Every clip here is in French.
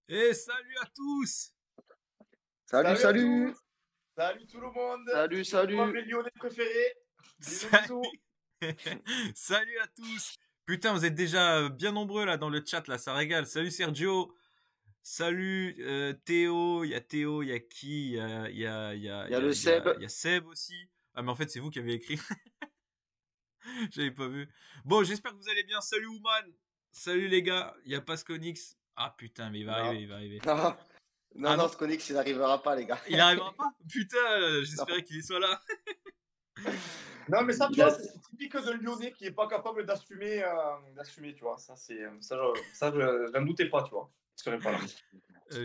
Et salut à tous! Salut, Salut à salut! tous! Salut tout le monde! Salut, C'est toi salut! mes Lyonnais préférés! Bisous, bisous! Salut! Salut à tous! Putain, vous êtes déjà bien nombreux là dans le chat, là, ça régale. Salut Sergio! Salut Théo, il y a qui? Il y a le Seb. Il y a Seb aussi. Ah mais en fait c'est vous qui avez écrit, j'avais pas vu. Bon, j'espère que vous allez bien. Salut Ouman! Salut les gars, il y a Pasconix. Ah putain, mais il va Non, arriver, il va arriver. non, non, Ah non, non? Sconix, il n'arrivera pas, les gars. Il arrivera pas? Putain, Non, j'espérais qu'il soit là. Non, mais ça, tu il vois, a... c'est typique de Lyonnais qui n'est pas capable d'assumer, tu vois. J'en doutais pas, tu vois. Je serais pas là.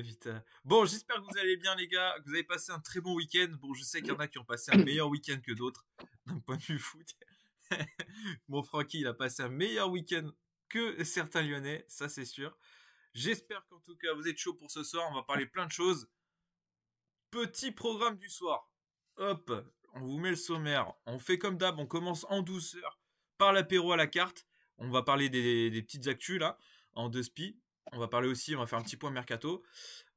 Putain. Bon, j'espère que vous allez bien, les gars, que vous avez passé un très bon week-end. Bon, je sais qu'il y en a qui ont passé un meilleur week-end que d'autres, d'un point de vue foot. Mon Francky, il a passé un meilleur week-end que certains Lyonnais, ça c'est sûr. J'espère qu'en tout cas, vous êtes chaud pour ce soir. On va parler plein de choses. Petit programme du soir. Hop, on vous met le sommaire. On fait comme d'hab, on commence en douceur par l'apéro à la carte. On va parler des petites actus là, en deux spi. On va parler aussi, on va faire un petit point mercato.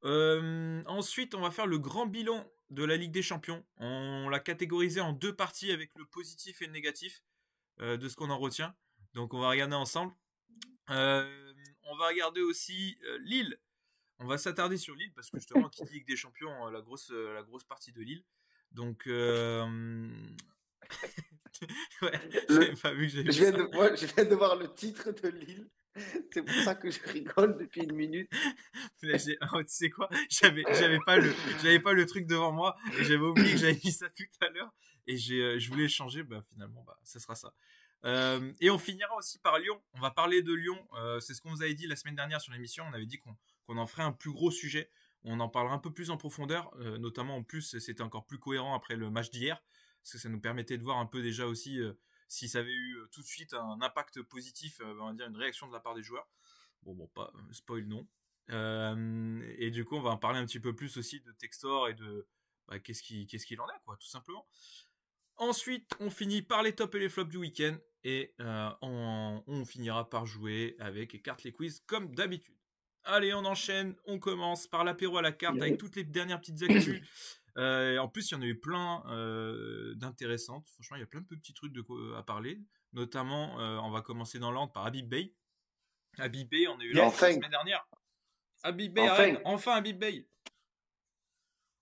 Ensuite, on va faire le grand bilan de la Ligue des Champions. On l'a catégorisé en deux parties avec le positif et le négatif de ce qu'on en retient. Donc, on va regarder ensemble. On va regarder aussi Lille. On va s'attarder sur Lille parce que justement, qui dit Ligue des Champions, la grosse partie de Lille. Donc, ouais, j'avais le- pas vu que j'avais je vu viens ça. de... Moi, je viens de voir le titre de Lille. C'est pour ça que je rigole depuis une minute. Tu sais quoi, j'avais pas le truc devant moi et j'avais oublié que j'avais mis ça tout à l'heure et je voulais changer. Bah finalement, bah ça sera ça. Et on finira aussi par Lyon. On va parler de Lyon. C'est ce qu'on vous avait dit la semaine dernière sur l'émission. On avait dit qu'on en ferait un plus gros sujet. On en parlera un peu plus en profondeur, notamment en plus c'était encore plus cohérent après le match d'hier parce que ça nous permettait de voir un peu déjà aussi si ça avait eu tout de suite un impact positif, on va dire une réaction de la part des joueurs. Bon, pas spoil non. Et du coup, on va en parler un petit peu plus aussi de Textor et de bah, qu'est-ce qu'il en est, quoi, tout simplement. Ensuite, on finit par les tops et les flops du week-end et on finira par jouer avec cartes les quiz comme d'habitude. Allez, on enchaîne. On commence par l'apéro à la carte avec toutes les dernières petites actus. En plus, il y en a eu plein d'intéressantes. Franchement, il y a plein de petits trucs à parler. Notamment, on va commencer dans l'ordre par Habib Bey. Habib Bey, on a eu l'info la Enfin, semaine dernière. Habib Bey à enfin. Rennes. Enfin, Habib Bey.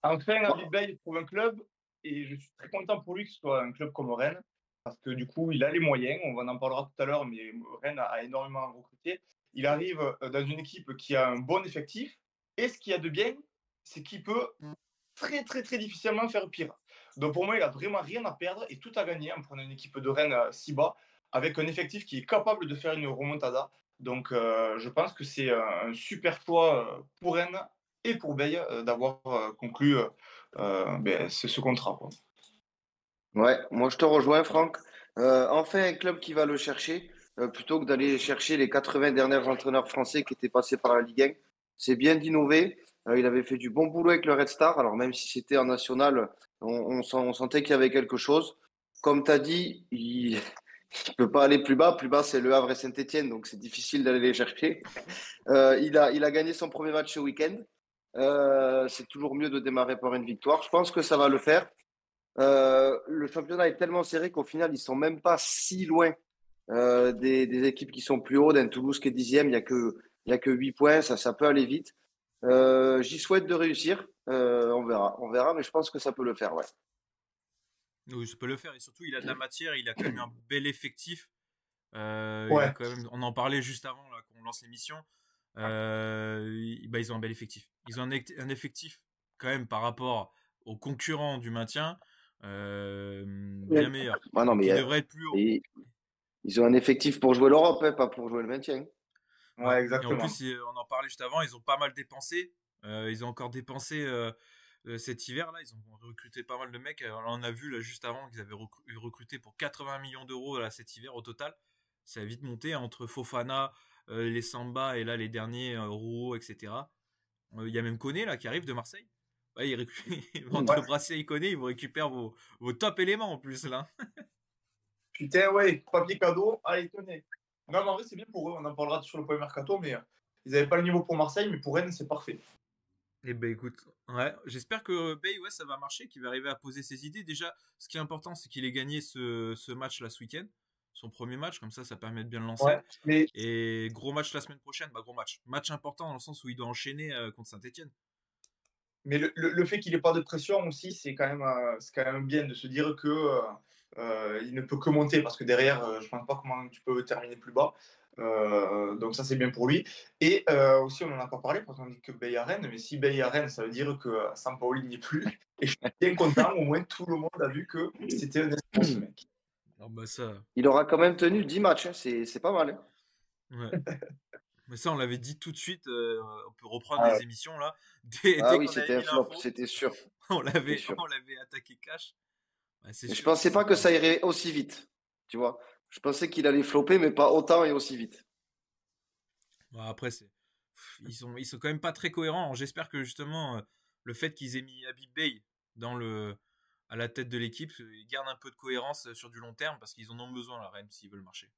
Enfin, Moi, Habib Beye trouve un club et je suis très content pour lui que ce soit un club comme Rennes parce que du coup, il a les moyens. On en parlera tout à l'heure, mais Rennes a énormément recruté. Il arrive dans une équipe qui a un bon effectif et ce qu'il y a de bien, c'est qu'il peut très, très, très difficilement faire pire. Donc pour moi, il a vraiment rien à perdre et tout à gagner en prenant une équipe de Rennes si bas avec un effectif qui est capable de faire une remontada. Donc je pense que c'est un super choix pour Rennes et pour Beye d'avoir conclu ce contrat, quoi. ouais, moi je te rejoins, Franck. Enfin, un club qui va le chercher, plutôt que d'aller chercher les 80 derniers entraîneurs français qui étaient passés par la Ligue 1. C'est bien d'innover. Il avait fait du bon boulot avec le Red Star. Alors, même si c'était en national, on sentait qu'il y avait quelque chose. Comme tu as dit, il ne peut pas aller plus bas. Plus bas, c'est Le Havre et Saint-Etienne, donc c'est difficile d'aller les chercher. Il a gagné son premier match ce week-end. C'est toujours mieux de démarrer par une victoire. Je pense que ça va le faire. Le championnat est tellement serré qu'au final, ils sont même pas si loin des équipes qui sont plus hautes. D'un Toulouse qui est dixième, il y a que 8 points, ça peut aller vite. J'y souhaite de réussir. On verra, mais je pense que ça peut le faire, ouais. Oui, je peux le faire. Et surtout, il a de la matière. Il a quand même un bel effectif. Il a Ouais. quand même, on en parlait juste avant là, qu'on lance l'émission. Ils ont un bel effectif. Ils ont un effectif quand même par rapport aux concurrents du maintien bien meilleur. Ah non, Donc mais il devrait être plus haut. ils, ils ont un effectif pour jouer l'Europe, hein, pas pour jouer le maintien. Ouais. Ouais, Et en exactement. plus, on en parlait juste avant, ils ont pas mal dépensé. Ils ont encore dépensé cet hiver là. Ils ont recruté pas mal de mecs. Alors, on a vu là juste avant qu'ils avaient recruté pour 80 millions d'euros là, cet hiver au total. Ça a vite monté entre Fofana, les Samba et là les derniers Rouault, etc. Il y a même Koné là qui arrive de Marseille. Ouais, entre Ouais. Brassier et Koné, ils vont récupérer vos top éléments en plus là. Putain, ouais, papier cadeau, allez, tenez. Non, mais en vrai, c'est bien pour eux. On en parlera sur le point mercato, mais Ils n'avaient pas le niveau pour Marseille, mais pour Rennes, c'est parfait. Eh ben écoute, ouais, j'espère que Bay, ouais, ça va marcher, qu'il va arriver à poser ses idées. Déjà, ce qui est important, c'est qu'il ait gagné ce match là ce week-end, son premier match, comme ça permet de bien le lancer. Ouais, mais Et gros match la semaine prochaine, gros match. Match important dans le sens où il doit enchaîner contre Saint-Etienne. le fait qu'il n'ait pas de pression aussi, c'est quand même bien de se dire que il ne peut que monter parce que derrière, je ne pense pas comment tu peux terminer plus bas. Donc ça, c'est bien pour lui. Et aussi, on n'en a pas parlé quand on dit que Bay à Rennes, mais si Bay à Rennes, ça veut dire que Sampaoli n'y est plus. Et je suis bien content, au moins tout le monde a vu que c'était un espoir, ce mec. Non, bah ça, Il aura quand même tenu 10 matchs, hein. C'est pas mal, hein. ouais. Mais ça, on l'avait dit tout de suite. On peut reprendre Ah les ouais. émissions là. Dès Ah oui, qu'on avait c'était un mis flop, l'info, c'était sûr. on C'était sûr. l'avait attaqué cash. Ouais, c'est Mais je sûr. pensais pas que ça irait aussi vite, tu vois. Je pensais qu'il allait flopper, mais pas autant et aussi vite. Ouais, après, ils sont quand même pas très cohérents. Alors, j'espère que justement, le fait qu'ils aient mis Habib Bey à la tête de l'équipe, ils gardent un peu de cohérence sur du long terme parce qu'ils en ont besoin, la Rennes, s'ils veulent marcher.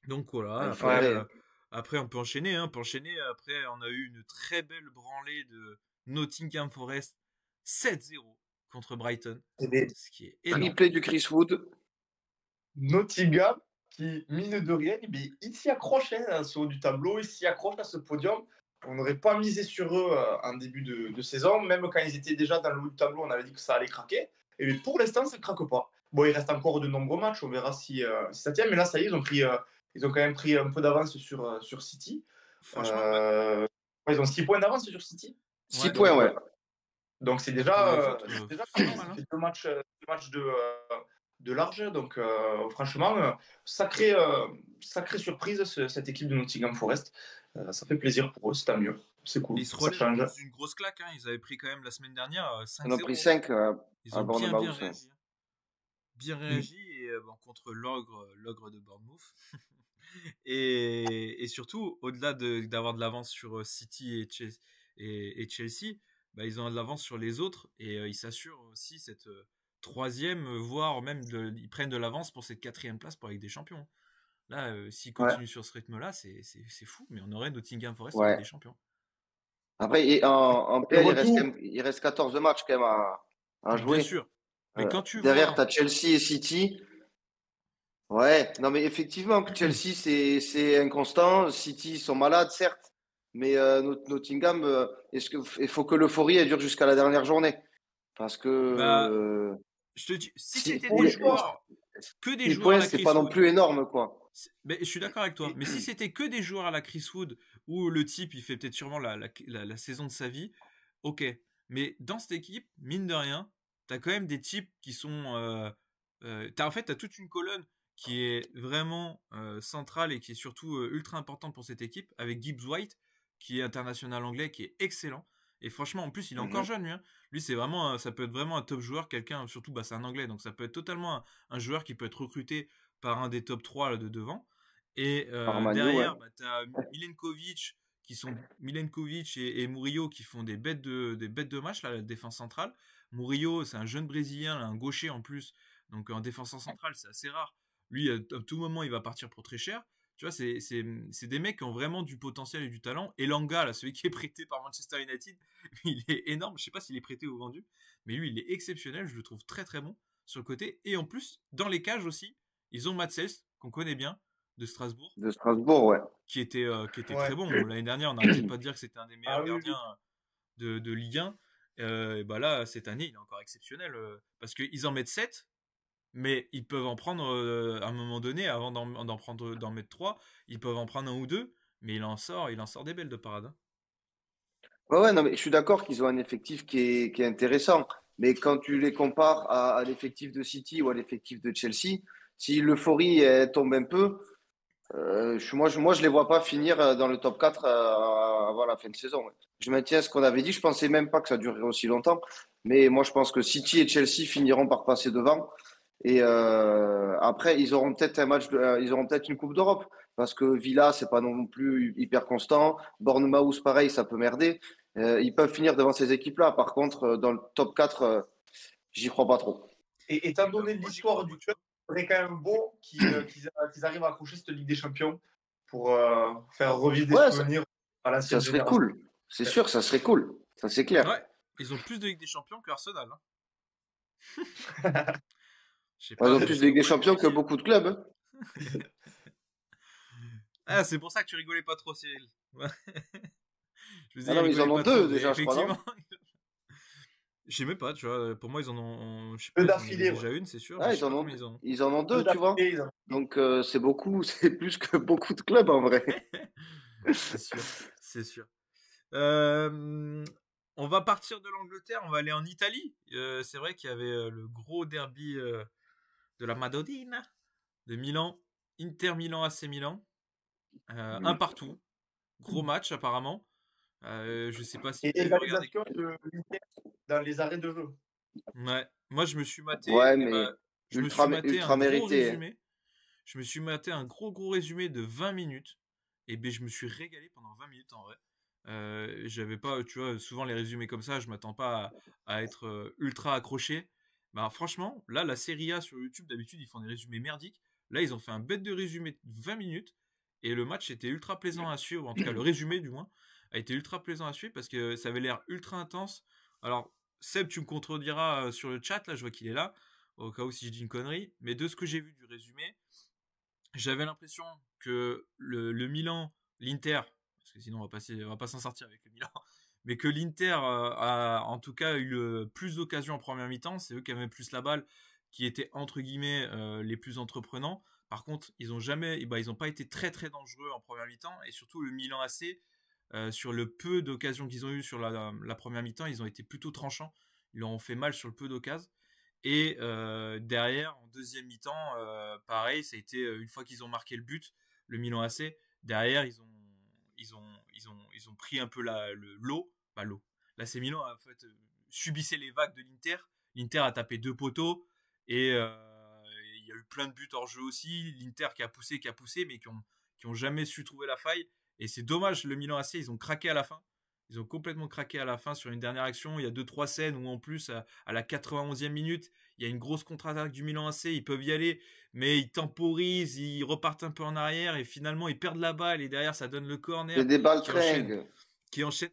Donc Ah, voilà, il après, faudrait, hein. après on peut enchaîner. Après, on a eu une très belle branlée de Nottingham Forest 7-0 contre Brighton, C'est des ce qui est énorme. Triplé du Chris Wood. Nottingham qui, mine de rien, ils s'y accrochent à ce haut du tableau, ils s'y accrochent à ce podium. On n'aurait pas misé sur eux en début de saison. Même quand ils étaient déjà dans le haut du tableau, on avait dit que ça allait craquer. Et mais pour l'instant, ça ne craque pas. Bon, il reste encore de nombreux matchs, on verra si ça tient. Mais là, ça y est, ils ont quand même pris un peu d'avance sur City. Franchement, ouais. Ils ont 6 points d'avance sur City. 6 Ouais. points, ouais. Donc c'est Donc, déjà, pour les autres, déjà c'est pas pas mal. mal, hein. Ça fait deux matchs de large. Donc franchement, sacrée surprise cette équipe de Nottingham Forest. Ça fait plaisir pour eux, c'est tant mieux. C'est cool. Ils se Ça relèvent change. c'est une grosse claque. Hein. Ils avaient pris quand même la semaine dernière On a pris 5-0. 5 Ils à ont bien Bournemouth. réagi. Bien Mm. réagi et, contre l'ogre de Bournemouth. Et surtout, au-delà d'avoir de l'avance sur City et Chelsea, bah, ils ont de l'avance sur les autres et ils s'assurent aussi cette troisième, voire même ils prennent de l'avance pour cette quatrième place pour la Ligue des Champions. Là, s'ils Ouais. continuent sur ce rythme-là, c'est fou, mais on aurait Nottingham Forest en Ouais. Ligue des Champions. Après, en Le PL, retour, il reste 14 matchs quand même à Bien jouer. sûr. Mais quand tu Derrière, tu vois. as Chelsea et City. Ouais, non, mais effectivement, Chelsea, c'est inconstant. City, ils sont malades, certes. Mais Nottingham, il faut que l'euphorie elle dure jusqu'à la dernière journée. Parce que Bah, je te dis, si si, c'était pour des les joueurs, que des 6 joueurs à points, la c'est Chris pas non Wood. plus énorme, quoi. Mais je suis d'accord avec toi. Mais si c'était que des joueurs à la Chris Wood, où le type, il fait peut-être sûrement la saison de sa vie, ok. Mais dans cette équipe, mine de rien, t'as quand même des types qui sont. En fait, t'as toute une colonne qui est vraiment centrale et qui est surtout ultra importante pour cette équipe, avec Gibbs White, qui est international anglais, qui est excellent. Et franchement, en plus, il est encore jeune, lui. Hein. Lui, c'est vraiment, ça peut être vraiment un top joueur, quelqu'un, surtout, bah, c'est un anglais, donc ça peut être totalement un joueur qui peut être recruté par un des top 3 là, de devant. Et derrière, ouais. bah, tu as Milenkovic et Murillo qui font des bêtes de match, là, la défense centrale. Murillo, c'est un jeune Brésilien, là, un gaucher en plus. Donc en défense centrale, c'est assez rare. Lui, à tout moment, il va partir pour très cher. Tu vois, c'est des mecs qui ont vraiment du potentiel et du talent. Et Langa, là, celui qui est prêté par Manchester United, il est énorme. Je sais pas s'il est prêté ou vendu, mais lui, il est exceptionnel. Je le trouve très très bon sur le côté. Et en plus, dans les cages aussi, ils ont Matt Sels, qu'on connaît bien, de Strasbourg, De Strasbourg, ouais. qui était ouais. très bon. L'année dernière, on n'arrêtait pas de dire que c'était un des meilleurs Ah oui, oui. gardiens de Ligue 1. Et bah là, cette année, il est encore exceptionnel. Parce qu'ils en mettent 7, mais ils peuvent en prendre à un moment donné, avant d'en mettre 3, ils peuvent en prendre un ou deux, mais il en sort des belles de parade. Hein. Ouais, non, mais je suis d'accord qu'ils ont un effectif qui est intéressant. Mais quand tu les compares à l'effectif de City ou à l'effectif de Chelsea, si l'euphorie elle tombe un peu, moi, je les vois pas finir dans le top 4 avant la fin de saison. Ouais. Je maintiens ce qu'on avait dit. Je pensais même pas que ça durerait aussi longtemps. Mais moi, je pense que City et Chelsea finiront par passer devant. Et après, ils auront peut-être ils auront peut-être une Coupe d'Europe. Parce que Villa, c'est pas non plus hyper constant. Bournemouth, pareil, ça peut merder. Ils peuvent finir devant ces équipes-là. Par contre, dans le top 4, j'y crois pas trop. Et étant donné Moi, j'y l'histoire crois, du moi, tu club, vois. il serait quand même beau qu'ils arrivent à accrocher cette Ligue des Champions. pour faire revivre des Ouais, souvenirs à ça l'ancienne serait génération. cool. C'est sûr, ça serait cool. Ça, c'est clair. Ouais, ils ont plus de Ligue des Champions que Arsenal. Hein. Je sais Ils pas, ont plus de Ligue des Champions que beaucoup de clubs. Hein. Ah, c'est pour ça que tu rigolais pas trop, Cyril. Je me disais, Ah il non, mais ils en rigolait ont pas trop, deux mais déjà, je crois, non? effectivement. Je sais même pas, tu vois. Pour moi, ils en ont. Je sais Deux pas, ils en avaient d'affilée, ouais. déjà une, c'est sûr. Ah, Mais je sais pas combien ils en ont. ils en ont Deux deux, tu vois. d'affilée, ils ont- Donc, c'est beaucoup, c'est plus que beaucoup de clubs en vrai. C'est sûr, c'est sûr. Euh, on va partir de l'Angleterre, on va aller en Italie. C'est vrai qu'il y avait le gros derby de la Madonnina de Milan, Inter Milan AC Milan, un partout, gros match apparemment. Je sais pas si Et vous avez regardé. égalisation de l'Inter dans les arrêts de jeu. Ouais, moi je me suis maté, Ouais, et mais ben je me suis maté un ultra gros mérité. Hein. résumé. Je me suis maté un gros résumé de 20 minutes. Et ben je me suis régalé pendant 20 minutes en vrai. J'avais pas, tu vois, souvent les résumés comme ça, je m'attends pas à être ultra accroché. Bah franchement, là la Serie A sur YouTube d'habitude ils font des résumés merdiques. Là ils ont fait un bête de résumé de 20 minutes et le match était ultra plaisant à suivre. En tout cas le résumé du moins a été ultra plaisant à suivre parce que ça avait l'air ultra intense. Alors Seb, tu me contrediras sur le chat là, je vois qu'il est là au cas où si je dis une connerie. Mais de ce que j'ai vu du résumé, j'avais l'impression que le Milan, l'Inter, parce que sinon on va pas s'en sortir avec le Milan, mais que l'Inter a en tout cas eu plus d'occasions en première mi-temps, c'est eux qui avaient plus la balle, qui étaient entre guillemets les plus entreprenants. Par contre, ils ont jamais, ils ont pas été très très dangereux en première mi-temps et surtout le Milan AC sur le peu d'occasions qu'ils ont eu sur la première mi-temps, ils ont été plutôt tranchants. Ils leur ont fait mal sur le peu d'occasions. Et derrière, en deuxième mi-temps, pareil, ça a été une fois qu'ils ont marqué le but, le Milan AC. Derrière, ils ont pris un peu l'eau, pas l'eau. L'AC Milan en fait subissait les vagues de l'Inter. L'Inter a tapé deux poteaux et il y a eu plein de buts hors jeu aussi. L'Inter qui a poussé, mais qui ont jamais su trouver la faille. Et c'est dommage, le Milan AC, ils ont craqué à la fin. Ils ont complètement craqué à la fin sur une dernière action. Il y a 2-3 scènes où en plus, à la 91e minute, il y a une grosse contre-attaque du Milan AC. Ils peuvent y aller, mais ils temporisent, ils repartent un peu en arrière et finalement ils perdent la balle et derrière ça donne le C'est corner des qui enchaîne, baltringues. qui enchaîne,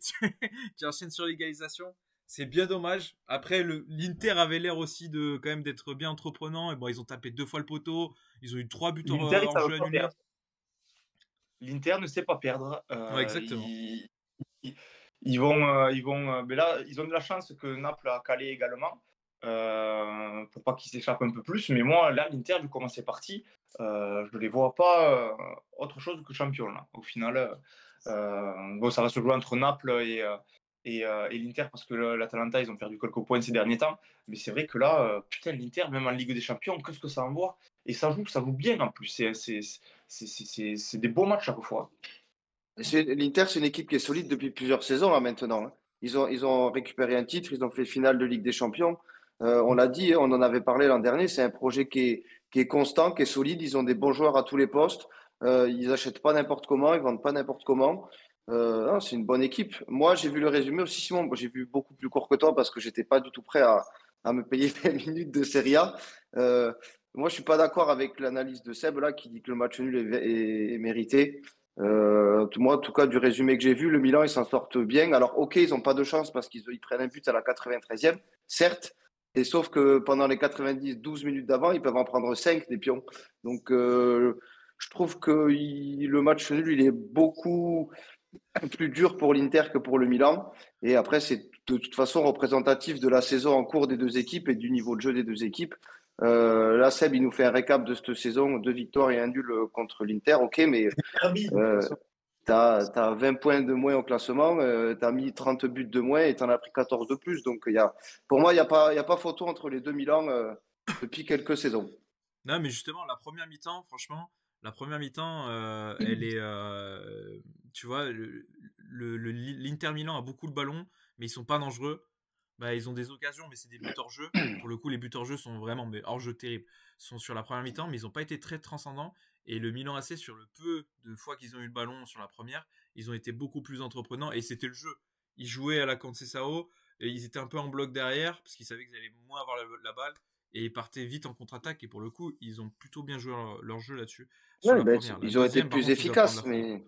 qui enchaîne sur l'égalisation. C'est bien dommage. Après, l'Inter avait l'air aussi de quand même d'être bien entreprenant. Et bon, ils ont tapé 2 fois le poteau. Ils ont eu 3 buts L'Inter, ils en savent jeu pas annulés. perdre. L'Inter ne sait pas perdre. Ouais, exactement. Mais là, ils ont de la chance que Naples a calé également, pour pas qu'ils s'échappent un peu plus. Mais moi, là, l'Inter, vu comment c'est parti, je ne les vois pas autre chose que champion. Là. Au final, bon, ça va se jouer entre Naples et l'Inter parce que l'Atalanta, ils ont perdu quelques points ces derniers temps. Mais c'est vrai que là, putain, l'Inter, même en Ligue des Champions, qu'est-ce que ça envoie? Et ça joue bien en plus. C'est des beaux matchs chaque fois. L'Inter, c'est une équipe qui est solide depuis plusieurs saisons là, maintenant. Hein. Ils ont récupéré un titre, ils ont fait finale de Ligue des Champions. On l'a dit, hein, on en avait parlé l'an dernier, c'est un projet qui est constant, qui est solide. Ils ont des bons joueurs à tous les postes. Ils achètent pas n'importe comment, ils vendent pas n'importe comment. Non, c'est une bonne équipe. Moi, j'ai vu le résumé aussi, Simon. Moi, j'ai vu beaucoup plus court que toi parce que j'étais pas du tout prêt à me payer 20 minutes de Serie A. Moi, je suis pas d'accord avec l'analyse de Seb là qui dit que le match nul est mérité. Moi, en tout cas, du résumé que j'ai vu, le Milan, ils s'en sortent bien. Alors, ok, ils n'ont pas de chance parce qu'ils prennent un but à la 93e, certes. Et sauf que pendant les 90, 12 minutes d'avant, ils peuvent en prendre 5 des pions. Donc, je trouve que le match nul, il est beaucoup plus dur pour l'Inter que pour le Milan. Et après, c'est de toute façon représentatif de la saison en cours des deux équipes et du niveau de jeu des deux équipes. Là, Seb, il nous fait un récap de cette saison, 2 victoires et un nul contre l'Inter. Ok, mais Derby, de toute euh, façon. t'as 20 points de moins au classement, t'as mis 30 buts de moins et t'en as pris 14 de plus. Donc, pour moi, il y a pas photo entre les deux Milan depuis quelques saisons. Non, mais justement, la première mi-temps, franchement, la première mi-temps, elle est, tu vois, l'Inter Milan a beaucoup le ballon, mais ils sont pas dangereux. Bah, ils ont des occasions, mais c'est des buts hors jeu. Pour le coup, les buts hors jeu sont vraiment, mais hors jeu terribles, sont sur la première mi-temps, mais ils n'ont pas été très transcendants. Et le Milan AC, sur le peu de fois qu'ils ont eu le ballon sur la première, ils ont été beaucoup plus entreprenants et c'était le jeu. Ils jouaient à la Conceição et ils étaient un peu en bloc derrière parce qu'ils savaient qu'ils allaient moins avoir la balle et ils partaient vite en contre-attaque. Et pour le coup, ils ont plutôt bien joué leur jeu là-dessus. Sur Ouais, la ben, première. La ils ont été deuxième, par plus contre, ils doivent prendre la efficaces, faute. mais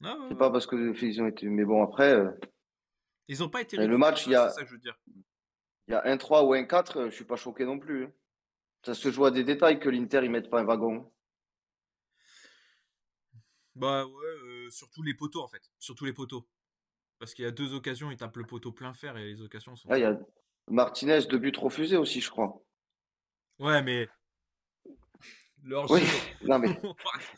Ah, ouais, c'est ouais. pas parce que ils ont été. Mais bon, après, Ils n'ont pas été le ridicules, match, c'est ça que je veux dire. il y a un 3 ou un 4, je suis pas choqué non plus, hein. Ça se joue à des détails que l'Inter, ils mettent pas un wagon. Bah ouais, surtout les poteaux en fait. Surtout les poteaux. Parce qu'il y a 2 occasions, ils tapent le poteau plein fer et les occasions sont Là, il y terribles. a Martinez, 2 buts refusés aussi, je crois. Ouais, mais leur Oui, jeu. non, mais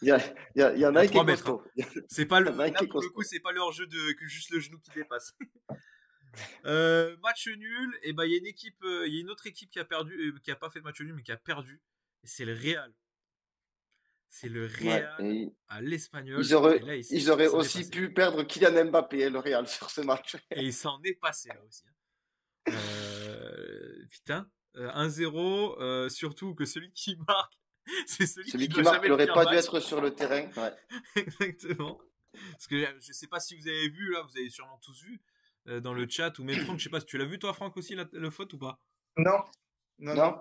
il y en Il y a a un qui est 3 mètres. Hein. costaud. C'est pas Il y en a un là qui est pour le coup, costaud. c'est pas leur jeu que juste le genou qui dépasse. Match nul, et ben il y a une équipe, il y a une autre équipe qui a perdu, qui a pas fait de match nul mais qui a perdu. Et c'est le Real. C'est le Ouais, Real et à l'Espagnol. ils auraient, Et là, ils auraient s'en est aussi passé. pu perdre Kylian Mbappé, le Real, sur ce match. Et il s'en est passé là aussi. Putain, 1-0, surtout que celui qui marque, c'est celui qui Celui doit qui marque jamais n'aurait finir le pas dû match. être sur le terrain. Ouais. Exactement. Parce que je sais pas si vous avez vu là, vous avez sûrement tous vu dans le chat ou même Franck, je sais pas si tu l'as vu toi Franck aussi le faute ou pas. Non, non, non.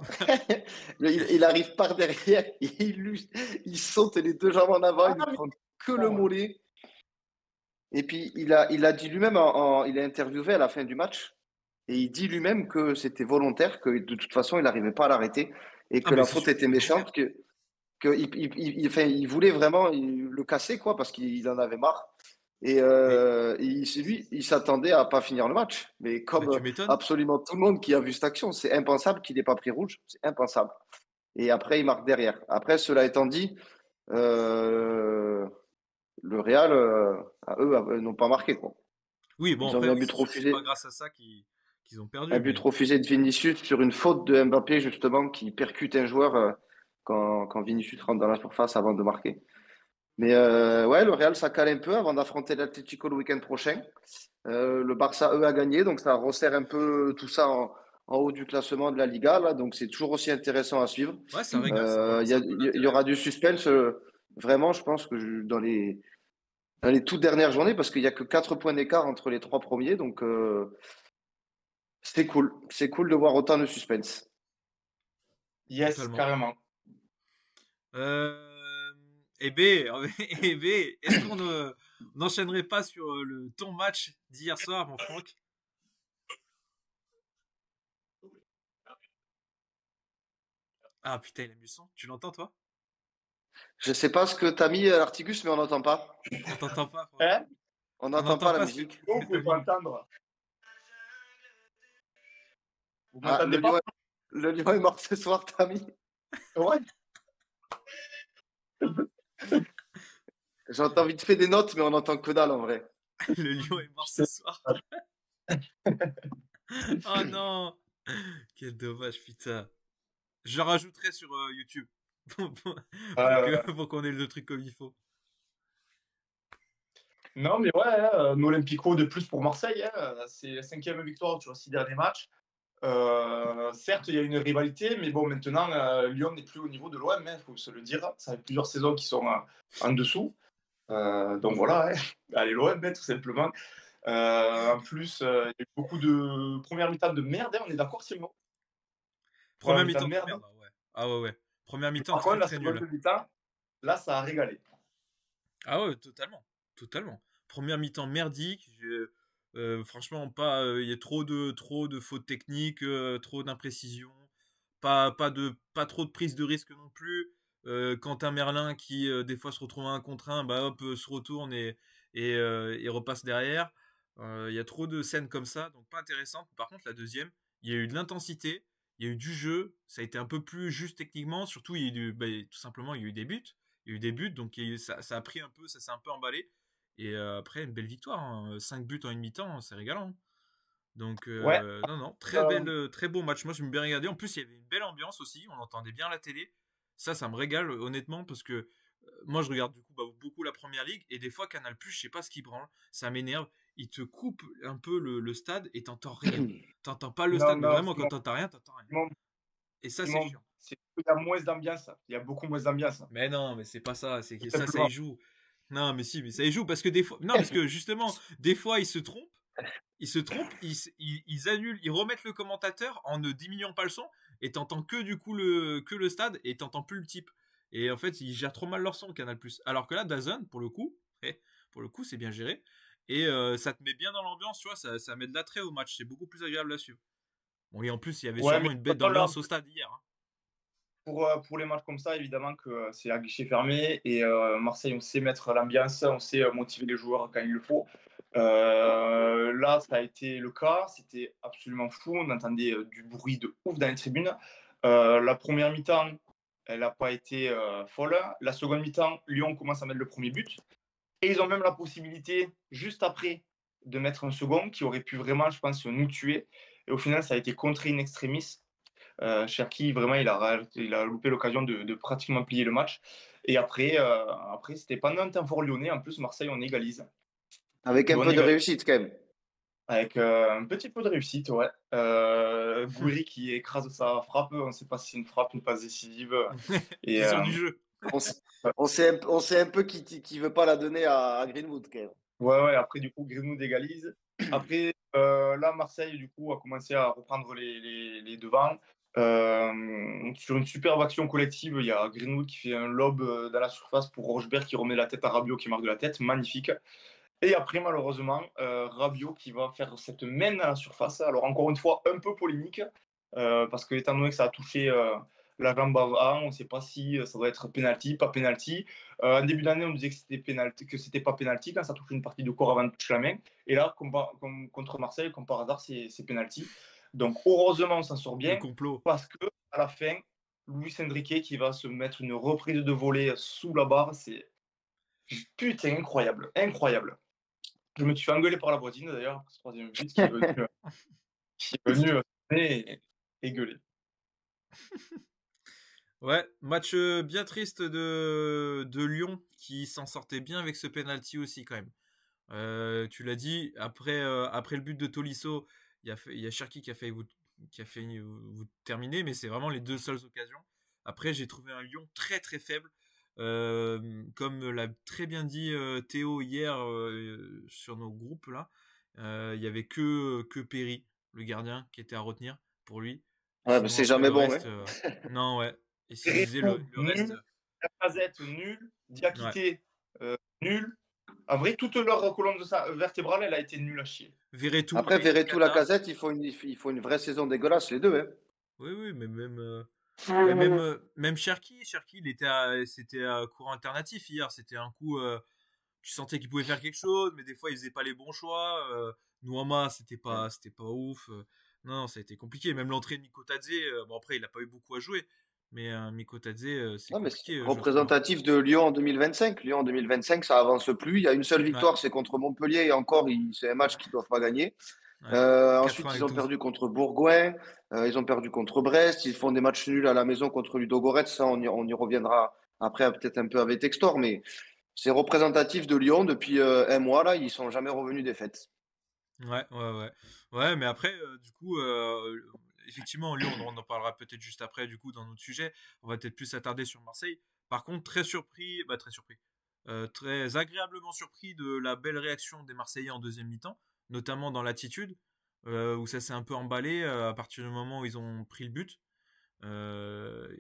Non. Il arrive par derrière, il saute les 2 jambes en avant, il ne prend que le mollet. Et puis il a dit lui-même, il a interviewé à la fin du match, et il dit lui-même que c'était volontaire, que de toute façon il n'arrivait pas à l'arrêter, et Ah que mais la c'est faute sûr que était c'est volontaire. méchante, que enfin, il voulait vraiment le casser, quoi, parce qu'il en avait marre. Et Mais lui, il s'attendait à pas finir le match. Mais bah comme tu m'étonnes. absolument tout le monde qui a vu cette action, c'est impensable qu'il n'ait pas pris rouge. C'est impensable. Et après, il marque derrière. Après, cela étant dit, euh, le Real, à eux, n'ont pas marqué, quoi. Oui, bon Ils ont après eu un oui, but c'est sûr que c'est pas refusé. grâce à ça qu'ils ont Un perdu but mais refusé de Vinicius sur une faute de Mbappé, justement, qui percute un joueur quand Vinicius rentre dans la surface avant de marquer. Mais ouais, le Real, ça cale un peu avant d'affronter l'Atlético le week-end prochain. Le Barça, eux, a gagné, donc ça resserre un peu tout ça en haut du classement de la Liga, là, donc c'est toujours aussi intéressant à suivre. ouais, ça régale, ça relance un peu Il y l'intérêt. aura du suspense, vraiment, je pense que dans les toutes dernières journées, parce qu'il n'y a que 4 points d'écart entre les 3 premiers, donc c'est cool. C'est cool de voir autant de suspense. Yes, Totalement. carrément. Et B, et B, est-ce qu'on n'enchaînerait pas sur ton match d'hier soir, mon Franck? Ah putain, il a mis le son. Tu l'entends, toi? Je sais pas ce que tu as mis à l'Artigus, mais on n'entend pas. On t'entend pas, Franck. Hein? On On n'entend n'entend pas la pas musique. Vous que pouvez t'as pas mis. entendre. Vous Ah, m'entendez pas? le lion est mort ce soir, Tami. Ouais. J'entends vite fait des notes, mais on n'entend que dalle en vrai. Le lion est mort ce soir. Oh non! Quel dommage, putain. Je le rajouterai sur YouTube. Pour qu'on ait le truc comme il faut. Non, mais ouais, un Olympico de plus pour Marseille. C'est la 5e victoire sur les 6 derniers matchs. Certes, il y a une rivalité, mais bon, maintenant, Lyon n'est plus au niveau de l'OM, il faut se le dire. Ça fait plusieurs saisons qu'ils sont en dessous. Donc voilà, hein. Allez, l'OM, tout simplement. En plus, il y a eu beaucoup de première mi-temps de merde, hein, on est d'accord, Simon? Première mi-temps mi-temps de de merde. merde, ouais. Ah ouais, ouais. Première mi-temps Par contre, très la très seconde nulle. mi-temps, là, ça a régalé. Ah ouais, totalement. Totalement. Première mi-temps merdique. Franchement, pas. Il y a trop de fautes techniques, trop d'imprécisions. Pas trop de prise de risque non plus. Quentin Merlin qui des fois se retrouve à 1 contre 1, bah hop, se retourne et repasse derrière. Il y a trop de scènes comme ça, donc pas intéressantes. Par contre, la deuxième, il y a eu de l'intensité, il y a eu du jeu, ça a été un peu plus juste techniquement. Surtout, il y a eu tout simplement, il y a eu des buts. Il y a eu des buts, donc ça a pris un peu, ça s'est un peu emballé. Et après, une belle victoire, hein. 5 buts en une mi-temps, c'est régalant, hein. Donc, Ouais. non, très beau match. Moi, je me suis bien regardé. En plus, il y avait une belle ambiance aussi. On entendait bien la télé. Ça me régale, honnêtement, parce que moi, je regarde du coup beaucoup la première ligue. Et des fois, Canal, je sais pas ce qui branle. Ça m'énerve. Il te coupe un peu le stade et t'entends rien. T'entends pas le stade, mais vraiment, quand t'entends rien, t'entends rien. Simon, Et ça, c'est Simon, chiant. il y a moins d'ambiance. Il y a beaucoup moins d'ambiance. Mais non, mais c'est pas ça. C'est que Tout ça simplement. y joue. Non, mais si, mais ça y joue parce que des fois. Non, parce que justement, des fois, ils se trompent. Ils annulent, ils remettent le commentateur en ne diminuant pas le son. et t'entends que du coup que le stade et t'entends plus le type. Et en fait, ils gèrent trop mal leur son, Canal+. Alors que là, DAZN, pour le coup, c'est bien géré. Et ça te met bien dans l'ambiance, tu vois, ça met de l'attrait au match. C'est beaucoup plus agréable à suivre. Bon, et en plus, il y avait Ouais, mais sûrement une bête d'ambiance au stade hier. Hein. pour les matchs comme ça, évidemment que c'est à guichet fermé et Marseille, on sait mettre l'ambiance, on sait motiver les joueurs quand il le faut. Là, ça a été le cas, c'était absolument fou, on entendait du bruit de ouf dans les tribunes. La première mi-temps, elle n'a pas été folle. La seconde mi-temps, Lyon commence à mettre le premier but. Et ils ont même la possibilité, juste après, de mettre un second qui aurait pu vraiment, je pense, nous tuer. Et au final, ça a été contré in extremis. Cherki, vraiment, il a loupé l'occasion de pratiquement plier le match. Et après c'était pas un temps fort lyonnais. En plus, Marseille, on égalise. Avec un Bon, on peu de égalise réussite quand même. avec un petit peu de réussite, ouais. Gouiri qui écrase sa frappe. On ne sait pas si c'est une frappe, une passe décisive. Et C'est sur du jeu. On, on sait un peu qui veut pas la donner à Greenwood quand même. ouais, après, du coup, Greenwood égalise. Après, là, Marseille, du coup, a commencé à reprendre les devants. Sur une superbe action collective, il y a Greenwood qui fait un lob dans la surface pour Rochebert qui remet la tête à Rabiot qui marque de la tête. Magnifique. Et après, malheureusement, Rabiot qui va faire cette main dans la surface. Alors, encore une fois, un peu polémique, parce que étant donné que ça a touché la jambe avant, on ne sait pas si ça doit être penalty, pas penalty. En début d'année, on disait que c'était pas penalty quand ça touche une partie du corps avant de toucher la main. Et là, comme contre Marseille, comme par hasard, c'est penalty. Donc, heureusement, on s'en sort Le bien, complot. parce que à la fin, Luis Enrique qui va se mettre une reprise de volée sous la barre, c'est putain incroyable, incroyable. Je me suis fait engueuler par la voisine d'ailleurs, ce troisième but qui est venu et gueuler. Ouais, match bien triste de Lyon qui s'en sortait bien avec ce penalty aussi quand même. Tu l'as dit, après le but de Tolisso, il y a Cherki qui a failli vous terminer, mais c'est vraiment les deux seules occasions. Après, j'ai trouvé un Lyon très très faible. Comme l'a très bien dit Théo hier sur nos groupes là, il y avait que Perry, le gardien, qui était à retenir pour lui. Et Ouais, mais sinon c'est après jamais le bon. reste, non ouais. Et s'il disait le reste, Nul, Lacazette nul, ouais. Diakité nul. En vrai, toute leur colonne vertébrale, elle a été nulle à chier. Verretou, Après, lui, Verretou, Cata. Lacazette, il faut une vraie saison dégueulasse, les deux. Hein. Oui, mais même Cherki, c'était un courant alternatif hier. C'était un coup, tu sentais qu'il pouvait faire quelque chose, mais des fois il faisait pas les bons choix. Nouama, c'était pas ouf. Non, ça a été compliqué. Même l'entrée de Mikotadze, bon après il a pas eu beaucoup à jouer, mais Mikotadze, c'est Non, mais c'est compliqué, je trouve. Hein. représentatif de Lyon en 2025. Lyon en 2025, ça avance plus. Il y a une seule Ouais, victoire, c'est contre Montpellier. Et encore, c'est un match qu'ils ne doivent pas gagner. ouais. Ensuite, ils ont 92. perdu contre Bourgoin. Ils ont perdu contre Brest. Ils font des matchs nuls à la maison contre Ludogorets. Ça, on y reviendra après, peut-être un peu avec Textor. Mais c'est représentatif de Lyon depuis un mois. Là, ils sont jamais revenus des fêtes. Ouais. Ouais, mais après, du coup, effectivement, Lyon, on en parlera peut-être juste après, du coup, dans notre sujet. On va peut-être plus s'attarder sur Marseille. Par contre, très surpris, très agréablement surpris de la belle réaction des Marseillais en deuxième mi-temps, notamment dans l'attitude, où ça s'est un peu emballé à partir du moment où ils ont pris le but.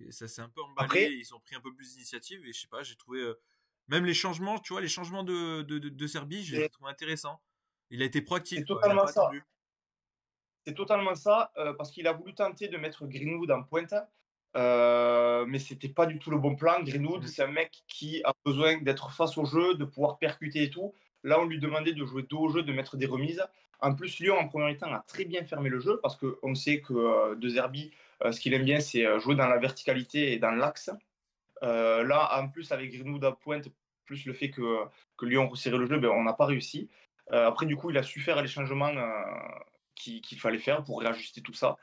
Ça s'est un peu emballé, Après, ils ont pris un peu plus d'initiative, et je sais pas, j'ai trouvé, même les changements, tu vois, les changements de Serbie, je les ai trouvés intéressants. Il a été c'est proactif, quoi. Il n'a totalement pas ça. attendu. C'est totalement ça, parce qu'il a voulu tenter de mettre Greenwood en pointe, mais c'était pas du tout le bon plan. Greenwood, Mm. c'est un mec qui a besoin d'être face au jeu, de pouvoir percuter et tout. Là, on lui demandait de jouer dos au jeu, de mettre des remises. En plus, Lyon, en première temps, a très bien fermé le jeu, parce qu'on sait que De Zerbi, ce qu'il aime bien, c'est jouer dans la verticalité et dans l'axe. Là, en plus, avec Greenwood à pointe, plus le fait que Lyon resserrait le jeu, ben, on n'a pas réussi. Après, du coup, il a su faire les changements qu'il fallait faire pour réajuster tout ça.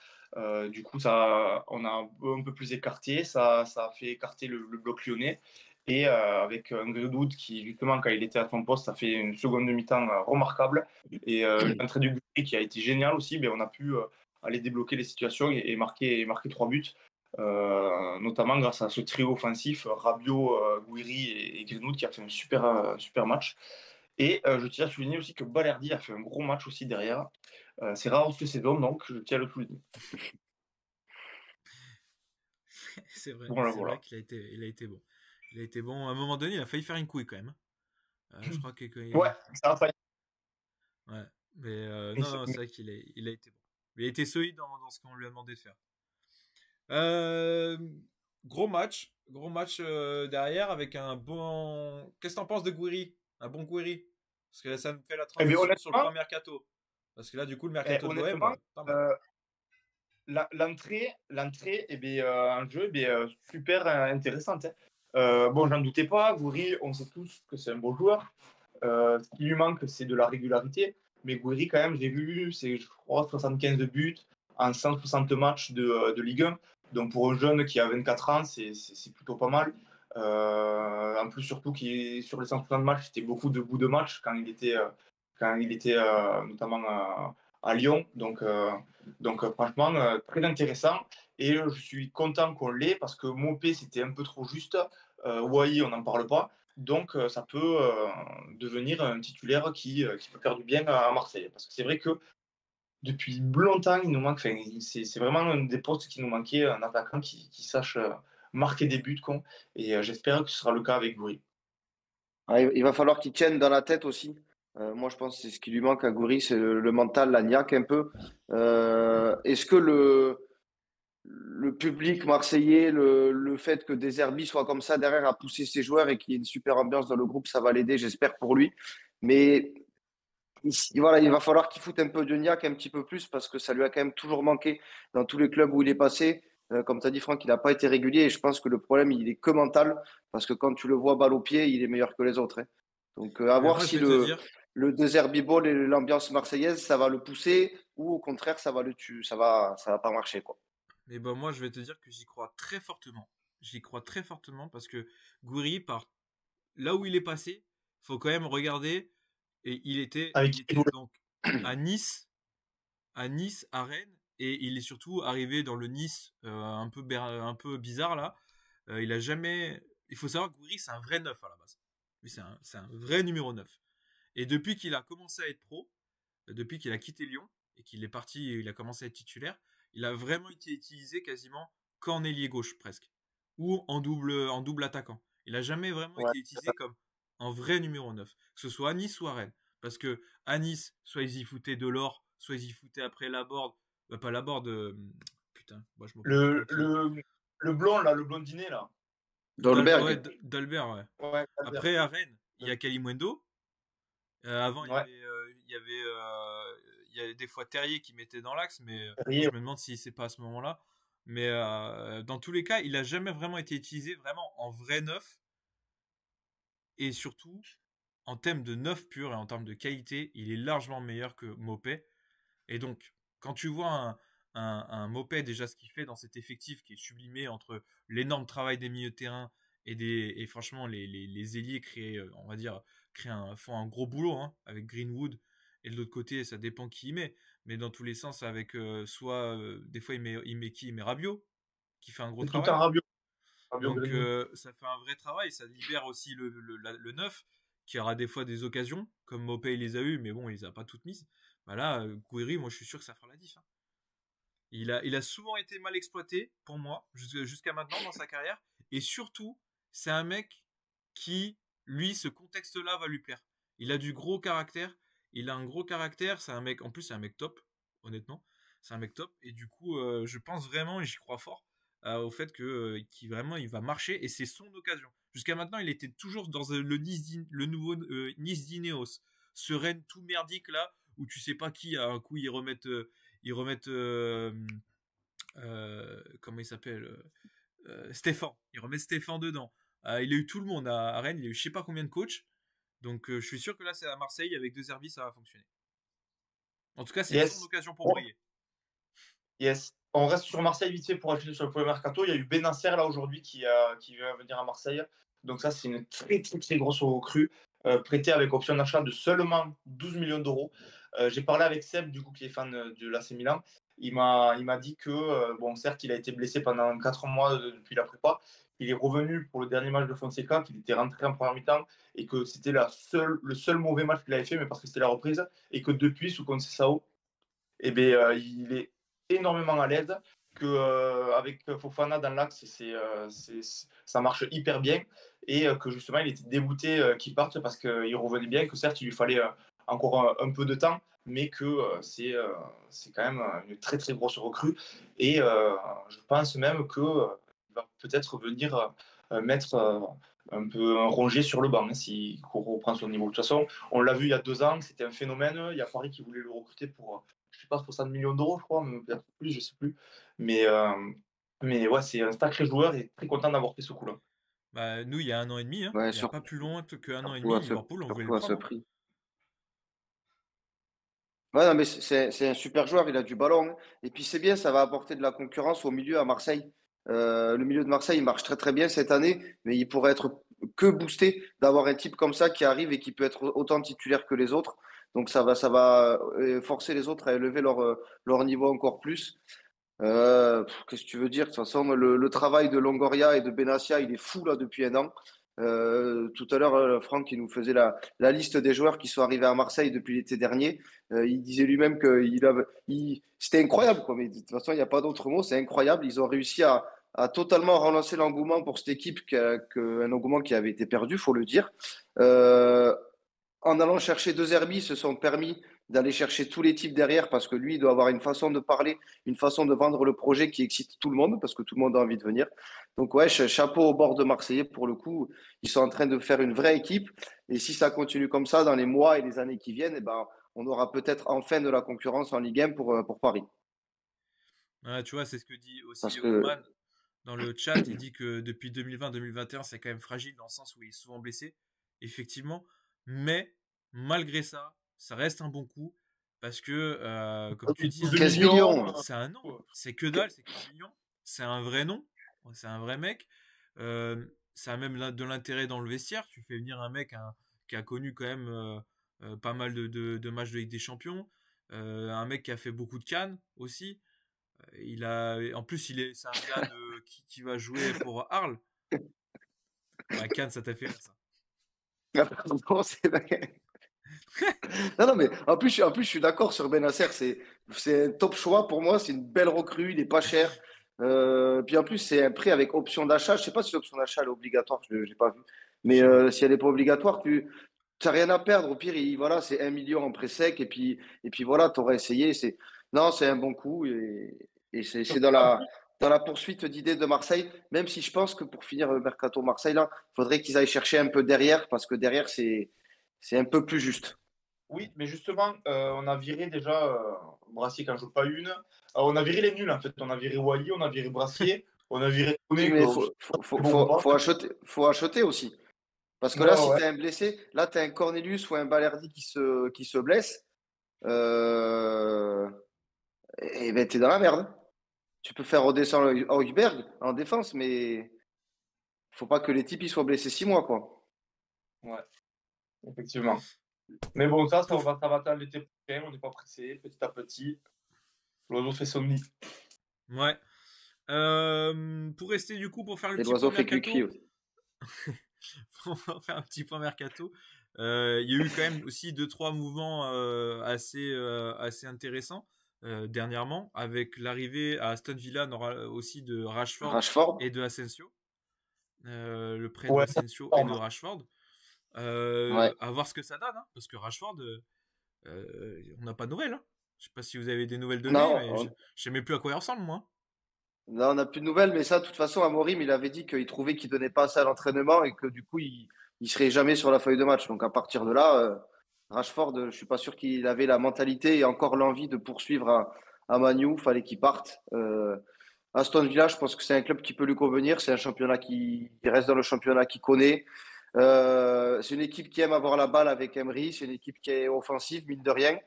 Du coup, on a un peu plus écarté, ça a fait écarter le bloc lyonnais. Et avec un Greenwood qui, justement, quand il était à son poste, a fait une seconde mi-temps remarquable. Et l'entrée du Gouiri qui a été géniale aussi, ben, on a pu aller débloquer les situations et marquer 3 buts. Notamment grâce à ce trio offensif, Rabiot, Gouiri et Greenwood qui a fait un super match. Et je tiens à souligner aussi que Balerdi a fait un gros match aussi derrière. C'est rare cette saison, donc je tiens à le souligner. C'est vrai, Voilà, c'est vrai voilà. qu'il a été bon. Il a été bon. À un moment donné, il a failli faire une couille quand même. Je crois Ouais, ça a failli. ouais. Mais Mais non, c'est- non, c'est mais- vrai qu'il a été bon. Il a été solide dans ce qu'on lui a demandé de faire. Euh, gros match derrière avec un bon. Qu'est-ce que t'en penses de Gouiri? Un bon Gouiri? Parce que là, ça me fait la Eh bien, transition sur le honnêtement, grand mercato. Parce que là, du coup, le mercato de l'OM, honnêtement, pas mal. euh, l'entrée, en jeu, super intéressante, hein. Bon, j'en doutais pas. Gouiri, on sait tous que c'est un bon joueur. Ce qui lui manque, c'est de la régularité. Mais Gouiri, quand même, j'ai vu, c'est, je crois, 75 buts en 160 matchs de Ligue 1. Donc, pour un jeune qui a 24 ans, c'est plutôt pas mal. En plus, surtout, sur les 160 matchs, c'était beaucoup de bouts de match quand il était notamment à Lyon. Donc franchement, très intéressant. Et je suis content qu'on l'ait parce que Mopé, c'était un peu trop juste. Wai, on n'en parle pas. Donc, ça peut devenir un titulaire qui peut faire du bien à Marseille. Parce que c'est vrai que depuis longtemps, il nous manque. Enfin, c'est vraiment un des postes qui nous manquait, un attaquant qui sache marquer des buts, quoi. Et j'espère que ce sera le cas avec Gouiri. Ah, il va falloir qu'il tienne dans la tête aussi. Moi, je pense que c'est ce qui lui manque à Goury, c'est le mental, la niaque un peu. Est-ce que le public marseillais, le fait que Deserbi soit comme ça derrière à pousser ses joueurs et qu'il y ait une super ambiance dans le groupe, ça va l'aider, j'espère pour lui. Mais voilà, il va falloir qu'il foute un peu de niaque un petit peu plus parce que ça lui a quand même toujours manqué dans tous les clubs où il est passé. Comme tu as dit, Franck, il n'a pas été régulier et je pense que le problème, il est que mental parce que quand tu le vois balle au pied, il est meilleur que les autres, hein. Donc, à Mais voir moi, je si vais te dire. le Derby Ball et l'ambiance marseillaise, ça va le pousser ou au contraire, ça va le tuer, ça va pas marcher, quoi. Mais bon, moi, je vais te dire que j'y crois très fortement. J'y crois très fortement parce que Gouiri, par là où il est passé, faut quand même regarder. Et Avec il qui il était donc à Nice, à Rennes, et il est surtout arrivé dans le Nice un peu bizarre là. Il a jamais. Il faut savoir que Gouiri, c'est un vrai neuf à la base. Lui, c'est un vrai numéro 9. Et depuis qu'il a commencé à être pro, depuis qu'il a quitté Lyon et qu'il est parti, il a commencé à être titulaire, il a vraiment été utilisé quasiment qu'en ailier gauche presque, ou en double attaquant. Il a jamais vraiment Ouais. été utilisé comme un vrai numéro 9, que ce soit à Nice ou à Rennes. Parce que à Nice, soit ils y foutaient Delors, soit ils y foutaient après Laborde, pas Laborde, putain, moi je me rappelle plus Le, contre qui. le, le blond, là, le blondinet, là. Ouais, Dolberg, Dalbert, ouais. Ouais, Albert. Après à Rennes, il y a Kalimundo. Avant, Ouais, il y avait des fois Terrier qui mettait dans l'axe, mais je Terrier. me demande si c'est pas à ce moment-là. Mais dans tous les cas, il a jamais vraiment été utilisé vraiment en vrai neuf. Et surtout, en termes de neuf pur et en termes de qualité, il est largement meilleur que Mopé. Et donc, quand tu vois un Mopé, déjà ce qu'il fait dans cet effectif qui est sublimé entre l'énorme travail des milieux de terrain et franchement, les ailiers on va dire, font un gros boulot hein, avec Greenwood. Et de l'autre côté, ça dépend qui il met. Mais dans tous les sens, avec des fois, il met Rabiot, qui fait un gros C'est tout un travail. Rabiot. Rabiot Donc Greenwood. ça fait un vrai travail, ça libère aussi le neuf qui aura des fois des occasions, comme Mopé il les a eu, mais bon, il les a pas toutes mises. Bah là, Gouiri, moi je suis sûr que ça fera la diff, hein. Il a souvent été mal exploité pour moi, jusqu'à maintenant dans sa carrière, et surtout, c'est un mec qui, lui, ce contexte-là va lui plaire. Il a du gros caractère, il a un gros caractère, c'est un mec, en plus c'est un mec top, honnêtement, c'est un mec top, et du coup, je pense vraiment, et j'y crois fort, au fait qu'il vraiment il va marcher et c'est son occasion. Jusqu'à maintenant, il était toujours dans le nouveau Nice d'Ineos, sereine tout merdique là où tu sais pas qui à un coup ils remettent comment il s'appelle Stéphane. Ils remettent Stéphane dedans. Il a eu tout le monde à Rennes, il a eu je sais pas combien de coachs. Donc je suis sûr que là c'est à Marseille avec deux services ça va fonctionner. En tout cas, c'est son Yes. occasion pour Bon, briller. yes. On reste sur Marseille vite fait pour ajouter sur le premier mercato. Il y a eu Benacer là aujourd'hui qui va venir à Marseille. Donc ça, c'est une très très très grosse recrue prêtée avec option d'achat de seulement 12 millions d'euros. J'ai parlé avec Seb, du coup, qui est fan de l'AC Milan. Il m'a dit que, bon, certes, il a été blessé pendant 4 mois depuis la prépa. Il est revenu pour le dernier match de Fonseca, qu'il était rentré en première mi-temps et que c'était le seul mauvais match qu'il avait fait, mais parce que c'était la reprise. Et que depuis, sous Conceição, eh bien, il est énormément à l'aise. avec Fofana dans l'axe, ça marche hyper bien et que justement il était dégoûté qu'il parte parce qu'il revenait bien, que certes il lui fallait encore un peu de temps, mais que c'est quand même une très très grosse recrue et je pense même qu'il va peut-être venir mettre un peu un rongé sur le banc hein, s'il reprend son niveau. De toute façon, on l'a vu il y a 2 ans, c'était un phénomène. Il y a Paris qui voulait le recruter pour, je sais pas, 60 millions d'euros, je crois, peut-être plus, je sais plus. Mais ouais, c'est un sacré joueur et très content d'avoir fait ce coup-là. Bah, nous, il y a 1 an et demi, hein, Ouais, il n'y a pas plus loin qu'un an et surtout demi, Liverpool, on voulait le surtout à ce prendre. Hein. prix. Ouais, non, mais c'est un super joueur, il a du ballon, hein. Et puis c'est bien, ça va apporter de la concurrence au milieu à Marseille. Le milieu de Marseille, il marche très très bien cette année, mais il pourrait être que boosté d'avoir un type comme ça qui arrive et qui peut être autant titulaire que les autres. Donc ça va forcer les autres à élever leur niveau encore plus. Qu'est-ce que tu veux dire? De toute façon, le travail de Longoria et de Benassia, il est fou là depuis un an. Tout à l'heure, Franck, il nous faisait la liste des joueurs qui sont arrivés à Marseille depuis l'été dernier. Il disait lui-même que c'était incroyable, quoi. Mais de toute façon, il n'y a pas d'autre mot. C'est incroyable. Ils ont réussi à totalement relancer l'engouement pour cette équipe, un engouement qui avait été perdu, faut le dire. Euh, En allant chercher deux Herbie, ils se sont permis d'aller chercher tous les types derrière parce que lui, il doit avoir une façon de parler, une façon de vendre le projet qui excite tout le monde parce que tout le monde a envie de venir. Donc ouais, chapeau au bord de Marseillais pour le coup. Ils sont en train de faire une vraie équipe et si ça continue comme ça dans les mois et les années qui viennent, eh ben, on aura peut-être enfin de la concurrence en Ligue 1 pour Paris. Ouais, tu vois, c'est ce que dit Parce aussi que Oman dans le chat. Il dit que depuis 2020-2021, c'est quand même fragile dans le sens où il est souvent blessé, effectivement. Mais malgré ça, ça reste un bon coup parce que, comme tu dis, hein, 12 15 millions. millions, c'est un nom, c'est que dalle, c'est 15 millions, c'est un vrai nom, c'est un vrai mec. Ça a même de l'intérêt dans le vestiaire. Tu fais venir un mec qui a connu quand même pas mal de matchs de Ligue des Champions, un mec qui a fait beaucoup de cannes aussi. En plus, c'est un gars qui va jouer pour Arles. Bah, Cannes, ça t'a fait rire, ça. non, non, mais en plus, je suis d'accord sur Benasser. C'est un top choix pour moi. C'est une belle recrue. Il est pas cher. Puis en plus, c'est un prix avec option d'achat. Je sais pas si l'option d'achat elle est obligatoire. Je n'ai pas vu. Je Mais sais pas. si elle n'est pas obligatoire, tu n'as rien à perdre. Au pire, voilà, c'est 1 million en prêt sec. Et puis voilà, tu aurais essayé. Non, c'est un bon coup. Et c'est dans la poursuite d'idées de Marseille. Même si je pense que pour finir le mercato Marseille, là, il faudrait qu'ils aillent chercher un peu derrière. Parce que derrière, c'est un peu plus juste. Oui, mais justement, on a viré déjà Brassier quand je joue pas une. On a viré les nuls en fait. On a viré Wally, on a viré Brassier, on a viré Oui, Koné, que mais je sais faut, pas faut, si c'est faut, bon ou faut, pas. faut acheter aussi. Parce que Ouais, là, ouais, si ouais. tu as un blessé, là, tu as un Cornelius ou un Balerdi qui se blesse, euh, et ben, tu es dans la merde. Tu peux faire redescendre Højbjerg en défense, mais faut pas que les types ils soient blessés 6 mois, quoi. Ouais, effectivement. Mais bon, ça Pour... ça va attendre l'été prochain. On n'est pas pressé. Petit à petit, l'oiseau fait son nid. Ouais. Pour rester du coup, pour faire le Et petit l'oiseau point fait cri-cri mercato, aussi. pour faire un petit point mercato, il y a eu quand même aussi deux trois mouvements assez intéressants dernièrement, avec l'arrivée à Aston Villa aussi de Rashford Rashford. et de Asensio, le prêt de Ouais, Asensio et de forme. Rashford. Ouais. À voir ce que ça donne, hein, parce que Rashford, on n'a pas de nouvelles. Hein. Je sais pas si vous avez des nouvelles de lui, Non, mais je sais même plus à quoi il ressemble, moi. là, on n'a plus de nouvelles, mais ça, de toute façon, Amorim, il avait dit qu'il trouvait qu'il donnait pas assez à l'entraînement et que du coup, il serait jamais sur la feuille de match. Donc, à partir de là, Rashford, je suis pas sûr qu'il avait la mentalité et encore l'envie de poursuivre à Manu. Il fallait qu'il parte. Aston Villa, je pense que c'est un club qui peut lui convenir. C'est un championnat il reste dans le championnat qu'il connaît. C'est une équipe qui aime avoir la balle avec Emery. C'est une équipe qui est offensive, mine de rien.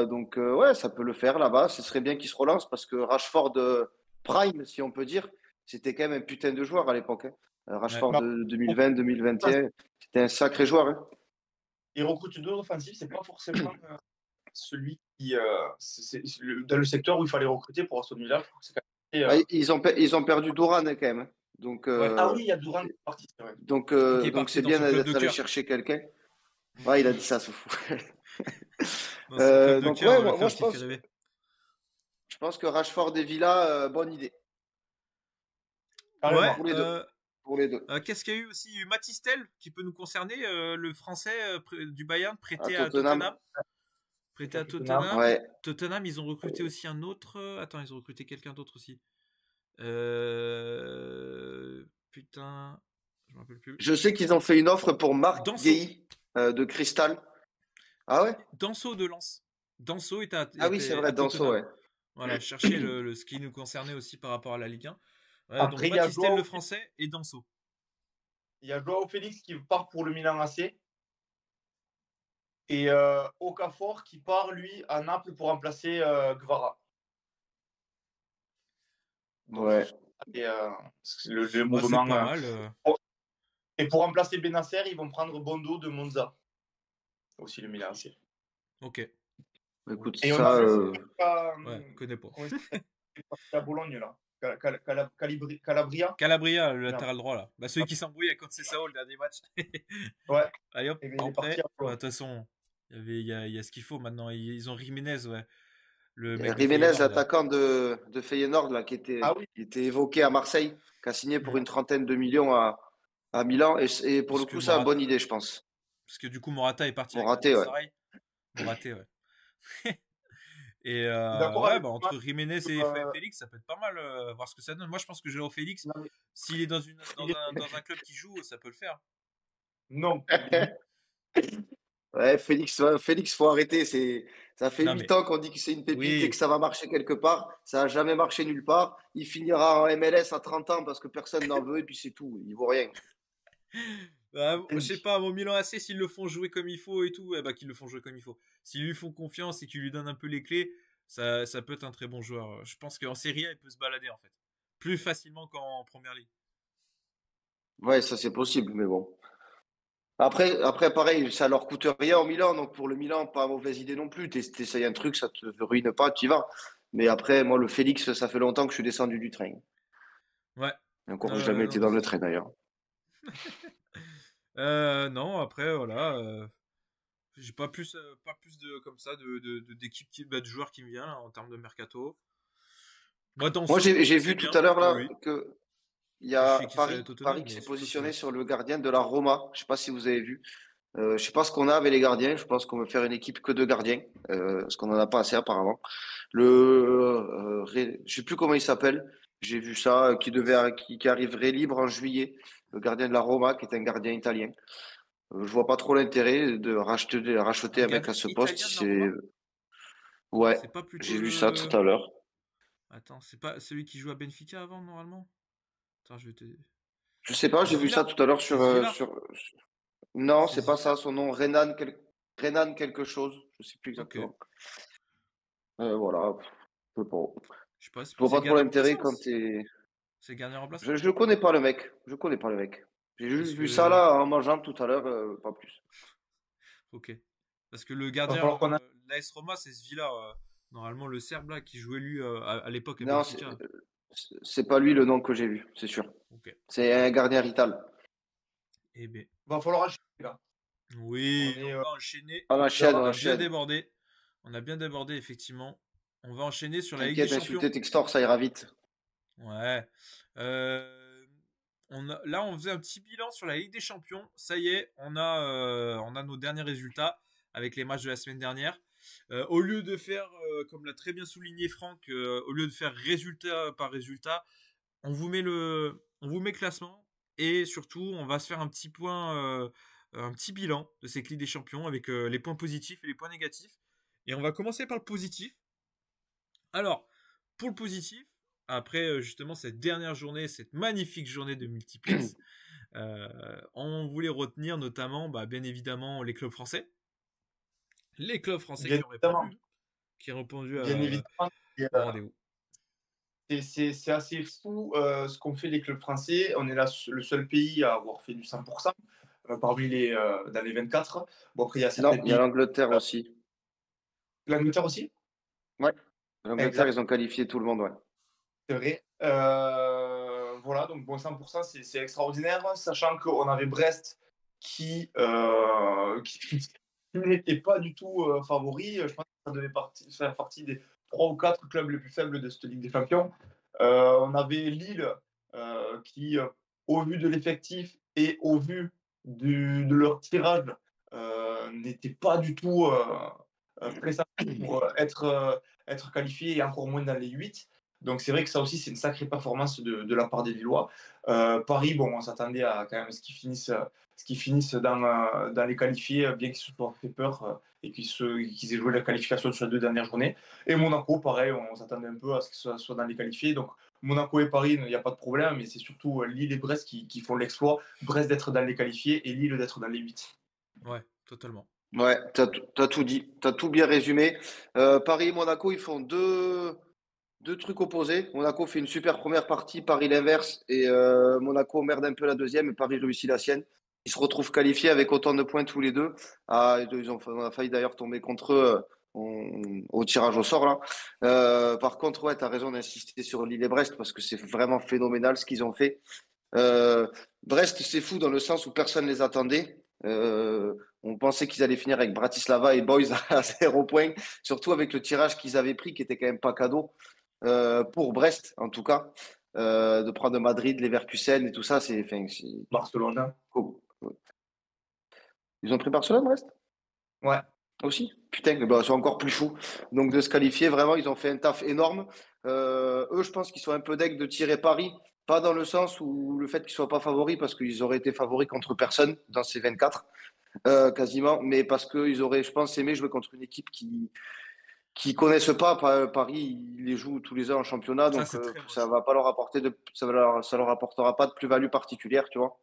Donc, ouais, ça peut le faire là-bas. Ce serait bien qu'il se relance parce que Rashford Prime, si on peut dire, c'était quand même un putain de joueur à l'époque, hein. Ouais. Rashford Mais de 2020, 2021, c'était un sacré joueur, hein. il recrute deux offensifs, c'est pas forcément celui qui. Dans le secteur où il fallait recruter pour Aston Villa. Je trouve que c'est quand même Ah, ils ont perdu Doran hein, quand même, hein. Donc, ouais. Ah oui, il y a Durant qui est parti, c'est vrai. donc, Qui est euh, donc parti c'est dans bien son club de d'être allé cœur. chercher quelqu'un. Ouais, il a dit ça, ce fou. Dans son club de Donc, cœur, ouais, le moi club je qui fait pense. rêver. Je pense que Rashford et Villa, bonne idée. Carrément. Ouais. Pour les deux. Pour les deux. Qu'est-ce qu'il y a eu aussi? Matistel, qui peut nous concerner, le français du Bayern, À prêté à Tottenham. Tottenham. Prêté à Tottenham. Tottenham. Ouais. Tottenham, ils ont recruté aussi un autre. Attends, ils ont recruté quelqu'un d'autre aussi. Putain, je me rappelle plus. Je sais qu'ils ont fait une offre pour Marc Danso. Guéhi de Crystal. Ah ouais? Danso de Lens. Danso est à, Ah oui, c'est vrai, à Danso, Tottenham. ouais. Voilà, chercher ce qui nous concernait aussi par rapport à la Ligue 1. Ouais, Après, donc il y a Matistel Joao- le français et Danso. Il y a Joao Félix qui part pour le Milan AC. Et Okafor qui part, lui, à Naples pour remplacer Gvara. Donc, Ouais. et, le Ouais, c'est mouvement. pas mal. Et pour remplacer Benacer, ils vont prendre Bondo de Monza. Aussi le Milan AC. Ok. Écoute, Et on ça. a Ouais, je connais pas. comment il s'appelle à Bologne, là. Calabria. Calabria, le latéral droit là. Bah, celui qui s'embrouille avec Conceição le dernier match. Ouais. Allez hop, Et il est en prêt. parti à Bah, Bologne. de toute façon, il y a ce qu'il faut maintenant. Ils ont Jiménez, ouais. Le mec de Jiménez, Feyenoord, là. l'attaquant de Feyenoord, là, qui Ah oui. était évoqué à Marseille, qui a signé pour Mm. une 30aine de millions à Milan. Et pour le Puisque coup, c'est une bonne Morata- idée, je pense. Parce que du coup, Morata est parti avec Moraté, ouais. Galatasaray. Moraté, ouais. Et D'accord ouais, avec bah, toi. entre Jiménez et Félix, ça peut être pas mal, voir ce que ça donne. Moi, je pense que Joao Félix, Non, mais- s'il est dans un club qui joue, ça peut le faire. Non. Ouais, Félix, faut arrêter. Ça fait Non, 8 mais ans qu'on dit que c'est une pépite et que oui, ça va marcher quelque part. Ça n'a jamais marché nulle part. Il finira en MLS à 30 ans parce que personne n'en veut et puis c'est tout. Il vaut rien. bah, je sais pas, au Milan AC, s'ils le font jouer comme il faut et tout, eh bah, qu'ils le font jouer comme il faut. S'ils lui font confiance et qu'ils lui donnent un peu les clés, ça peut être un très bon joueur. Je pense qu'en Serie A, il peut se balader en fait. Plus facilement qu'en Première Ligue. Ouais, ça c'est possible, mais bon. Après, pareil, ça leur coûte rien au Milan. Donc pour le Milan, pas mauvaise idée non plus. T'essayes un truc, ça te ruine pas, tu y vas. Mais après, moi, le Félix, ça fait longtemps que je suis descendu du train. Ouais. Et encore, j'ai jamais été Non, dans c'est le ça. train d'ailleurs. Non, après, voilà. J'ai pas plus de comme ça d'équipe de joueurs qui me viennent là, en termes de mercato. Moi, Moi, Danso, j'ai c'est vu tout bien à l'heure pour là lui. que il y Je a sais qu'il serait à Paris Tottenham, qui mais s'est c'est tout aussi positionné bien. sur le gardien de la Roma. Je sais pas si vous avez vu. Je sais pas ce qu'on a avec les gardiens. Je pense qu'on veut faire une équipe que de gardiens, parce qu'on en a pas assez apparemment. Je sais plus comment il s'appelle. J'ai vu ça, qui arriverait libre en juillet. Le gardien de la Roma, qui est un gardien italien. Je vois pas trop l'intérêt de racheter Un un mec gardien à ce poste. italien de la Roma? Ouais, C'est pas plutôt j'ai vu ça tout le. à l'heure. Attends, c'est pas celui qui joue à Benfica avant, normalement? Attends, je vais te. Je sais pas, j'ai vu ça Zvila? tout à l'heure C'est Zvila? Non, C'est c'est pas ça. Zvila? Son nom, Renan quelque chose. Je sais plus Ok. exactement. Voilà. Je sais pas. Je sais pas, Je vois c'est pas le trop gardien l'intérêt remplaçant? quand t'es. C'est le gardien remplaçant? Je connais pas le mec. Je connais pas le mec. J'ai Parce juste vu ça que. là en mangeant tout à l'heure, pas plus. Ok. Parce que le Il va gardien, falloir qu'on a. l'AS Roma, c'est Zvila. Normalement, le Serbe là, qui jouait lui à l'époque à Non, Benfica. c'est pas lui le nom que j'ai vu, c'est sûr. Ok. C'est un gardien rital. Eh ben. Il va falloir acheter, là. Oui, On est, on va enchaîner. On enchaîne, On on a bien enchaîne. débordé. On a bien débordé, effectivement. On va enchaîner sur la Ligue des T'inquiète, Champions. insulter Textor, ça ira vite. Ouais. Là, on faisait un petit bilan sur la Ligue des Champions. Ça y est, on a nos derniers résultats avec les matchs de la semaine dernière. Au lieu de faire, comme l'a très bien souligné Franck, au lieu de faire résultat par résultat, on vous met le classement et surtout, on va se faire un petit point, un petit bilan de cette Ligue des Champions avec les points positifs et les points négatifs. Et on va commencer par le positif. Alors, pour le positif, après justement cette dernière journée, cette magnifique journée de multiplex, on voulait retenir notamment, bien évidemment, les clubs français. Les clubs français bien évidemment. qui ont répondu Bien évidemment. au rendez-vous. C'est assez fou ce qu'ont fait les clubs français. On est là, le seul pays à avoir fait du 100% parmi dans les 24. Bon, après, il y a certains Non, il y a pays. l'Angleterre aussi. L'Angleterre aussi? Ouais. L'Angleterre, Exact, ils ont qualifié tout le monde, ouais. c'est vrai. Voilà, donc bon, 100%, c'est extraordinaire, sachant qu'on avait Brest qui n'était pas du tout favori. Je pense que ça devait faire partie des 3 ou 4 clubs les plus faibles de cette Ligue des Champions. On avait Lille qui, au vu de l'effectif et au vu de leur tirage, n'était pas du tout pressant pour être qualifié et encore moins dans les 8. Donc c'est vrai que ça aussi, c'est une sacrée performance de la part des Lillois. Paris, bon, on s'attendait à quand même ce qu'ils finissent dans les qualifiés, bien qu'ils se soient fait peur et qu'ils aient joué la qualification sur les 2 dernières journées. Et Monaco, pareil, on s'attendait un peu à ce qu'ils soient dans les qualifiés. Donc Monaco et Paris, il n'y a pas de problème, mais c'est surtout Lille et Brest qui font l'exploit. Brest d'être dans les qualifiés et Lille d'être dans les 8. Ouais, totalement. Ouais, t'as tout dit, t'as tout bien résumé. Paris et Monaco, ils font deux trucs opposés. Monaco fait une super première partie, Paris l'inverse, et Monaco merde un peu la deuxième, et Paris réussit la sienne. Ils se retrouvent qualifiés avec autant de points tous les deux. Ah, on a failli d'ailleurs tomber contre eux au tirage au sort là. Par contre, ouais, t'as raison d'insister sur Lille et Brest parce que c'est vraiment phénoménal ce qu'ils ont fait. Euh, Brest, c'est fou dans le sens où personne ne les attendait. On pensait qu'ils allaient finir avec Bratislava et Boys à 0 points, surtout avec le tirage qu'ils avaient pris qui était quand même pas cadeau. Pour Brest, en tout cas, de prendre Madrid, Leverkusen et tout ça, Barcelone. cool. Ils ont pris Barcelone, Brest Ouais. aussi. Putain, bah, c'est encore plus fou. Donc de se qualifier, vraiment, ils ont fait un taf énorme. Eux, je pense qu'ils sont un peu deg de tirer Paris, pas dans le sens où le fait qu'ils soient pas favoris, parce qu'ils auraient été favoris contre personne dans ces 24, quasiment, mais parce qu'ils auraient, je pense, aimé jouer contre une équipe qui connaissent pas. Paris, ils les jouent tous les ans en championnat, Ça, donc c'est très ça moche. va pas leur apporter ça leur apportera pas de plus-value particulière, tu vois.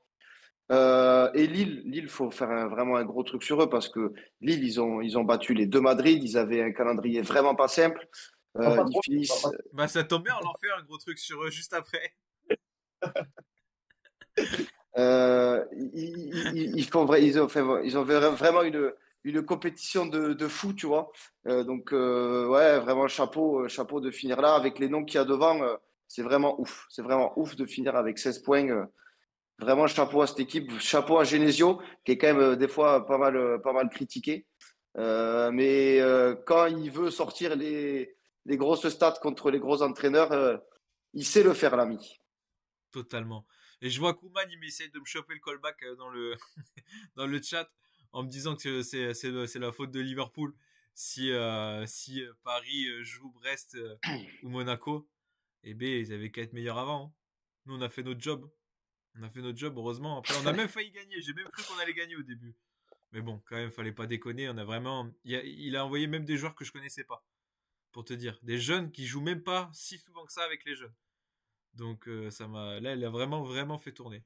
Et Lille, faut faire vraiment un gros truc sur eux parce que Lille, ils ont battu les deux Madrid. Ils avaient un calendrier vraiment pas simple. Pas Ils trop. finissent. Bah, ça tombe bien, on en fait un gros truc sur eux juste après. Ils ont vraiment une compétition de fou, tu vois. Donc, ouais, vraiment chapeau de finir là avec les noms qu'il y a devant. C'est vraiment ouf. C'est vraiment ouf de finir avec 16 points. Vraiment chapeau à cette équipe. Chapeau à Genesio, qui est quand même des fois pas mal critiqué. Mais quand il veut sortir les grosses stats contre les gros entraîneurs, il sait le faire, l'ami. Totalement. Et je vois Kouman, il m'essaye de me choper le callback dans le, dans le chat en me disant que c'est la faute de Liverpool si Paris joue Brest ou Monaco. Eh bien, ils avaient qu'à être meilleurs avant, hein. Nous, on a fait notre job. On a fait notre job, heureusement. Après, on a même failli gagner. J'ai même cru qu'on allait gagner au début. Mais bon, quand même, fallait pas déconner. On a vraiment. Il a envoyé même des joueurs que je connaissais pas. Pour te dire. Des jeunes qui jouent même pas si souvent que ça avec les jeunes. Donc, ça m'a. Là, il a vraiment, vraiment fait tourner.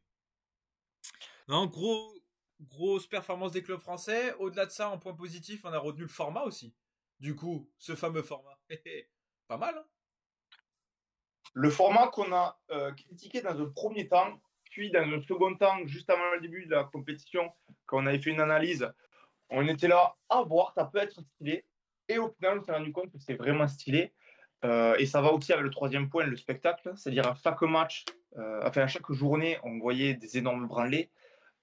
Non, grosse performance des clubs français. Au-delà de ça, en point positif, on a retenu le format aussi. Du coup, ce fameux format. Pas mal, hein? Le format qu'on a critiqué dans un premier temps, puis dans un second temps, juste avant le début de la compétition, quand on avait fait une analyse, on était là à voir, ça peut être stylé. Et au final, on s'est rendu compte que c'est vraiment stylé. Et ça va aussi avec le troisième point, le spectacle. C'est-à-dire à chaque match, à chaque journée, on voyait des énormes branlées.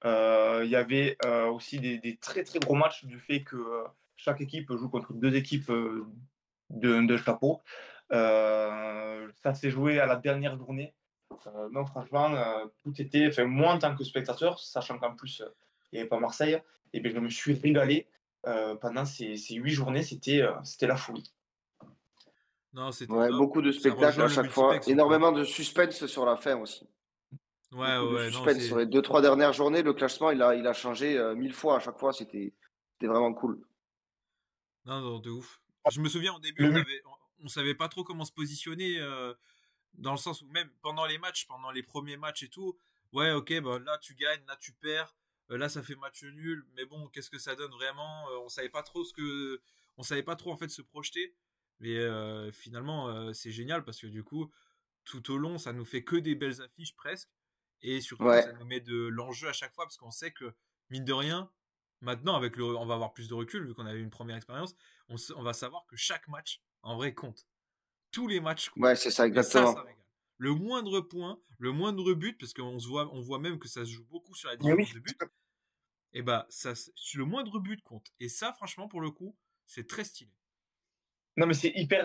Il y avait aussi des très très gros matchs du fait que chaque équipe joue contre deux équipes de chapeau. Ça s'est joué à la dernière journée. Donc franchement, tout était, enfin moi en tant que spectateur, sachant qu'en plus il n'y avait pas Marseille, et bien je me suis régalé pendant ces 8 journées, c'était la folie. Non, c'était Ouais, top. beaucoup de Ça spectacles rejoint à le chaque fois. multiplex, quoi. Énormément de suspense sur la fin aussi. Ouais, Beaucoup de ouais, non, suspense sur les 2, 3 dernières journées. Le classement, il a changé 1000 fois à chaque fois. C'était vraiment cool. Non, non, de ouf. Je me souviens au début, Le, on savait pas trop comment se positionner, dans le sens où même pendant les matchs, pendant les premiers matchs et tout, ouais, ok, bah là tu gagnes, là tu perds, là ça fait match nul, mais bon, qu'est-ce que ça donne vraiment? On savait pas trop en fait se projeter, mais finalement c'est génial parce que du coup, tout au long, ça nous fait que des belles affiches presque, et surtout Ouais, ça nous met de l'enjeu à chaque fois parce qu'on sait que mine de rien, maintenant on va avoir plus de recul vu qu'on a eu une première expérience, on va savoir que chaque match en vrai compte, tous les matchs comptent. ouais, c'est ça, Et ça exactement. régale. Le moindre point, le moindre but, parce on voit même que ça se joue beaucoup sur la mais oui, différence de but, et bah, le moindre but compte. Et ça, franchement, pour le coup, c'est très stylé. Non, mais c'est hyper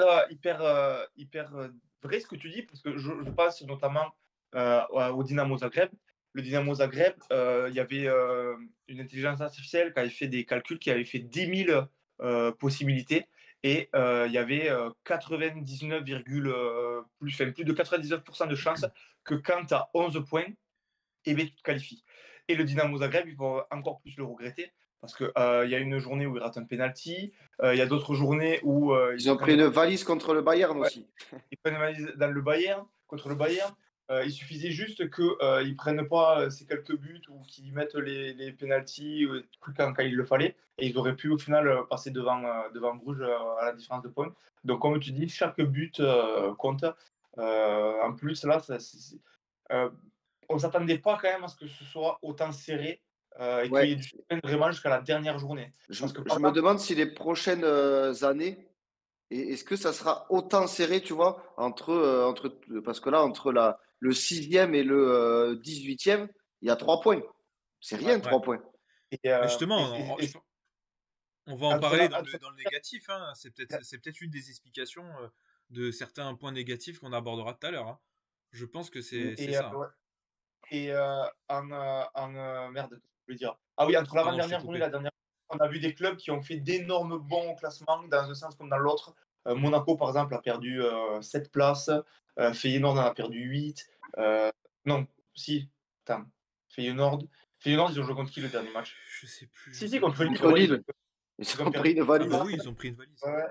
vrai ce que tu dis, parce que je pense notamment au Dynamo Zagreb. Le Dynamo Zagreb, il y avait une intelligence artificielle qui avait fait des calculs, qui avait fait 10 000 possibilités, et il y avait 99, plus de 99% de chances que quand tu as 11 points, eh bien, tu te qualifies. Et le Dynamo Zagreb, il faut encore plus le regretter, parce qu'il y a une journée où il rate un penalty, il y a d'autres journées où Ils ont pris une valise contre le Bayern ouais, aussi. ils prennent une valise dans le Bayern, contre le Bayern. Il suffisait juste qu'ils ne prennent pas ces quelques buts ou qu'ils mettent les pénaltys quand il le fallait. Et ils auraient pu au final passer devant Bruges à la différence de points. Donc comme tu dis, chaque but compte. En plus, là, euh, on ne s'attendait pas quand même à ce que ce soit autant serré et qu'il y Ouais, ait du suspense vraiment jusqu'à la dernière journée. je, Parce que je par me exemple, demande si les prochaines années, est-ce que ça sera autant serré, tu vois, parce que là, entre le sixième et le 18e, il y a 3 points. C'est ouais, rien, Ouais. 3 points. et, Bah, euh, justement, et- et- et on va en entre parler la, entre dans le négatif, hein. C'est peut-être une des explications de certains points négatifs qu'on abordera tout à l'heure, hein. Je pense que c'est ça, hein. ouais. Merde, qu'est-ce que je voulais dire? Ah oui, entre Pardon, je t'ai l'avant-dernière journée et coupé. la dernière, on a vu des clubs qui ont fait d'énormes bons au classement, dans un sens comme dans l'autre. Monaco, par exemple, a perdu 7 places. Feyenoord en a perdu 8. Non, si, attends. Feyenoord, Feyenoord, ils ont joué contre qui le dernier match? Je Si, sais contre plus. Lille, Contre ouais, Lille, ils ils ont ont pris perdu une 7 Ah bah valise. oui, places. ils ont pris une valise. Ouais,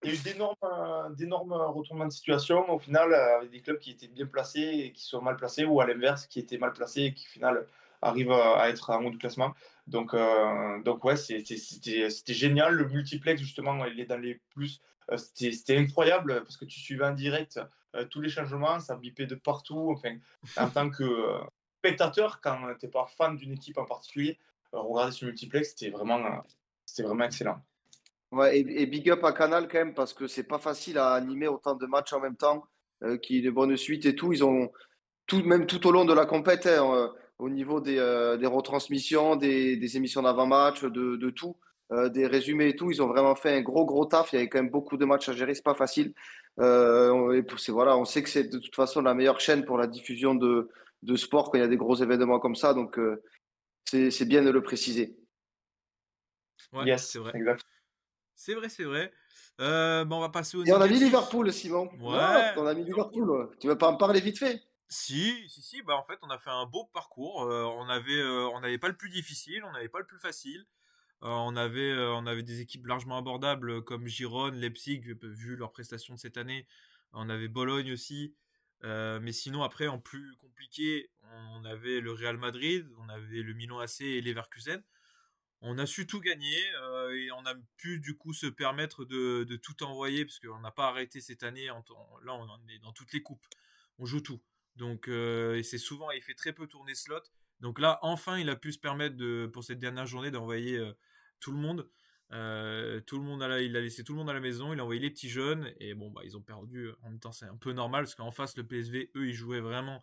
il y a eu d'énormes retournements de situation, au final, avec des clubs qui étaient bien placés et qui sont mal placés, ou à l'inverse, qui étaient mal placés et qui, au final, arrivent à être en haut du classement. Donc ouais, c'était génial. Le multiplex, justement, il est dans les plus. C'était incroyable parce que tu suivais en direct tous les changements, ça bipait de partout. Enfin, en tant que spectateur, quand tu n'es pas fan d'une équipe en particulier, regarder ce multiplex, c'était vraiment excellent. Ouais, et big up à Canal quand même, parce que c'est pas facile à animer autant de matchs en même temps, qu'il y ait des bonnes suites et tout. Ils ont même tout au long de la compète, hein, au niveau des retransmissions, des émissions d'avant-match, de tout, des résumés et tout, ils ont vraiment fait un gros taf. Il y avait quand même beaucoup de matchs à gérer, c'est pas facile. Voilà, on sait que c'est de toute façon la meilleure chaîne pour la diffusion de sport quand il y a des gros événements comme ça, donc c'est bien de le préciser. Ouais, c'est Yes, vrai. exact. C'est vrai, c'est vrai. Bah, on va passer au Et on a mis négatif. Liverpool, Simon. Non, Ouais, on a mis Liverpool. Liverpool. Ouais. Tu vas pas en parler vite fait? Si, bah en fait, on a fait un beau parcours. On n'avait pas le plus difficile, on n'avait pas le plus facile. On avait des équipes largement abordables comme Girone, Leipzig, vu leurs prestations de cette année. On avait Bologne aussi. Mais sinon, après, en plus compliqué, on avait le Real Madrid, on avait le Milan AC et Leverkusen. On a su tout gagner et on a pu du coup se permettre de tout envoyer parce qu'on n'a pas arrêté cette année. Là, on en est dans toutes les coupes. On joue tout. Donc, et c'est souvent, il fait très peu tourner slot. Donc là, enfin, il a pu se permettre pour cette dernière journée d'envoyer tout le monde. Il a laissé tout le monde à la maison. Il a envoyé les petits jeunes et bon, bah, ils ont perdu. En même temps, c'est un peu normal parce qu'en face, le PSV, eux, ils jouaient vraiment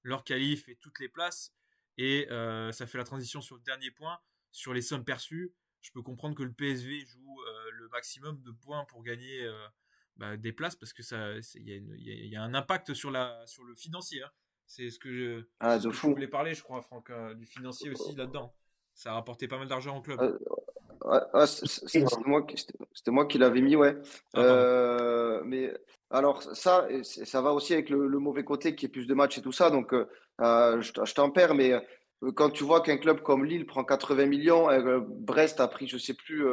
leur qualif et toutes les places. Et ça fait la transition sur le dernier point sur les sommes perçues. Je peux comprendre que le PSV joue le maximum de points pour gagner des places parce que il y a un impact sur le financier, hein. Ah, C'est ce de que tu fou. voulais parler, je crois, Franck, du financier aussi là-dedans. Ça a rapporté pas mal d'argent au club. Euh, c'était moi qui l'avais mis, ouais. Ah, pardon. Mais alors, ça va aussi avec le mauvais côté qui est plus de matchs et tout ça. Donc, je t'en perds. Mais quand tu vois qu'un club comme Lille prend 80 millions, Brest a pris, je sais plus,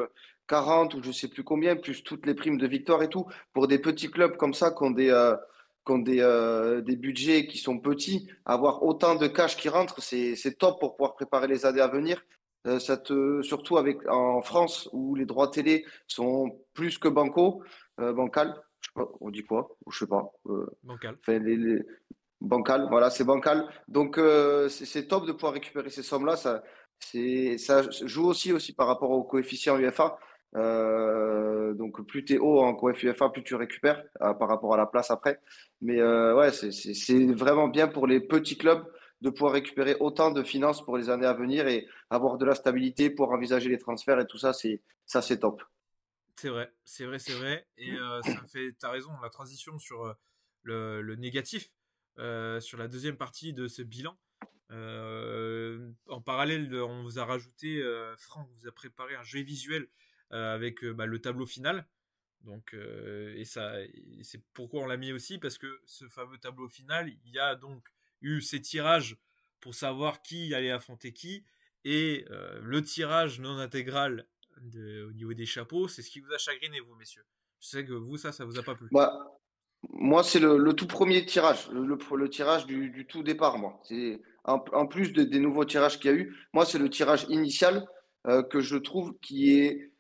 40 ou je sais plus combien, plus toutes les primes de victoire et tout, pour des petits clubs comme ça qui ont des budgets qui sont petits, avoir autant de cash qui rentre, c'est top pour pouvoir préparer les années à venir. Surtout en France où les droits télé sont plus que bancal, je sais pas, on dit quoi? Je sais pas. Bancal. Enfin, bancal, voilà, c'est bancal. Donc c'est top de pouvoir récupérer ces sommes-là. Ça joue aussi par rapport au coefficient UEFA. Donc plus tu es haut en coef UEFA, plus tu récupères par rapport à la place après. Mais ouais, c'est vraiment bien pour les petits clubs de pouvoir récupérer autant de finances pour les années à venir et avoir de la stabilité pour envisager les transferts et tout ça, c'est top. C'est vrai, c'est vrai, c'est vrai. Et ça me fait, t'as raison, la transition sur le négatif, sur la deuxième partie de ce bilan. En parallèle, on vous a rajouté, Franck vous a préparé un jeu visuel avec le tableau final. Donc, et c'est pourquoi on l'a mis aussi, parce que ce fameux tableau final, il y a donc eu ces tirages pour savoir qui allait affronter qui, et le tirage non intégral au niveau des chapeaux, c'est ce qui vous a chagriné, vous, messieurs. Je sais que vous, ça vous a pas plu. Bah, moi, c'est le tout premier tirage, le tirage du tout départ, moi. C'est en plus des nouveaux tirages qu'il y a eu, moi, c'est le tirage initial que je trouve qui est.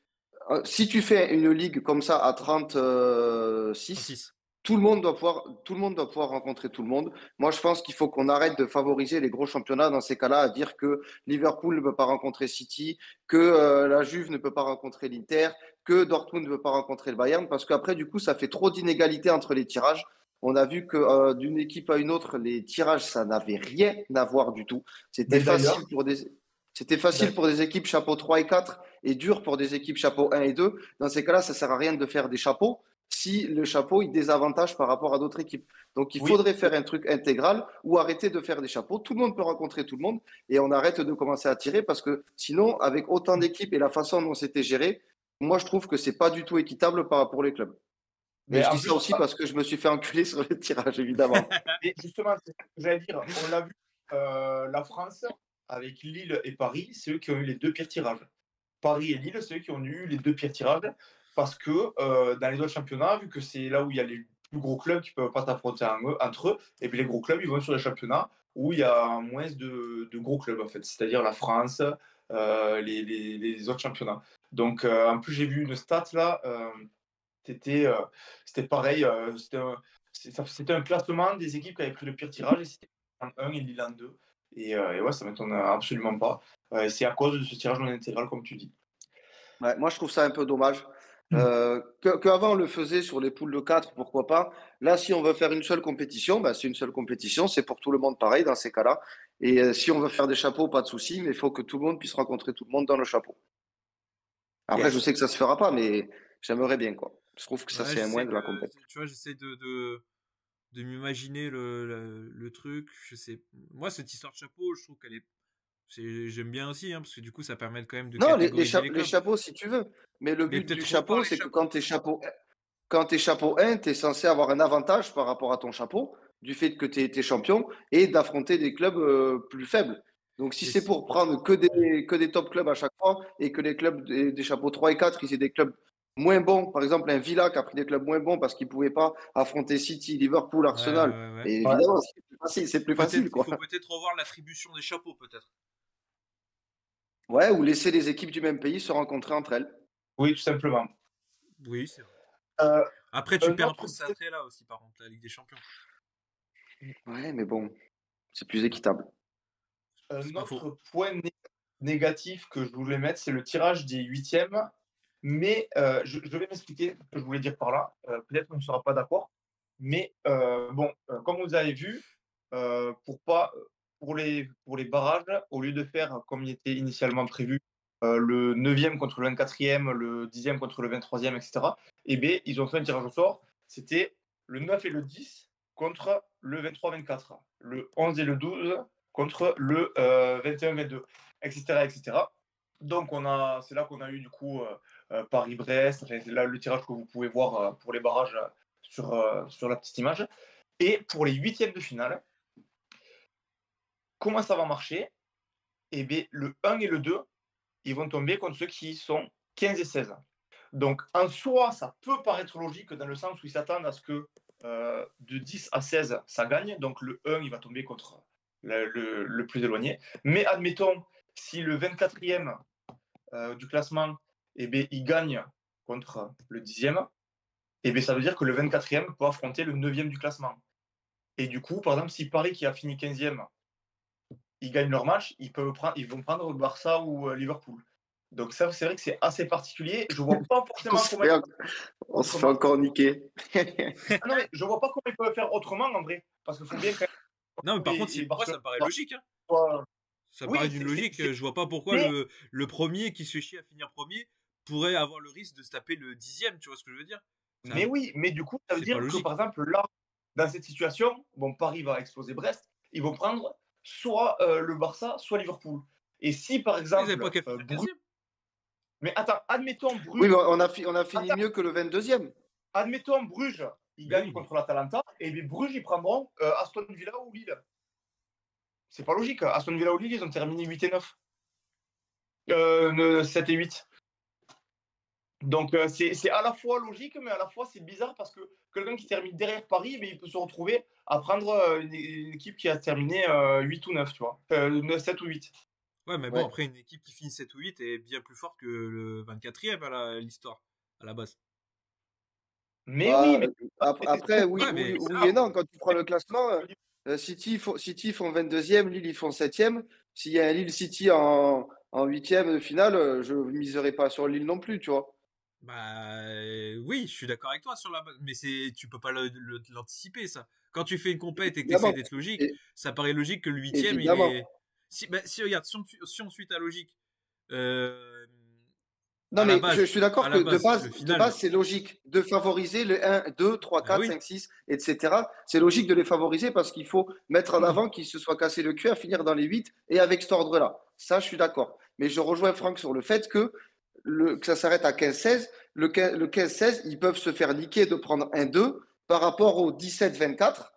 Si tu fais une ligue comme ça à 36, 36. tout le monde doit pouvoir rencontrer tout le monde. Moi, je pense qu'il faut qu'on arrête de favoriser les gros championnats dans ces cas-là, à dire que Liverpool ne peut pas rencontrer City, que la Juve ne peut pas rencontrer l'Inter, que Dortmund ne peut pas rencontrer le Bayern, parce qu'après, du coup, ça fait trop d'inégalités entre les tirages. On a vu que d'une équipe à une autre, les tirages, ça n'avait rien à voir du tout. C'était Mais d'ailleurs, facile pour des, c'était facile pour des équipes chapeau 3 et 4 et dur pour des équipes chapeau 1 et 2. Dans ces cas-là, ça sert à rien de faire des chapeaux si le chapeau il désavantage par rapport à d'autres équipes. Donc il oui, faudrait faire un truc intégral ou arrêter de faire des chapeaux. Tout le monde peut rencontrer tout le monde et on arrête de commencer à tirer parce que sinon, avec autant d'équipes et la façon dont c'était géré, moi je trouve que c'est pas du tout équitable par rapport aux clubs. Et mais je en dis ça plus, aussi parce que je me suis fait enculer sur le tirage, évidemment. et justement, c'est ce que j'allais dire. On l'a vu, la France, avec Lille et Paris, c'est eux qui ont eu les deux pires tirages. Paris et Lille, c'est eux qui ont eu les deux pires tirages parce que dans les autres championnats, vu que c'est là où il y a les plus gros clubs qui ne peuvent pas s'affronter entre eux, et puis les gros clubs, ils vont sur les championnats où il y a moins de gros clubs, en fait, c'est-à-dire la France, les autres championnats. Donc, en plus, j'ai vu une stat là, c'était pareil, c'était un classement des équipes qui avaient pris le pire tirage, et c'était en 1 et Lille en 2. Et ouais, ça ne m'étonne absolument pas. C'est à cause de ce tirage non intégral, comme tu dis. Ouais, moi, je trouve ça un peu dommage. Qu'avant, on le faisait sur les poules de 4, pourquoi pas. Là, si on veut faire une seule compétition, bah, c'est une seule compétition. C'est pour tout le monde pareil dans ces cas-là. Et si on veut faire des chapeaux, pas de souci, mais il faut que tout le monde puisse rencontrer tout le monde dans le chapeau. Après, je Yes. sais que ça se fera pas, mais j'aimerais bien, quoi. Je trouve que ça, Ouais, c'est un j'essaie moins de de, la compète. tu vois, j'essaie de m'imaginer le truc. Je sais, moi, cette histoire de chapeau, je trouve qu'elle est, j'aime bien aussi, hein, parce que du coup, ça permet quand même de Non, catégoriser les les clubs. chapeaux, si tu veux. Mais le Mais but peut-être du trop par chapeau, les c'est que chapeaux. quand t'es chapeau 1, tu es censé avoir un avantage par rapport à ton chapeau, du fait que tu es champion, et d'affronter des clubs plus faibles. Donc si Mais c'est pour prendre que des top clubs à chaque fois, et que les clubs des chapeaux 3 et 4, ils aient des clubs moins bons, par exemple un Villa qui a pris des clubs moins bons parce qu'ils ne pouvaient pas affronter City, Liverpool, ouais, ouais, Arsenal, ouais, ouais. et Ouais. évidemment, c'est plus facile, Peut-être, il quoi. faut peut-être revoir l'attribution des chapeaux, peut-être. Ouais, ou laisser les équipes du même pays se rencontrer entre elles. Oui, tout simplement. Oui, c'est vrai. Euh, Après, tu un perds un peu autre, cet attrait-là aussi, par contre, la Ligue des Champions. Ouais, mais bon, c'est plus équitable. C'est un pas faux. autre point négatif que je voulais mettre, c'est le tirage des huitièmes. Mais je vais m'expliquer ce que je voulais dire par là. Peut-être qu'on ne sera pas d'accord. Mais bon, comme vous avez vu, pour pas, pour les barrages, au lieu de faire comme il était initialement prévu, le 9e contre le 24e, le 10e contre le 23e, etc., eh bien, ils ont fait un tirage au sort. C'était le 9 et le 10 contre le 23-24, le 11 et le 12 contre le 21-22, etc., etc. Donc, c'est là qu'on a eu du coup Paris-Brest. Enfin, c'est là le tirage que vous pouvez voir pour les barrages sur la petite image. Et pour les huitièmes de finale, comment ça va marcher? Eh bien, le 1 et le 2, ils vont tomber contre ceux qui sont 15 et 16. Donc, en soi, ça peut paraître logique dans le sens où ils s'attendent à ce que de 10 à 16, ça gagne. Donc, le 1, il va tomber contre le plus éloigné. Mais admettons, si le 24e du classement, eh bien, il gagne contre le 10e, eh bien, ça veut dire que le 24e peut affronter le 9e du classement. Et du coup, par exemple, si Paris, qui a fini 15e, ils gagnent leur match, ils vont prendre le Barça ou Liverpool. Donc ça, c'est vrai que c'est assez particulier. Je vois pas On forcément se comment fait, ils on se fait autrement. encore niquer. Ah non, mais je vois pas comment ils peuvent faire autrement en vrai. Parce qu'il faut bien quand Non, mais même par contre, et moi, ça Barcelone me paraît logique, hein. soit- Ça me paraît Oui, d'une logique. Je vois pas pourquoi mais le premier qui se fait chier à finir premier pourrait avoir le risque de se taper le 10e, tu vois ce que je veux dire? Mais oui, mais du coup, ça veut c'est dire pas que logique. par exemple, là, dans cette situation, bon, Paris va exploser Brest, ils vont prendre soit le Barça, soit Liverpool. Et si par Ils n'avaient pas exemple, qu'à finir Bruges. 15e. Mais attends, admettons Oui, mais Bruges. on a fini Attends, mieux que le 22e. admettons Bruges, ils Mais gagnent oui, mais contre l'Atalanta, et bien Bruges, ils prendront Aston Villa ou Lille. C'est pas logique. Aston Villa ou Lille, ils ont terminé 8 et 9. 7 et 8. Donc c'est à la fois logique, mais à la fois c'est bizarre parce que quelqu'un qui termine derrière Paris, mais il peut se retrouver à prendre une équipe qui a terminé 8 ou 9, tu vois. 7 ou 8. ouais, mais bon, Ouais. après, une équipe qui finit 7 ou 8 est bien plus forte que le 24e à l'histoire, à la base. Mais oui, Bah, mais après, oui, Ouais, mais oui et non. Quand tu prends le classement, City font 22e, Lille ils font 7e. S'il y a un Lille City en 8e de finale, je ne miserai pas sur Lille non plus, tu vois. bah oui, je suis d'accord avec toi sur la base, mais tu peux pas l'anticiper ça. Quand tu fais une compète et que tu essaies Évidemment. d'être logique, Et- ça paraît logique que le 8e il évidemment. est. Si regarde, si on suit ta logique, euh, Non, mais je suis à d'accord que la base, le de final, base, c'est logique de favoriser les 1, 2, 3, bah 4, oui, 5, 6, etc. C'est logique de les favoriser parce qu'il faut mettre en avant qu'ils se soient cassés le cul à finir dans les 8 et avec cet ordre-là. Ça, je suis d'accord. Mais je rejoins Franck sur le fait que ça s'arrête à 15-16. Le 15-16, ils peuvent se faire niquer de prendre 1-2 par rapport au 17-24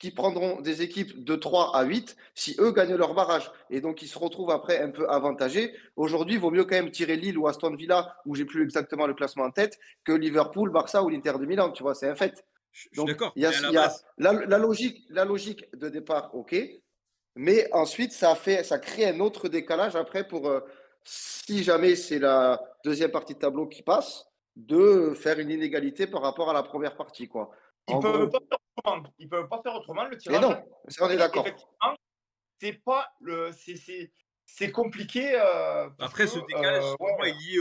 qui prendront des équipes de 3 à 8 si eux gagnent leur barrage. Et donc, ils se retrouvent après un peu avantagés. Aujourd'hui, il vaut mieux quand même tirer Lille ou Aston Villa, où j'ai plus exactement le classement en tête, que Liverpool, Barça ou l'Inter de Milan. Tu vois, c'est un fait. je suis Donc, d'accord, il y a, mais à la il y a base, la logique de départ, ok. Mais ensuite, ça crée un autre décalage après pour, si jamais c'est la deuxième partie de tableau qui passe, de faire une inégalité par rapport à la première partie, quoi. ils En peuvent pas gros. faire autrement. Ils peuvent pas faire autrement. Le Et tirage, non, ça on est d'accord. effectivement, c'est pas le, c'est compliqué parce que après ce décalage, pour moi, ouais. est lié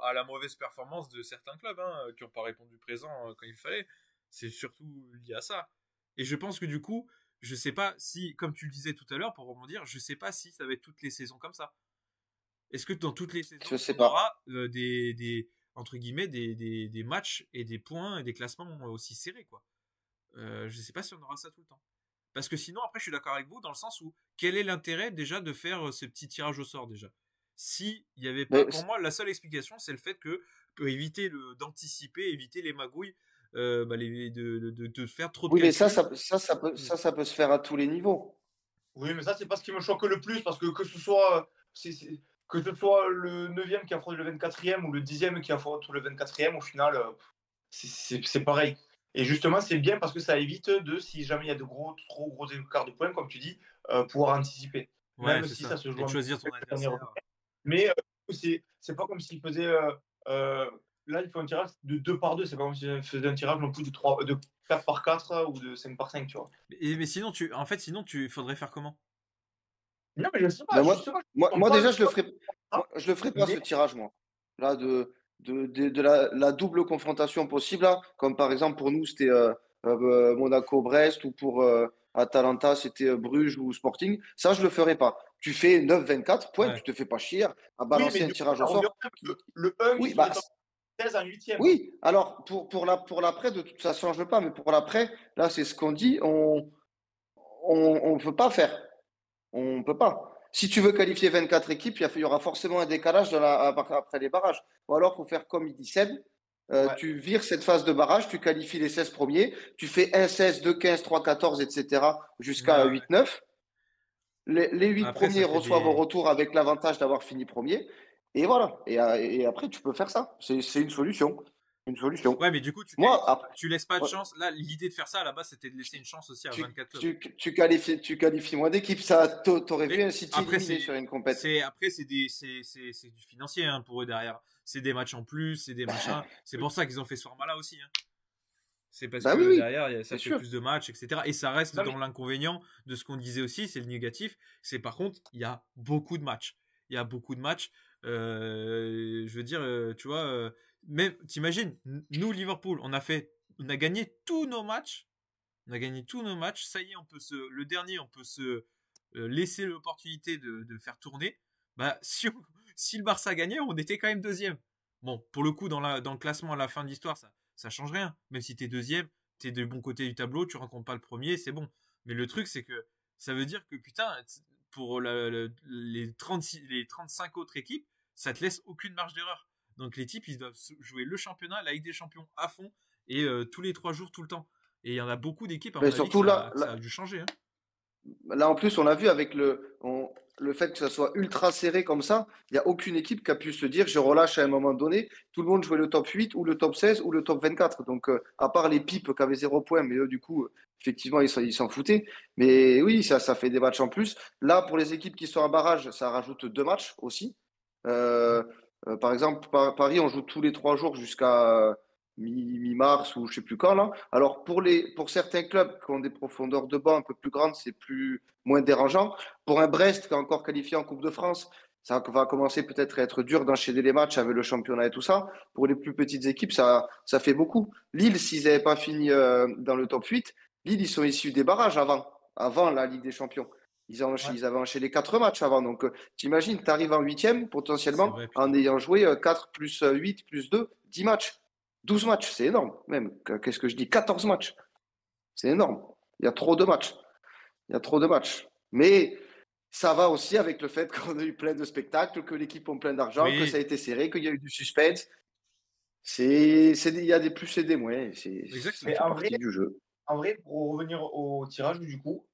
à la mauvaise performance de certains clubs qui n'ont pas répondu présent quand il fallait. C'est surtout lié à ça. Et je pense que du coup, je sais pas si, comme tu le disais tout à l'heure, pour rebondir, je sais pas si ça va être toutes les saisons comme ça. Est-ce que dans toutes les saisons, Je sais on pas. aura entre guillemets, des matchs et des points et des classements aussi serrés, quoi. Je sais pas si on aura ça tout le temps. Parce que sinon, après, je suis d'accord avec vous dans le sens où quel est l'intérêt déjà de faire ce petit tirage au sort déjà. Si il y avait pas, Mais pour moi, la seule explication, c'est le fait que peut éviter d'anticiper, éviter les magouilles, de faire trop de oui, mais calculs. ça peut se faire à tous les niveaux. Oui, mais ça, c'est pas ce qui me choque le plus, parce que ce soit, que ce soit le 9e qui affronte le 24e ou le 10e qui affronte le 24e, au final, c'est pareil. Et justement, c'est bien parce que ça évite de, si jamais il y a de trop gros écarts de points, comme tu dis, pouvoir anticiper. Ouais, Même c'est si ça ça. se joue Et de un petit choisir ton peu les dernières adversaire. journées. Mais c'est pas comme s'il faisait. Là, il faut un tirage de 2 par 2. C'est pas comme s'il faisait un tirage non plus de 4 par 4 ou de 5 par 5, tu vois. Mais sinon, il faudrait faire comment? Non, mais je sais pas, Ben justement, je moi pas déjà, le choix, je le ferai pas ce mais tirage, moi. Là, de la double confrontation possible, là, comme par exemple pour nous, c'était Monaco-Brest ou pour Atalanta, c'était Bruges ou Sporting. Ça, je le ferai pas. Tu fais 9-24, point, tu Ouais. te fais pas chier à oui, balancer mais un du coup, tirage ça au revient sort. au même que le 1, il Oui, serait top 16 en 8e. oui. Alors, pour l'après, de toute façon, ça change pas, mais pour l'après, là, c'est ce qu'on dit, on peut pas faire. On peut pas. Si tu veux qualifier 24 équipes, il y aura forcément un décalage après les barrages. Ou alors, il faut faire comme il dit Seb. Ouais, Tu vires cette phase de barrage, tu qualifies les 16 premiers, tu fais 1, 16, 2, 15, 3, 14, etc. Ouais, jusqu'à ouais. 8, 9. Les 8 Après, ça premiers fait reçoivent au des. retour avec l'avantage d'avoir fini premier. Et voilà. Et après, tu peux faire ça. C'est une solution. Une solution. Ouais, mais du coup, Moi, après, tu laisses pas de ouais, chance. Là, l'idée de faire ça à la base, c'était de laisser une chance aussi à 24 clubs. tu qualifies moins d'équipes. Ça, t'aurais vu Mais un City après, éliminé sur une compète. c'est du financier pour eux derrière. C'est des matchs en plus, c'est des machins. C'est pour ça qu'ils ont fait ce format-là aussi. C'est parce Bah oui, que oui, derrière, ça c'est fait sûr. plus de matchs, etc. Et ça reste non, dans mais l'inconvénient de ce qu'on disait aussi, c'est le négatif. C'est par contre, il y a beaucoup de matchs. Il y a beaucoup de matchs. Je veux dire, tu vois, même, t'imagines, nous, Liverpool, on a gagné tous nos matchs. On a gagné tous nos matchs. Ça y est, le dernier, on peut se laisser l'opportunité de faire tourner. Bah, si le Barça gagnait, on était quand même deuxième. bon, pour le coup, dans le classement à la fin de l'histoire, ça change rien. Même si t'es deuxième, t'es de bon côté du tableau, tu rencontres pas le premier, c'est bon. Mais le truc, c'est que ça veut dire que, putain, pour les 35 autres équipes, ça te laisse aucune marge d'erreur. Donc les types, ils doivent jouer le championnat, la Ligue des Champions à fond, et tous les 3 jours, tout le temps. Et il y en a beaucoup d'équipes, à Mais mon avis, surtout là, que ça a dû changer. Hein. là, en plus, on a vu avec le fait que ça soit ultra serré comme ça, il n'y a aucune équipe qui a pu se dire je relâche à un moment donné. Tout le monde jouait le top 8 ou le top 16 ou le top 24. Donc, à part les pipes qui avaient 0 point, mais eux, du coup, effectivement, ils s'en foutaient. Mais oui, ça fait des matchs en plus. Là, pour les équipes qui sont en barrage, ça rajoute 2 matchs aussi. Euh, par exemple, Paris, on joue tous les 3 jours jusqu'à mi-mars ou je sais plus quand là. Alors pour certains clubs qui ont des profondeurs de banc un peu plus grandes, c'est moins dérangeant. Pour un Brest qui est encore qualifié en Coupe de France, ça va commencer peut-être à être dur d'enchaîner les matchs avec le championnat et tout ça. Pour les plus petites équipes, ça fait beaucoup. Lille, s'ils n'avaient pas fini dans le top 8, Lille, ils sont issus des barrages avant la Ligue des Champions. Ouais. Ils avaient enchaîné 4 matchs avant. Donc, t'imagines, tu arrives en huitième, C'est potentiellement, vrai, en putain. ayant joué 4 plus 8 plus 2, 10 matchs. 12 matchs, c'est énorme, même. Qu'est-ce que je dis? 14 matchs. C'est énorme. Il y a trop de matchs. Il y a trop de matchs. Mais ça va aussi avec le fait qu'on a eu plein de spectacles, que l'équipe a plein d'argent, que ça a Oui, été serré, qu'il y a eu du suspense. Il y a des plus et des moins. Ça Mais exactement. fait partie du jeu. en vrai, pour revenir au tirage, du coup,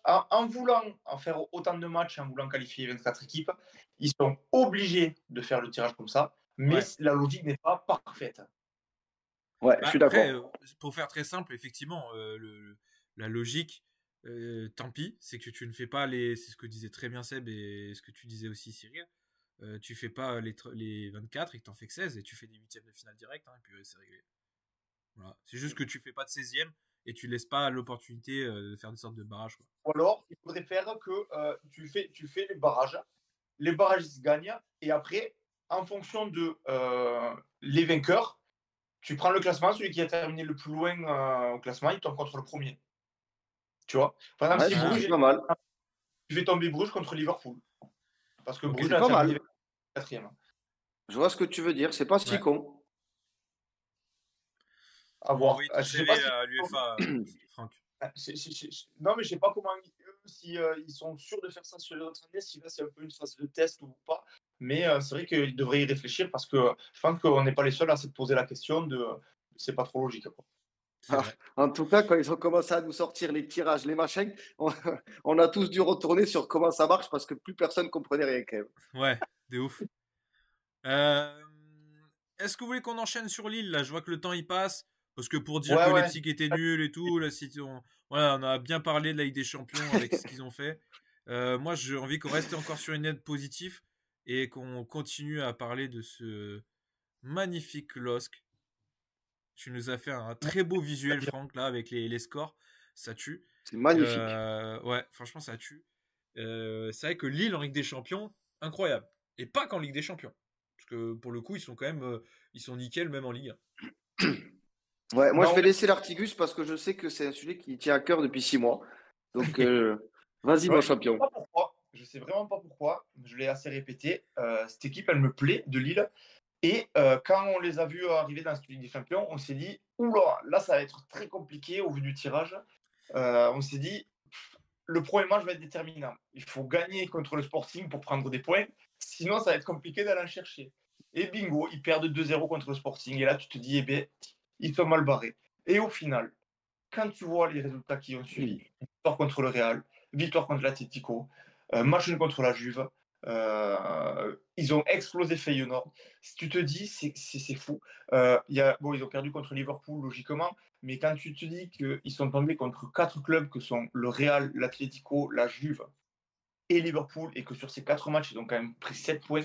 en voulant en faire autant de matchs, en voulant qualifier 24 équipes, ils sont obligés de faire le tirage comme ça, mais Ouais. la logique n'est pas parfaite. Ouais, je Bah, suis après, d'accord. pour faire très simple, effectivement, la logique, tant pis, c'est que tu ne fais pas c'est ce que disait très bien Seb et ce que tu disais aussi Cyril, tu fais pas les 24 et que t'en fais que 16 et tu fais des huitièmes de finale direct, hein, et puis c'est réglé. Voilà. C'est juste que tu fais pas de 16e et tu laisses pas l'opportunité de faire une sorte de barrage. Quoi. Ou alors, il faudrait faire que tu fais les barrages ils se gagnent, et après, en fonction de les vainqueurs, tu prends le classement, celui qui a terminé le plus loin au classement, il tombe contre le premier. Tu vois? Par exemple, Ouais, si Ah, c'est Bruges, pas mal. tu fais tomber Bruges contre Liverpool, parce que ok. Bruges C'est a pas terminé mal. quatrième. Je vois ce que tu veux dire. C'est pas si Ouais. con. À On va voir. envoyer ton Je sais pas CV si. à l'UEFA, Franck. Non, mais je sais pas comment si ils sont sûrs de faire ça sur les autres années, si là c'est un peu une phase de test ou pas. Mais c'est vrai qu'ils devraient y réfléchir, parce que je pense qu'on n'est pas les seuls à se poser la question de c'est pas trop logique, quoi. C'est vrai. En tout cas, quand ils ont commencé à nous sortir les tirages, les machins, on, on a tous dû retourner sur comment ça marche parce que plus personne comprenait rien quand même. Ouais, de ouf. Euh, Est-ce que vous voulez qu'on enchaîne sur Lille là? Je vois que le temps il passe. Parce que pour dire que Ouais, ouais. Leipzig était nul et tout, là, voilà, on a bien parlé de la Ligue des Champions avec ce qu'ils ont fait. Moi, j'ai envie qu'on reste encore sur une note positive et qu'on continue à parler de ce magnifique LOSC. Tu nous as fait un très beau visuel, Franck, là, avec les scores. Ça tue. C'est magnifique. Ouais, franchement, ça tue. C'est vrai que Lille en Ligue des Champions, incroyable. Et pas qu'en Ligue des Champions. Parce que pour le coup, ils sont quand même ils sont nickel même en Ligue 1. Ouais, moi je Non, vais laisser l'Artigus parce que je sais que c'est un sujet qui tient à cœur depuis 6 mois. Donc vas-y mon ouais, je sais champion. pas pourquoi. Je sais vraiment pas pourquoi. Je l'ai assez répété. Cette équipe, elle me plaît, de Lille. Et quand on les a vus arriver dans cette Ligue des Champions, on s'est dit, oula, là ça va être très compliqué au vu du tirage. On s'est dit, le premier match va être déterminant. Il faut gagner contre le Sporting pour prendre des points. Sinon, ça va être compliqué d'aller en chercher. Et bingo, ils perdent 2-0 contre le Sporting. Et là, tu te dis, eh bien, ils sont mal barrés. Et au final, quand tu vois les résultats qui ont suivi, victoire contre le Real, victoire contre l'Atlético, match nul contre la Juve, ils ont explosé Feyenoord. Si tu te dis, c'est fou. Bon, ils ont perdu contre Liverpool, logiquement, mais quand tu te dis qu'ils sont tombés contre 4 clubs que sont le Real, l'Atlético, la Juve et Liverpool, et que sur ces 4 matchs, ils ont quand même pris 7 points,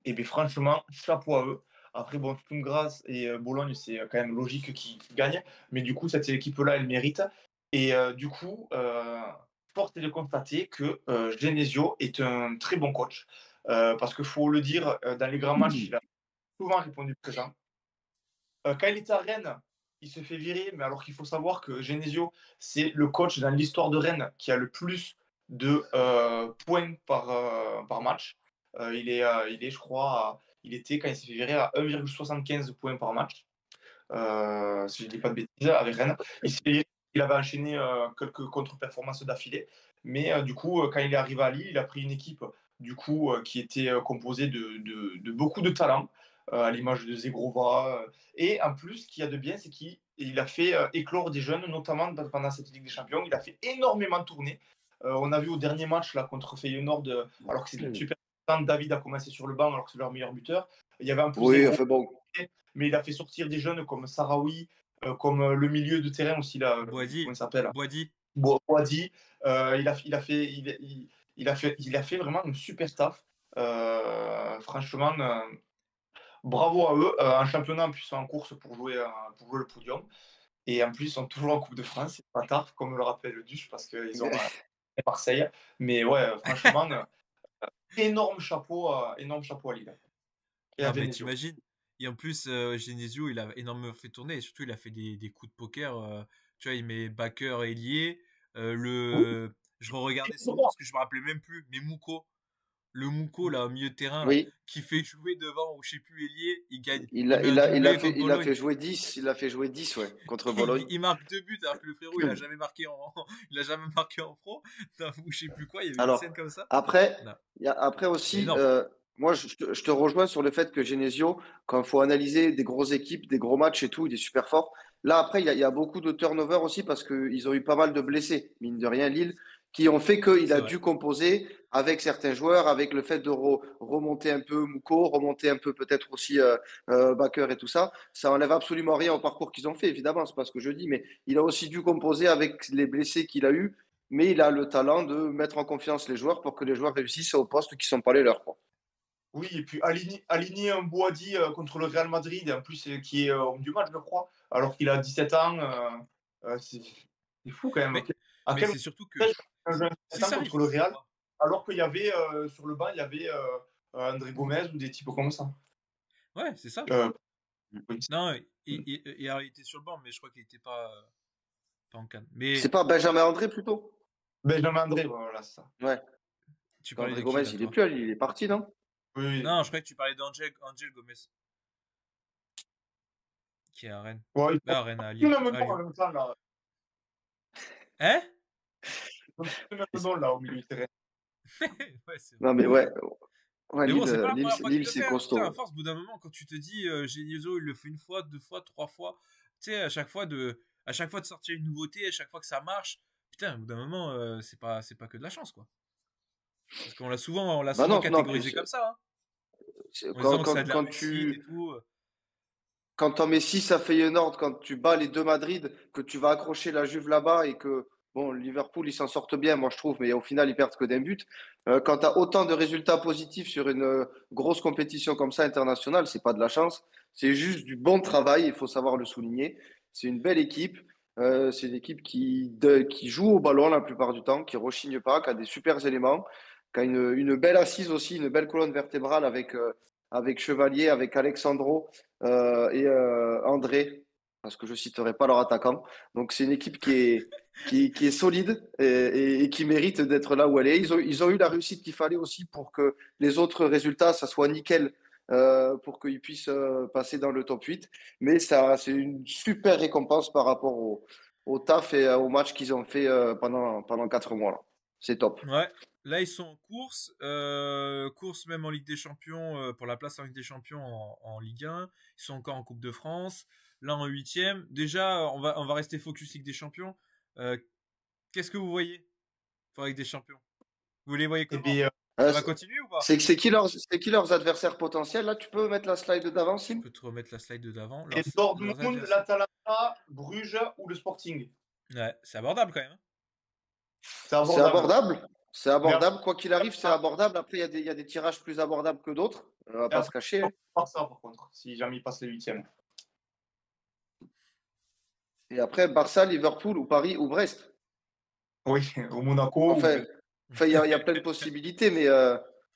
et bien franchement, chapeau à eux. Après, bon, Sturm Graz et Bologne, c'est quand même logique qu'ils gagnent, mais du coup, cette équipe-là, elle mérite. Et du coup, force est de constater que Genesio est un très bon coach, parce qu'il faut le dire, dans les grands matchs, il a souvent répondu présent. Quand il est à Rennes, il se fait virer, mais alors qu'il faut savoir que Genesio, c'est le coach dans l'histoire de Rennes qui a le plus de points par match. Il est, je crois, il était, quand il s'est fait virer, à 1,75 points par match. Si je ne dis pas de bêtises, avec Rennes. Il avait enchaîné quelques contre-performances d'affilée. Mais du coup, quand il est arrivé à Lille, il a pris une équipe du coup, qui était composée de beaucoup de talents, à l'image de Zegrova. Et en plus, ce qu'il y a de bien, c'est qu'il a fait éclore des jeunes, notamment pendant cette Ligue des Champions. Il a fait énormément tourner. On a vu au dernier match là, contre Feyenoord, alors que c'était super important, David a commencé sur le banc alors que c'est leur meilleur buteur. Il y avait un peu Oui, Zegrova, enfin bon. mais il a fait sortir des jeunes comme Sarawi, comme le milieu de terrain aussi, là, comment Boadi. il s'appelle Boadi. Boadi. Il a fait vraiment une super staff. Franchement, bravo à eux. En championnat, en plus, ils sont en course pour jouer le podium. Et en plus, ils sont toujours en Coupe de France. C'est pas tard, comme le rappelle le Duche, parce qu'ils ont Marseille. Mais ouais, franchement, énorme chapeau à Lille. Et à Non, mais Genesio. t'imagines. Et en plus, Genesio, il a énormément fait tourner. Et surtout, il a fait des coups de poker. Tu vois, il met backer ailier. Oui. Je regardais son nom parce que je me rappelais même plus. Mais Mouko. Le Mouko, là, au milieu de terrain, là, Oui, qui fait jouer devant, ou je sais plus, ailier. Il gagne. il Il a, met un il a, il a doublé fait, contre il a Bologne. fait jouer 10. Il a fait jouer 10, ouais, contre Et Bologne. il marque 2 buts alors que le frérot, il a jamais marqué il a jamais marqué en pro. Ou je sais plus quoi. Il y avait une Alors, scène comme ça. après, Non, après c'est aussi, énorme. moi, je te rejoins sur le fait que Genesio, quand il faut analyser des grosses équipes, des gros matchs et tout, il est super fort. Là, après, il y a beaucoup de turnover aussi parce qu'ils ont eu pas mal de blessés, mine de rien, Lille, qui ont fait qu'il C'est a vrai. dû composer avec certains joueurs, avec le fait de remonter un peu Mouko, remonter un peu peut-être aussi Bakker et tout ça. Ça enlève absolument rien au parcours qu'ils ont fait, évidemment, c'est pas ce que je dis, mais il a aussi dû composer avec les blessés qu'il a eus, mais il a le talent de mettre en confiance les joueurs pour que les joueurs réussissent au poste qui sont pas les leurs, quoi. Oui, et puis aligner un Boadi contre le Real Madrid, en plus qui est homme du match, je crois, alors qu'il a 17 ans, c'est fou quand même. Mais, À mais quel c'est surtout que moment un jeune de si 17 ans ça arrive contre le une Real, fois. alors qu'il y avait sur le banc, il y avait André Gomez ou des types comme ça. Ouais, c'est ça. Oui. Non, il était sur le banc, mais je crois qu'il était pas en canne. C'est Mais pas Benjamin André plutôt? Benjamin André, voilà, c'est ça. Ouais. tu parlais André de qui Gomez, là, il est toi? plus à Lille, il est parti, non? Oui. Non, je croyais que tu parlais d'Angel Gomez, qui est à Rennes. Ouais, ils À Rennes, à tous Lyon. le même À nom en Lyon. même temps, là. Hein? Ils ont tous le même nom, là, au milieu du terrain. Ouais, c'est vrai. Non, mais ouais. Ouais, Mais bon, c'est pas la Lille, première fois qu'il Lille, le c'est fait, hein. Putain, à costaud. force, au bout d'un moment, quand tu te dis Genesio, il le fait une fois, deux fois, trois fois, tu sais, à chaque fois de sortir une nouveauté, à chaque fois que ça marche, putain, au bout d'un moment, c'est pas que de la chance, quoi. Parce on l'a Bah souvent non, non, catégorisé plus. comme ça, hein, en Quand, disant que ça a quand, de la quand réussite et tu, tout. quand t'en mets 6 à Feyenoord, quand tu bats les deux Madrid, que tu vas accrocher la Juve là-bas et que, bon, Liverpool, ils s'en sortent bien, moi, je trouve, mais au final, ils perdent que d'un but. Quand tu as autant de résultats positifs sur une grosse compétition comme ça internationale, c'est pas de la chance, c'est juste du bon travail, il faut savoir le souligner. C'est une belle équipe. C'est une équipe qui joue au ballon la plupart du temps, qui rechigne pas, qui a des super éléments, qui a une belle assise aussi, une belle colonne vertébrale avec Chevalier, avec Alexandro et André, parce que je citerai pas leur attaquant. Donc c'est une équipe qui est solide et qui mérite d'être là où elle est. Ils ont eu la réussite qu'il fallait aussi pour que les autres résultats, ça soit nickel. Pour qu'ils puissent passer dans le top 8. Mais ça, c'est une super récompense par rapport au taf et au match qu'ils ont fait pendant 4 mois. Là. C'est top. Ouais, là ils sont en course, course même en Ligue des Champions, pour la place en Ligue des Champions en Ligue 1. Ils sont encore en Coupe de France, là en huitième. Déjà, on va rester focus Ligue des Champions. Euh, Qu'est-ce que vous voyez pour la Ligue des Champions? Vous les voyez Et comment? bien, Ça Euh, va continuer ou pas? c'est qui leurs adversaires potentiels? Là, tu peux mettre la slide d'avant, Je Sim? peux te remettre la slide de d'avant. et Leurs Dortmund, adversaires. l'Atalanta, Bruges ou le Sporting. Ouais, c'est abordable quand même, hein. C'est C'est abordable. abordable. C'est Mais après, abordable. Quoi qu'il arrive, c'est abordable. Après, il y a des tirages plus abordables que d'autres. On va et pas se après, cacher. Hein. par ça, par contre, si jamais il passe les huitièmes. Et après, Barça, Liverpool ou Paris ou Brest. Oui, au Monaco. Enfin, il y a plein de possibilités, mais,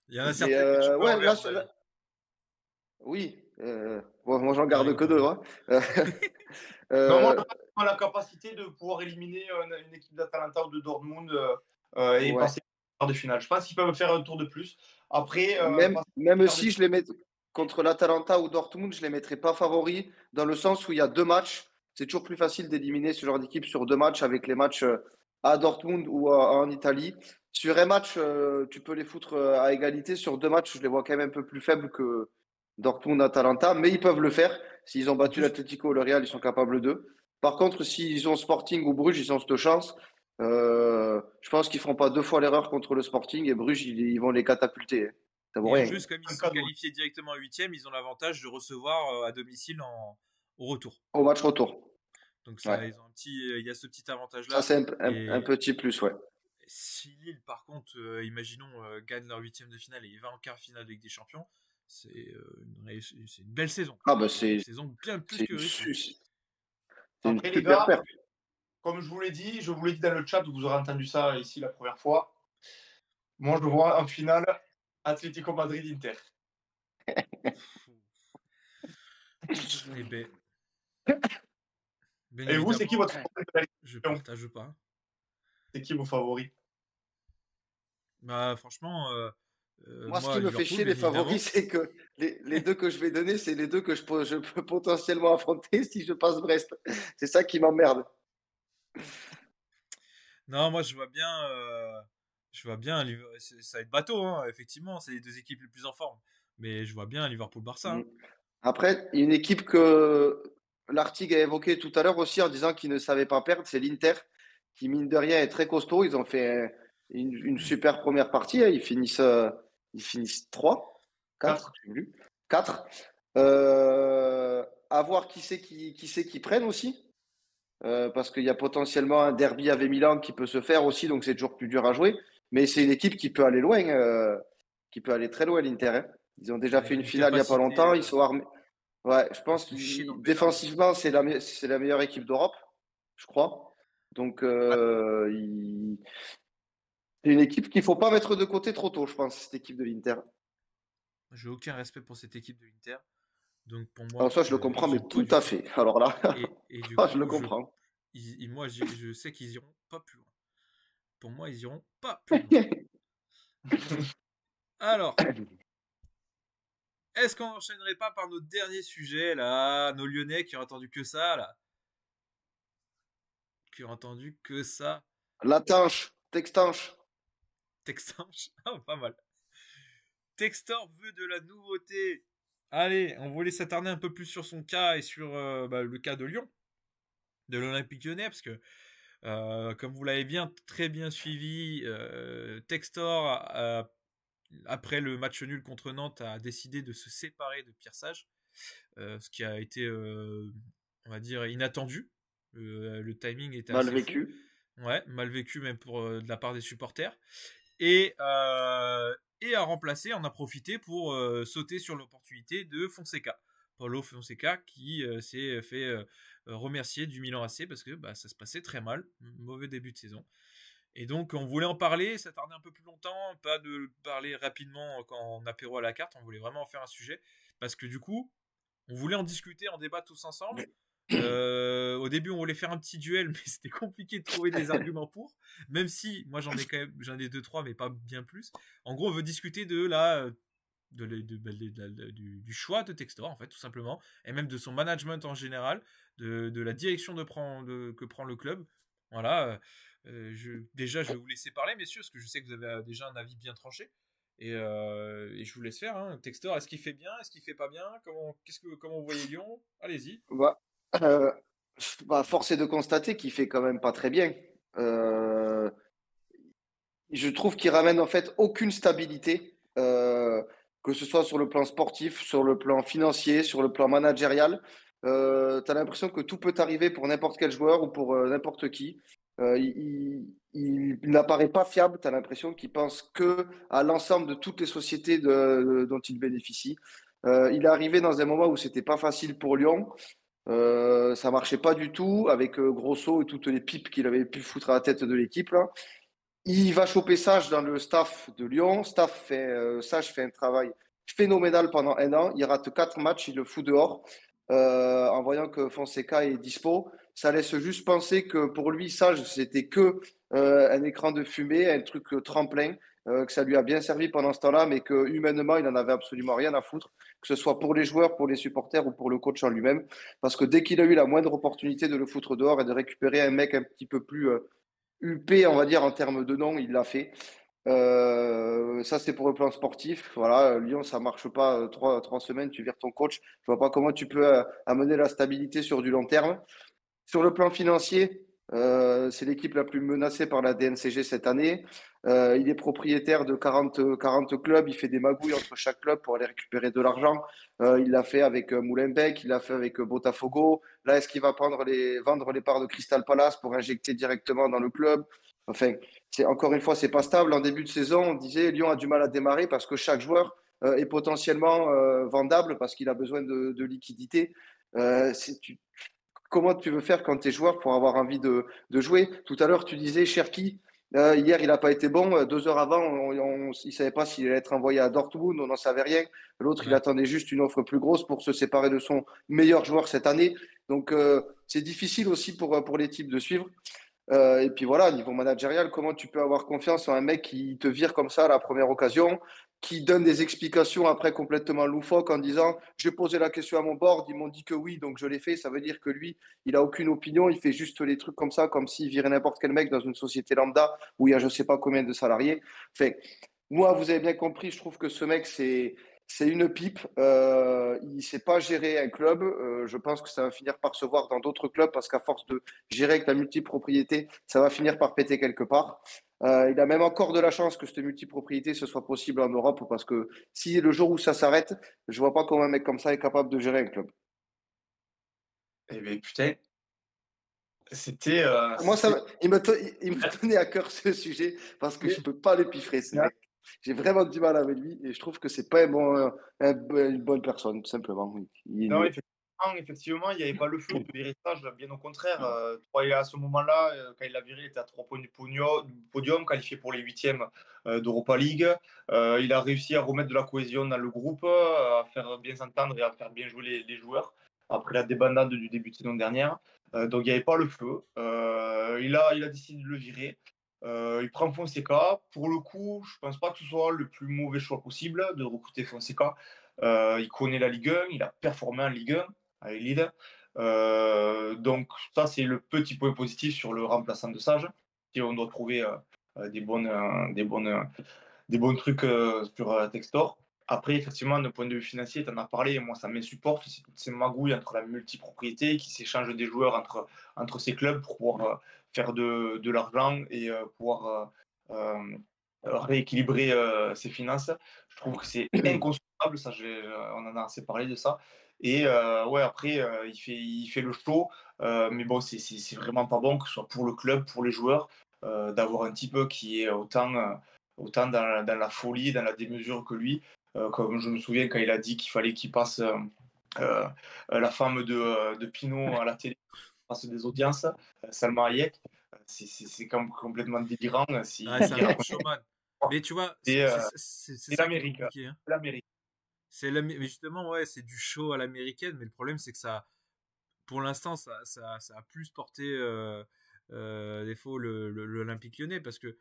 Il y en a mais certaines que tu peux ouais, enlever, à là, mon avis. oui. Bon, moi, j'en garde Pareil, que deux. pareil. Hein. Non, moi, Euh, on a la capacité de pouvoir éliminer une équipe d'Atalanta ou de Dortmund et ouais. passer en quart de finale. Je pense qu'ils peuvent faire un tour de plus. Après, Même, passer en même quart de si je les mets, contre l'Atalanta ou Dortmund, je ne les mettrais pas favoris, dans le sens où il y a 2 matchs. C'est toujours plus facile d'éliminer ce genre d'équipe sur 2 matchs avec les matchs à Dortmund ou en Italie. Sur un match, tu peux les foutre à égalité. Sur 2 matchs, je les vois quand même un peu plus faibles que Dortmund, Atalanta, mais ils peuvent le faire. S'ils ont En battu plus, l'Atlético ou le Real, ils sont capables d'eux. Par contre, s'ils ont Sporting ou Bruges, ils ont cette chance. Je pense qu'ils ne feront pas 2 fois l'erreur contre le Sporting et Bruges, ils vont les catapulter, hein. Ça vaut et en rien. plus, comme ils Un sont cadeau. qualifiés directement en huitième, ils ont l'avantage de recevoir à domicile au retour. Au match retour. Donc Ouais. ça, il y a ce petit Ça, avantage-là. c'est un Et petit plus, ouais. si Lille, par contre, imaginons, gagne leur huitième de finale et il va en quart finale de Ligue des Champions, c'est c'est une belle saison. Ah, bah, C'est une saison bien plus que réussie. c'est une Après, les super gars, perte. comme je vous l'ai dit dans le chat, vous aurez entendu ça ici la première fois. Moi, je vois en finale Atlético Madrid-Inter. Et ben, bien Et vous, c'est qui évidemment, votre favori de la Ligue je des Champions? partage pas. C'est qui vos favoris? Bah, franchement, Moi, ce moi, qui me fait Liverpool, chier, bien les évidemment. favoris, c'est que les deux que je vais donner, c'est les deux que je peux potentiellement affronter si je passe Brest. C'est ça qui m'emmerde. Non, moi, je vois bien, ça va être bateau, hein, effectivement, c'est les deux équipes les plus en forme. Mais je vois bien Liverpool-Barça, Mm. hein. Après, une équipe que l'Artigue a évoquée tout à l'heure aussi en disant qu'ils ne savaient pas perdre, c'est l'Inter, qui mine de rien est très costaud. Ils ont fait une super première partie, hein. Ils finissent 3, 4, 4. je sais plus. 4. À voir qui c'est qui prennent aussi. Parce qu'il y a potentiellement un derby avec Milan qui peut se faire aussi, donc c'est toujours plus dur à jouer. Mais c'est une équipe qui peut aller loin, qui peut aller très loin, l'Inter, hein. Ils ont déjà Bah, fait ils ont une une finale il n'y a pas capacité longtemps. Ils sont armés. Ouais, je à pense se chier dans que le pétard, hein. défensivement, c'est la meilleure équipe d'Europe, je crois. Donc, c'est une équipe qu'il ne faut pas mettre de côté trop tôt, je pense, cette équipe de l'Inter. J'ai aucun respect pour cette équipe de l'Inter. Donc pour Alors moi, ça, je le comprends, mais j'aime pas tout du à tout. fait. Alors là, Et du je le coup, comprends. moi, je sais qu'ils iront pas plus loin. Pour moi, ils iront pas plus loin. Alors, est-ce qu'on enchaînerait pas par notre dernier sujet, là, nos Lyonnais qui ont entendu que ça, là, qui ont entendu que ça, La tanche, Textanche. Textange, ah, pas mal. Textor veut de la nouveauté. Allez, on voulait s'attarder un peu plus sur son cas et sur le cas de Lyon, de l'Olympique Lyonnais, parce que comme vous l'avez très bien suivi, Textor, après le match nul contre Nantes, a décidé de se séparer de Pierre Sage, ce qui a été, on va dire, inattendu. Le timing était Mal assez fou. vécu. Ouais, mal vécu même de la part des supporters. Et a remplacé, en a profité pour sauter sur l'opportunité de Fonseca. Paulo Fonseca qui s'est fait remercier du Milan AC parce que ça se passait très mal, mauvais début de saison. Et donc on voulait en parler, s'attarder un peu plus longtemps, pas de parler rapidement en apéro à la carte, on voulait vraiment en faire un sujet parce que du coup, on voulait en discuter, en débattre tous ensemble. Au début, on voulait faire un petit duel, mais c'était compliqué de trouver des arguments pour. Même si, moi, j'en ai 2-3, mais pas bien plus. En gros, on veut discuter du choix de Textor, en fait, tout simplement, et même de son management en général, de la direction que prend le club. Voilà. Déjà, je vais vous laisser parler, messieurs, parce que je sais que vous avez déjà un avis bien tranché. Et je vous laisse faire, hein. Textor, est-ce qu'il fait bien? Est-ce qu'il fait pas bien? Comment vous voyez Lyon? Allez-y. Bah, euh, force est de constater qu'il fait quand même pas très bien. Je trouve qu'il ramène en fait aucune stabilité, que ce soit sur le plan sportif, sur le plan financier, sur le plan managérial. Tu as l'impression que tout peut arriver pour n'importe quel joueur ou pour n'importe qui. Il n'apparaît pas fiable. Tu as l'impression qu'il pense que à l'ensemble de toutes les sociétés dont il bénéficie. Il est arrivé dans un moment où c'était pas facile pour Lyon. Ça marchait pas du tout avec Grosso et toutes les pipes qu'il avait pu foutre à la tête de l'équipe là. Il va choper Sage dans le staff de Lyon. Sage fait un travail phénoménal pendant un an. Il rate 4 matchs, il le fout dehors en voyant que Fonseca est dispo. Ça laisse juste penser que pour lui, Sage, c'était que un écran de fumée, un truc tremplin, que ça lui a bien servi pendant ce temps-là, mais que humainement, il n'en avait absolument rien à foutre, que ce soit pour les joueurs, pour les supporters ou pour le coach en lui-même. Parce que dès qu'il a eu la moindre opportunité de le foutre dehors et de récupérer un mec un petit peu plus huppé, on va dire, en termes de nom, il l'a fait. Ça, c'est pour le plan sportif. Voilà, Lyon, ça marche pas. Trois semaines, tu vires ton coach. Je vois pas comment tu peux amener la stabilité sur du long terme. Sur le plan financier, c'est l'équipe la plus menacée par la DNCG cette année. Il est propriétaire de 40 clubs. Il fait des magouilles entre chaque club pour aller récupérer de l'argent. Il l'a fait avec Molenbeek, il l'a fait avec Botafogo. Là, est-ce qu'il va vendre les parts de Crystal Palace pour injecter directement dans le club? Enfin, encore une fois, c'est pas stable. En début de saison, on disait Lyon a du mal à démarrer parce que chaque joueur est potentiellement vendable parce qu'il a besoin de liquidité. Comment tu veux faire quand tu es joueur pour avoir envie de jouer? Tout à l'heure, tu disais Cherki, hier, il n'a pas été bon. 2 heures avant, il ne savait pas s'il allait être envoyé à Dortmund, on n'en savait rien. L'autre, il Ouais. attendait juste une offre plus grosse pour se séparer de son meilleur joueur cette année. Donc, c'est difficile aussi pour les types de suivre. Et puis voilà, niveau managérial, comment tu peux avoir confiance en un mec qui te vire comme ça à la première occasion, qui donne des explications après complètement loufoques en disant j'ai posé la question à mon board, ils m'ont dit que oui, donc je l'ai fait. Ça veut dire que lui, il a aucune opinion, il fait juste les trucs comme ça, comme s'il virait n'importe quel mec dans une société lambda où il y a je sais pas combien de salariés. Enfin, moi, vous avez bien compris, je trouve que ce mec, c'est une pipe. Il ne sait pas gérer un club. Je pense que ça va finir par se voir dans d'autres clubs parce qu'à force de gérer avec la multipropriété, ça va finir par péter quelque part. Il a même encore de la chance que cette multipropriété ce soit possible en Europe parce que si le jour où ça s'arrête, je vois pas comment un mec comme ça est capable de gérer un club. Eh bien, putain, c'était. Moi, il me tenait à cœur ce sujet parce que je peux pas l'épiffrer, ce mec. J'ai vraiment du mal avec lui et je trouve que c'est pas une bonne personne, tout simplement. Non, effectivement, il n'y avait pas le feu de virer Sage, bien au contraire. À ce moment-là, quand il l'a viré, il était à 3 points du podium, qualifié pour les huitièmes d'Europa League. Il a réussi à remettre de la cohésion dans le groupe, à faire bien s'entendre et à faire bien jouer les joueurs après la débandade du début de saison dernière. Donc il n'y avait pas le feu. Il a décidé de le virer. Il prend Fonseca. Pour le coup, je ne pense pas que ce soit le plus mauvais choix possible de recruter Fonseca. Il connaît la Ligue 1, il a performé en Ligue 1 avec Lille. Donc ça, c'est le petit point positif sur le remplaçant de Sage. Et on doit trouver des bons trucs sur Textor. Après, effectivement, d'un point de vue financier, tu en as parlé, moi ça m'insupporte, c'est toutes ces magouilles entre la multipropriété qui s'échangent des joueurs entre ces clubs pour pouvoir faire de l'argent et pouvoir rééquilibrer ses finances. Je trouve que c'est inconcevable, ça, on en a assez parlé de ça. Et ouais, après, il fait le show, mais bon, c'est vraiment pas bon, que ce soit pour le club, pour les joueurs, d'avoir un type qui est autant dans la folie, dans la démesure que lui. Comme je me souviens quand il a dit qu'il fallait qu'il passe la femme de Pinot à la télé, passe des audiences, Salma Hayek, c'est complètement délirant. Ouais, c'est un grand showman. Mais tu vois, C'est c'est ça qui est l'Amérique. compliqué. Hein. L'Amérique. Mais justement, ouais, c'est du show à l'américaine, mais le problème, c'est que ça, pour l'instant, ça a plus porté défaut l'Olympique Lyonnais parce que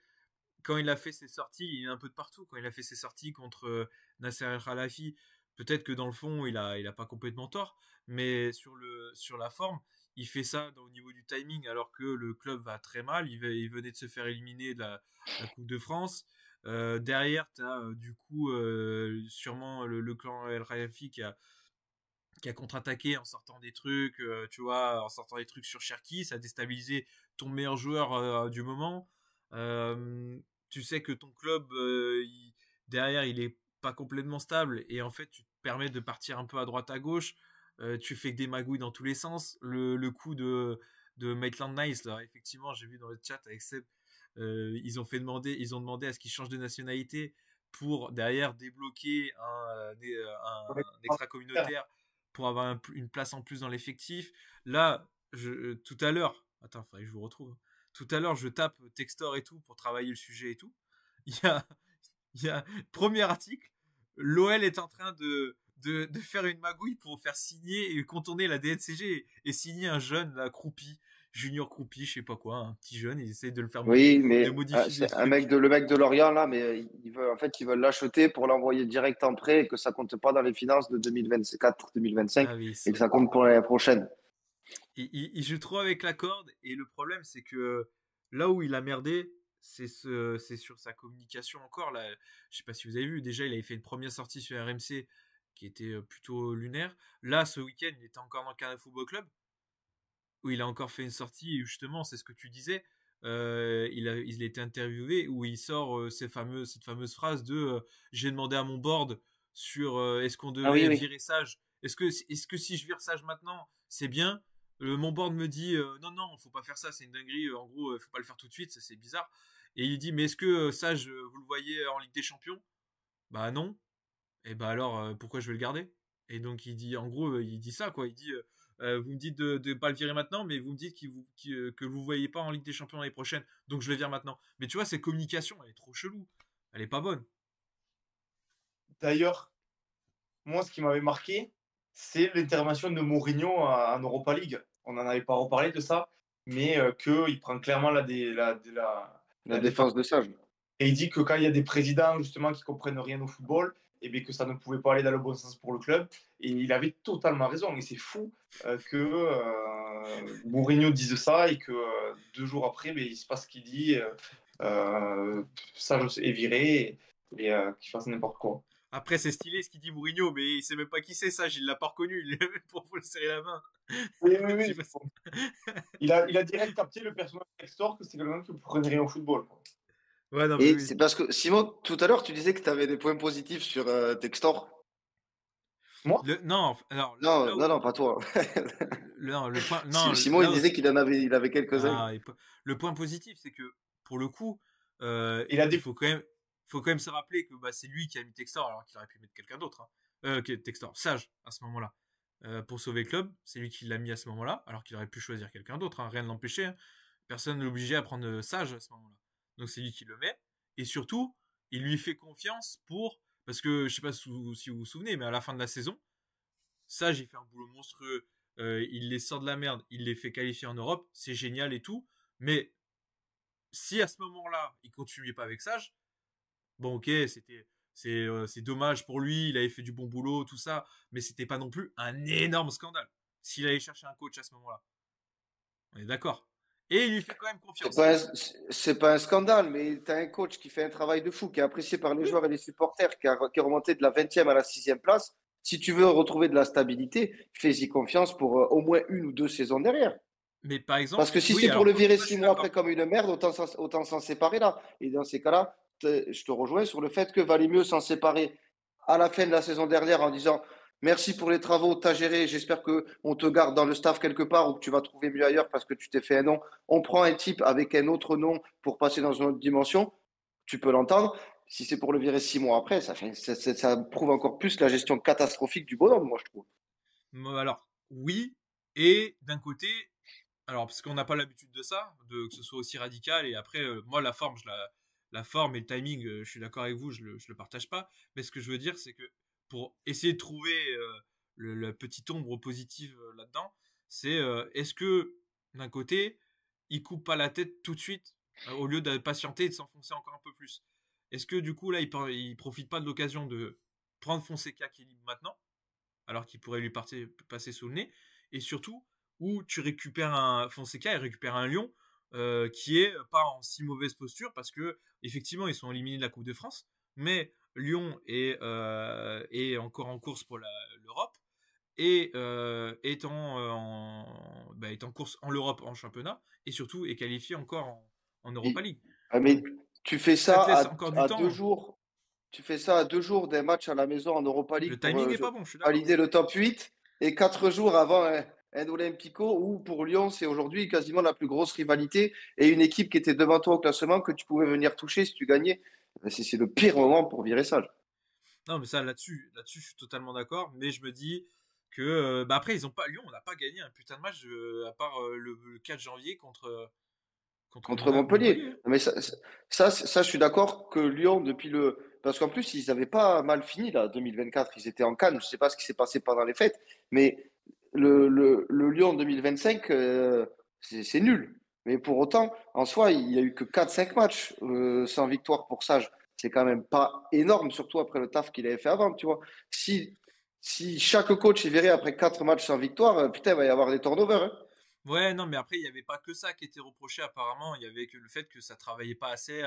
quand il a fait ses sorties, il est un peu de partout. Quand il a fait ses sorties contre Nasser El Khelaïfi, peut-être que dans le fond, il a pas complètement tort, mais sur la forme, il fait ça au niveau du timing alors que le club va très mal. Il venait de se faire éliminer de la Coupe de France. Derrière, tu as du coup sûrement le clan El Khelaïfi qui a contre-attaqué en sortant des trucs, tu vois, en sortant des trucs sur Cherki, ça a déstabilisé ton meilleur joueur du moment. Tu sais que ton club, derrière, il est pas complètement stable et en fait, tu te permets de partir un peu à droite à gauche. Tu fais que des magouilles dans tous les sens. Le coup de Maitland Nice, là, effectivement, j'ai vu dans le chat avec Seb, ils ont demandé à ce qu'il change de nationalité pour derrière débloquer un extra communautaire pour avoir une place en plus dans l'effectif. Là, tout à l'heure, attends, faudrait que je vous retrouve. Tout à l'heure, je tape Textor et tout pour travailler le sujet et tout. Il y a, il y a premier article. L'OL est en train de faire une magouille pour faire signer et contourner la DNCG et signer un jeune, la Croupi. Junior Croupi, je sais pas quoi, un petit jeune, ils essayent de le faire Oui, de mais modifier des c'est un trucs. le mec de Lorient là, mais en fait, ils veulent l'acheter pour l'envoyer direct en prêt et que ça compte pas dans les finances de 2024, 2025 Ah oui, et que ça compte pour l'année prochaine. il joue trop avec la corde et le problème c'est que là où il a merdé, c'est sur sa communication encore là. Je sais pas si vous avez vu, déjà il avait fait une première sortie sur RMC qui était plutôt lunaire. Là, ce week-end, il était encore dans le Carnet Football Club où il a encore fait une sortie, et justement, c'est ce que tu disais. Il a été interviewé où il sort cette fameuse phrase de j'ai demandé à mon board sur est-ce qu'on Ah oui, devait oui. virer Sage. Est-ce que si je vire Sage maintenant, c'est bien. Mon board me dit non, non, faut pas faire ça, c'est une dinguerie. En gros, faut pas le faire tout de suite, ça c'est bizarre. Et il dit mais est-ce que Sage, vous le voyez en Ligue des Champions? Bah non. Et bah alors, pourquoi je vais le garder? Et donc il dit, en gros, il dit ça quoi. Il dit, vous me dites de pas le virer maintenant, mais vous me dites que vous voyez pas en Ligue des Champions l'année prochaine, donc je le vire maintenant. Mais tu vois, cette communication, elle est trop chelou, elle est pas bonne. D'ailleurs, moi, ce qui m'avait marqué, c'est l'intervention de Mourinho en Europa League. On n'en avait pas reparlé de ça, mais qu'il prend clairement La la défense. défense de Sage. Et il dit que quand il y a des présidents justement qui comprennent rien au football, et bien que ça ne pouvait pas aller dans le bon sens pour le club. Et il avait totalement raison. Et c'est fou que Mourinho dise ça et que 2 jours après, ben, il se passe ce qu'il dit. Sage est viré et qu'il fasse n'importe quoi. Après, c'est stylé ce qu'il dit Mourinho, mais il sait même pas qui c'est ça, il l'a pas reconnu, il est même pour le serrer la main. Oui, oui, Je sais oui. pas si- Il a direct capté le personnage Textor que c'est quelqu'un qui ne prenait rien au football. Ouais, non, mais Et oui. c'est parce que Simon, tout à l'heure, tu disais que tu avais des points positifs sur Textor. Moi, Non, alors Non, là non, où non, pas toi. non, le point, non, Simon, il là où disait il avait quelques-uns. Ah, le point positif, c'est que pour le coup, il a il des. faut quand même se rappeler que bah, c'est lui qui a mis Textor alors qu'il aurait pu mettre quelqu'un d'autre. Hein. Textor, Sage à ce moment-là. Pour sauver le club, c'est lui qui l'a mis à ce moment-là, alors qu'il aurait pu choisir quelqu'un d'autre. Hein. Rien ne l'empêchait. Hein. Personne ne l'obligeait à prendre Sage à ce moment-là. Donc c'est lui qui le met. Et surtout, il lui fait confiance parce que je sais pas si vous vous souvenez, mais à la fin de la saison, Sage il fait un boulot monstrueux. Il les sort de la merde, il les fait qualifier en Europe, c'est génial et tout. Mais si à ce moment-là, il continuait pas avec Sage, bon ok, c'est dommage pour lui, il avait fait du bon boulot, tout ça, mais c'était pas non plus un énorme scandale. S'il allait chercher un coach à ce moment-là, on est d'accord. Et il lui fait quand même confiance. C'est pas un scandale, mais tu as un coach qui fait un travail de fou, qui est apprécié par les Oui, joueurs et les supporters, qui est remonté de la 20e à la 6e place. Si tu veux retrouver de la stabilité, fais-y confiance pour au moins une ou deux saisons derrière. mais par exemple, Parce que si oui, c'est pour alors le virer ça je six suis mois après d'accord. comme une merde, autant s'en séparer là. Et dans ces cas-là, je te rejoins sur le fait que valait mieux s'en séparer à la fin de la saison dernière en disant merci pour les travaux, t'as géré, j'espère qu'on te garde dans le staff quelque part ou que tu vas trouver mieux ailleurs parce que tu t'es fait un nom. On prend un type avec un autre nom pour passer dans une autre dimension, tu peux l'entendre. Si c'est pour le virer 6 mois après, ça prouve encore plus la gestion catastrophique du bonhomme, moi je trouve. Alors, oui, et d'un côté, alors parce qu'on n'a pas l'habitude de ça, que ce soit aussi radical, et après, moi, la forme et le timing, je suis d'accord avec vous, je le partage pas, mais ce que je veux dire, c'est que pour essayer de trouver la petite ombre positive là-dedans, c'est est-ce que, d'un côté, il coupe pas la tête tout de suite, au lieu de patienter et de s'enfoncer encore un peu plus. Est-ce que, du coup, là, il profite pas de l'occasion de prendre Fonseca qui est libre maintenant, alors qu'il pourrait lui passer sous le nez, et surtout où tu récupères un Fonseca et récupère un Lyon qui est pas en si mauvaise posture parce que effectivement ils sont éliminés de la Coupe de France, mais Lyon est encore en course pour l'Europe et est en course en l'Europe en championnat et surtout est qualifié encore en Europa League. Mais Donc tu fais ça ça te laisse encore du à deux temps. jours. Tu fais ça à 2 jours d'un match à la maison en Europa Le League pour timing est pas bon, je suis d'accord. valider le top 8 et 4 jours avant un Olympico où pour Lyon, c'est aujourd'hui quasiment la plus grosse rivalité et une équipe qui était devant toi au classement que tu pouvais venir toucher si tu gagnais. C'est le pire moment pour virer ça. Non, mais ça, là-dessus, je suis totalement d'accord. Mais je me dis que, bah après, ils ont pas, Lyon, on n'a pas gagné un putain de match à part le 4 janvier contre Contre Montpellier. Montpellier. Mais ça, je suis d'accord que Lyon, depuis le. Parce qu'en plus, ils n'avaient pas mal fini, là, 2024. Ils étaient en Cannes. Je ne sais pas ce qui s'est passé pendant les fêtes. Mais le Lyon 2025, c'est nul. Mais pour autant, en soi, il n'y a eu que 4-5 matchs sans victoire pour Sage. C'est quand même pas énorme, surtout après le taf qu'il avait fait avant, tu vois. Si, si chaque coach est viré après 4 matchs sans victoire, putain, il va y avoir des turnovers, hein. Ouais, non, mais après, il n'y avait pas que ça qui était reproché apparemment. Il y avait que le fait que ça travaillait pas assez.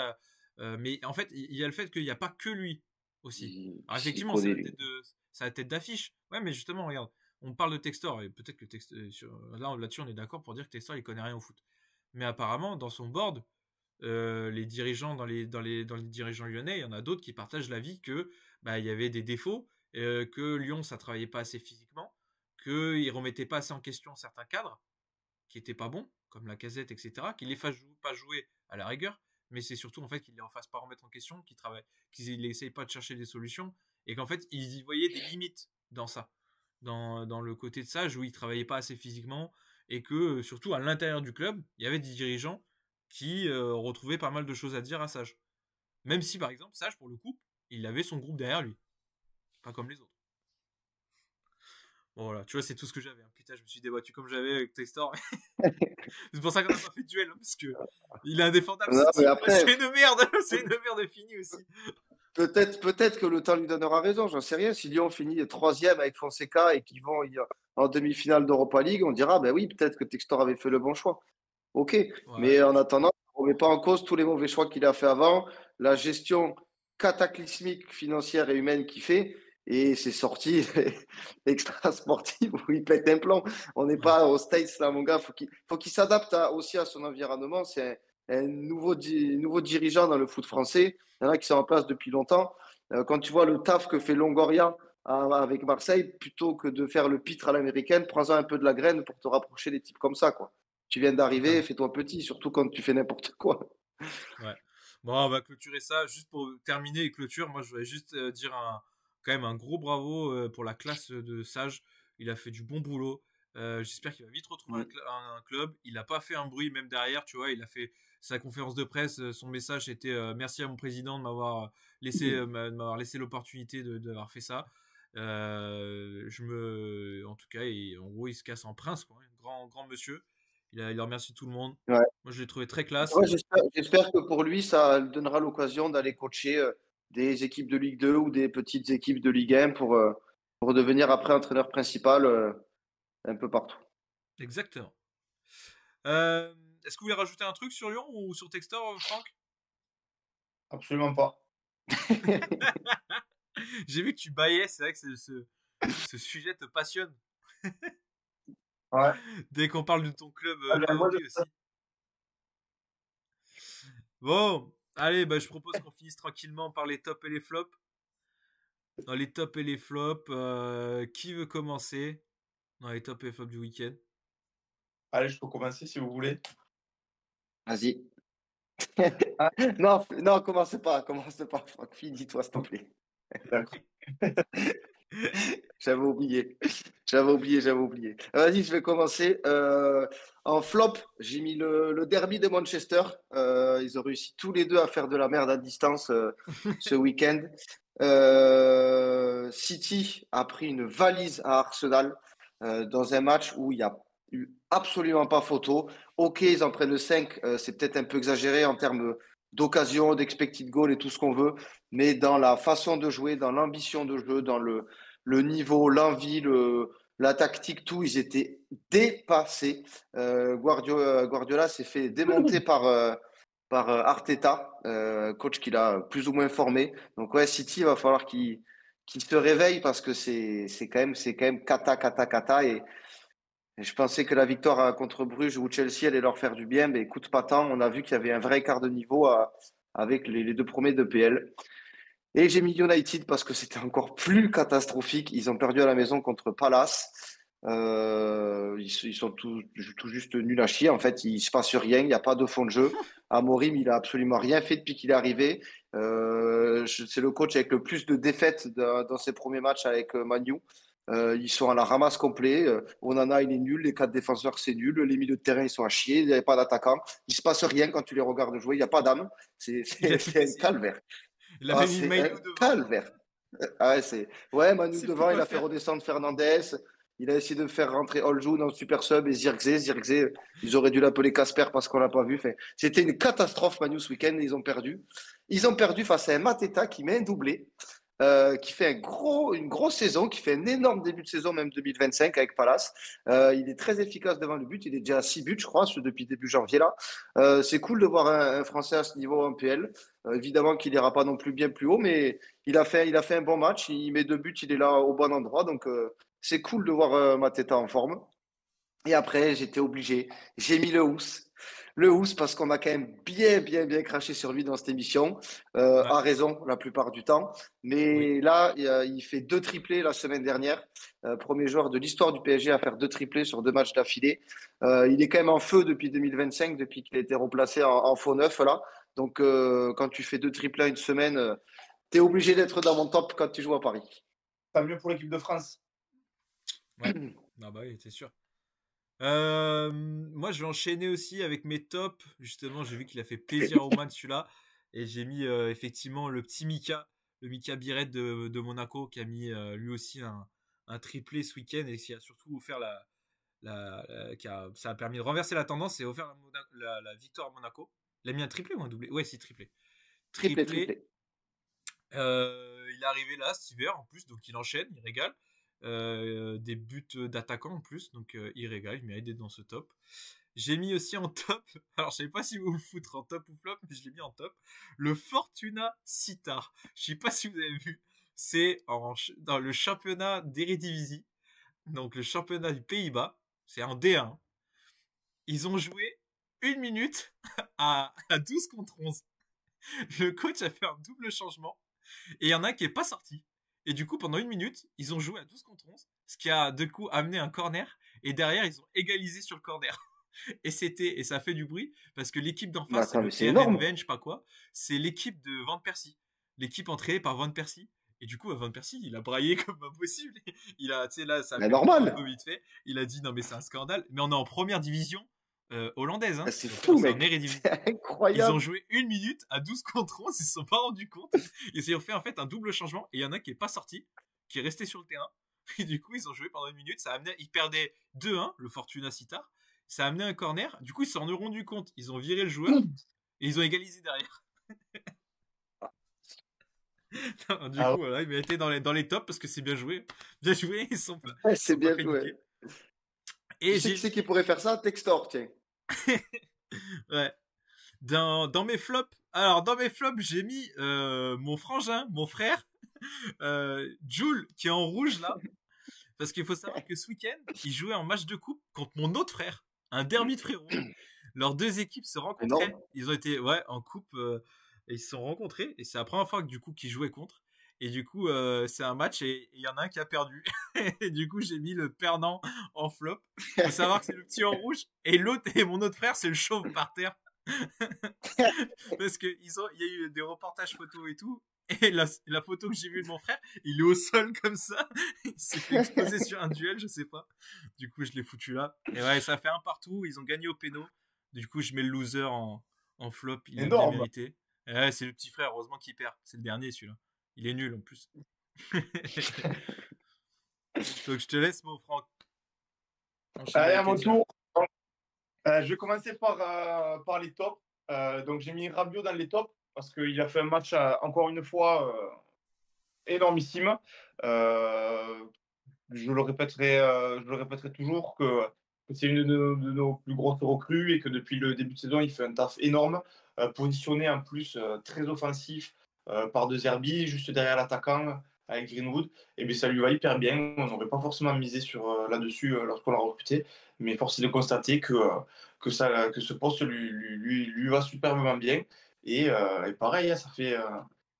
Mais en fait, il y a le fait qu'il n'y a pas que lui aussi. Alors Il effectivement, connaît, lui. c'est la tête d'affiche. Ouais, mais justement, regarde, on parle de Textor et peut-être que là-dessus, on est d'accord pour dire que Textor, il connaît rien au foot. Mais apparemment, dans son board, les dirigeants dans les dirigeants lyonnais, il y en a d'autres qui partagent l'avis que bah, il y avait des défauts, que Lyon, ça travaillait pas assez physiquement, qu'ils remettaient pas assez en question certains cadres qui étaient pas bons, comme la casette, etc., qu'il les fasse pas jouer à la rigueur, mais c'est surtout en fait qu'ils les en fassent pas remettre en question, qu'ils n'essayent pas de chercher des solutions, et qu'en fait ils y voyaient des limites dans ça, dans le côté de Sage où ils travaillaient pas assez physiquement, et que surtout à l'intérieur du club, il y avait des dirigeants qui retrouvaient pas mal de choses à dire à Sage. Même si par exemple Sage pour le coup, il avait son groupe derrière lui, pas comme les autres. Bon, voilà, tu vois, c'est tout ce que j'avais. Putain, je me suis débattu comme j'avais avec Textor. C'est pour ça qu'on n'a pas fait de duel, hein, parce que il est indéfendable Non, ce mais type. après, C'est une merde, c'est une merde finie aussi. peut-être que le temps lui donnera raison, j'en sais rien. Si Lyon finit troisième avec Fonseca et qu'ils vont en demi-finale d'Europa League, on dira, ben oui, peut-être que Textor avait fait le bon choix. Ok, Ouais, mais en je... attendant, on ne remet pas en cause tous les mauvais choix qu'il a fait avant, la gestion cataclysmique financière et humaine qu'il fait, et ses sorties extra sportives où il pète un plomb. On n'est ouais. pas aux States là, mon gars. Faut qu'il s'adapte aussi à son environnement. C'est un nouveau dirigeant dans le foot français. Il y en a qui sont en place depuis longtemps. Quand tu vois le taf que fait Longoria avec Marseille, plutôt que de faire le pitre à l'américaine, prends-en un peu de la graine pour te rapprocher des types comme ça, quoi. Tu viens d'arriver, Totalement. fais-toi petit, surtout quand tu fais n'importe quoi. Ouais. Bon, on va clôturer ça. Juste pour terminer et clôture, moi je voudrais juste dire quand même un gros bravo pour la classe de Sage. Il a fait du bon boulot. J'espère qu'il va vite retrouver Mm. un club. Il n'a pas fait un bruit même derrière, tu vois. Il a fait sa conférence de presse. Son message était merci à mon président de de m'avoir laissé l'opportunité d'avoir fait ça. En tout cas, en gros, il se casse en prince, quoi. Un grand monsieur. Il a remercié tout le monde. Ouais. Moi, je l'ai trouvé très classe. Ouais, j'espère que pour lui, ça lui donnera l'occasion d'aller coacher des équipes de Ligue 2 ou des petites équipes de Ligue 1 pour devenir après entraîneur principal un peu partout. Exactement. Est-ce que vous voulez rajouter un truc sur Lyon ou sur Textor, Franck? Absolument pas. J'ai vu que tu baillais, c'est vrai que ce sujet te passionne. Ouais. Dès qu'on parle de ton club Ah ben, moi, favori aussi. Bon, allez, bah, je propose qu'on finisse tranquillement par les tops et les flops. Dans les tops et les flops, qui veut commencer dans les tops et les flops du week-end? allez, je peux commencer si vous voulez. Vas-y. Ah, Non, non, commence pas. Finis-toi, s'il te plaît. d'accord. J'avais oublié. Vas-y, je vais commencer. En flop, j'ai mis le derby de Manchester. Ils ont réussi tous les deux à faire de la merde à distance ce week-end. City a pris une valise à Arsenal dans un match où il n'y a eu absolument pas photo. Ok, ils en prennent 5, c'est peut-être un peu exagéré en termes d'occasion, d'expected goal et tout ce qu'on veut, mais dans la façon de jouer, dans l'ambition de jeu, dans le niveau, l'envie, la tactique, tout, ils étaient dépassés. Guardiola s'est fait démonter par Arteta, coach qu'il a plus ou moins formé. Donc ouais, City, il va falloir qu'il se réveille parce que c'est quand même cata. Et je pensais que la victoire contre Bruges ou Chelsea allait leur faire du bien, mais écoute, pas tant. On a vu qu'il y avait un vrai écart de niveau avec les deux premiers de PL. Et j'ai mis United parce que c'était encore plus catastrophique. Ils ont perdu à la maison contre Palace. Ils sont tout juste nuls à chier. En fait, il ne se passe rien. Il n'y a pas de fond de jeu. Amorim, il a absolument rien fait depuis qu'il est arrivé. C'est le coach avec le plus de défaites dans ses premiers matchs avec Manu. Ils sont à la ramasse complet. Onana, il est nul. Les 4 défenseurs, c'est nul. Les milieux de terrain, ils sont à chier. Il n'y a pas d'attaquant. Il ne se passe rien quand tu les regardes jouer. Il n'y a pas d'âme. C'est Il a tout c'est un essayé. calvaire. Il a Ah, même mis c'est un Maïlou devant. calvaire. Ah ouais, ouais, Manu C'est plus devant, il quoi a fait faire. redescendre Fernandez. Il a essayé de faire rentrer Olju dans le super sub et Zirkzee. Zirkzee, ils auraient dû l'appeler Casper parce qu'on l'a pas vu. Enfin, c'était une catastrophe, Manu, ce week-end. Ils ont perdu. Ils ont perdu face à un Mateta qui met un doublé, qui fait une grosse saison, qui fait un énorme début de saison, même 2025 avec Palace. Il est très efficace devant le but. Il est déjà à 6 buts, je crois, depuis début janvier là. C'est cool de voir un Français à ce niveau en PL. Évidemment qu'il n'ira pas non plus bien plus haut, mais il a fait un bon match. Il met 2 buts, il est là au bon endroit. Donc, c'est cool de voir Mateta en forme. Et après, j'étais obligé. J'ai mis le Housse. Le Housse, parce qu'on a quand même bien craché sur lui dans cette émission, Ouais, à raison la plupart du temps. oui. Mais là, il fait 2 triplés la semaine dernière. Premier joueur de l'histoire du PSG à faire 2 triplés sur 2 matchs d'affilée. Il est quand même en feu depuis 2025, depuis qu'il a été remplacé en faux neuf là. Donc, quand tu fais 2 triplés une semaine, tu es obligé d'être dans mon top quand tu joues à Paris. Pas mieux pour l'équipe de France. Ouais. Ah bah oui, c'est sûr. Moi, je vais enchaîner aussi avec mes tops. Justement, j'ai vu qu'il a fait plaisir au man celui-là. Et j'ai mis effectivement le petit Mika, le Mika Biret de Monaco, qui a mis lui aussi un triplé ce week-end et qui a surtout offert ça a permis de renverser la tendance et offert la victoire à Monaco. Il a mis un triplé ou un doublé? Ouais, c'est triplé. Triplé, Triplé. triplé. Il est arrivé là cet hiver en plus, donc il enchaîne, il régale. Des buts d'attaquant en plus, donc il régale, il mérite d'être dans ce top. J'ai mis aussi en top, alors je sais pas si vous le foutre en top ou flop, mais je l'ai mis en top, le Fortuna Sittard. Je sais pas si vous avez vu, c'est dans le championnat d'Eredivisie, donc le championnat du Pays-Bas, c'est en D1. Ils ont joué 1 minute à 12 contre 11. Le coach a fait un double changement et il y en a un qui est pas sorti. Et du coup, pendant 1 minute, ils ont joué à 12 contre 11, ce qui a du coup amené un corner. Et derrière, ils ont égalisé sur le corner. Et ça fait du bruit parce que l'équipe d'en Mais face, c'est attends, le mais c'est énorme. RNVN, je sais pas quoi. C'est l'équipe de Van Persie. L'équipe entraînée par Van Persie. Et du coup, Van Persie, il a braillé comme impossible. Il a, tu sais, là, ça a Mais fait le tour un normal. peu vite fait. Il a dit, non, mais c'est un scandale. Mais on est en première division hollandaise, hein. C'est Donc, fou, c'est en mec. Eredivisie. C'est Ils ont incroyable. joué 1 minute à 12 contre 11, ils se sont pas rendus compte. Ils ont fait en fait un double changement et il y en a qui est pas sorti, qui est resté sur le terrain. Et du coup, ils ont joué pendant 1 minute, ça a amené, ils perdaient 2-1, le Fortuna Sittard. Ça a amené un corner, du coup, ils s'en sont rendus compte. Ils ont viré le joueur et ils ont égalisé derrière. Du Ah coup, ouais. voilà, ils étaient dans les tops parce que c'est bien joué. Bien joué, Ouais, ils c'est sont pas bien fait joué. niquer. Tu Et sais j'ai qui c'est qui mis, pourrait faire ça? Textor, tiens. ouais, dans mes flops, alors dans mes flops, j'ai mis mon frangin, mon frère, Jules, qui est en rouge là. Parce qu'il faut savoir que ce week-end, ils jouaient en match de coupe contre mon autre frère, un derby de frérot. Leurs deux équipes se rencontraient. Énorme. Ils ont été en coupe et ils se sont rencontrés. Et c'est la première fois que du coup qu'ils jouaient contre. Et du coup, c'est un match et il y en a un qui a perdu. Et du coup, j'ai mis le perdant en flop. Faut savoir que c'est le petit en rouge et l'autre et mon autre frère, c'est le chauve par terre. Parce que il y a eu des reportages photos et tout. Et la photo que j'ai vue de mon frère, il est au sol comme ça. Il s'est fait exploser sur un duel, je sais pas. Du coup, je l'ai foutu là. Et ouais, ça fait un partout. Ils ont gagné au péno. Du coup, je mets le loser en flop. Il l'a bien Énorme. mérité. Et ouais, c'est le petit frère. Heureusement qu'il perd. C'est le dernier, celui-là. Il est nul en plus. Donc, je te laisse, mon Franck. Enchaîner Allez, à avec mon les tiens. tour. Je vais commencer par les tops. Donc, j'ai mis Rabiot dans les tops parce qu'il a fait un match, encore une fois, énormissime. Euh, je le répéterai toujours que c'est une de nos plus grosses recrues et que depuis le début de saison, il fait un taf énorme. Positionné en plus très offensif par De Zerbi, juste derrière l'attaquant avec Greenwood. Et bien, ça lui va hyper bien. On n'aurait pas forcément misé là-dessus lorsqu'on l'a recruté. Mais force est de constater que ce poste lui va superbement bien. Et pareil, hein,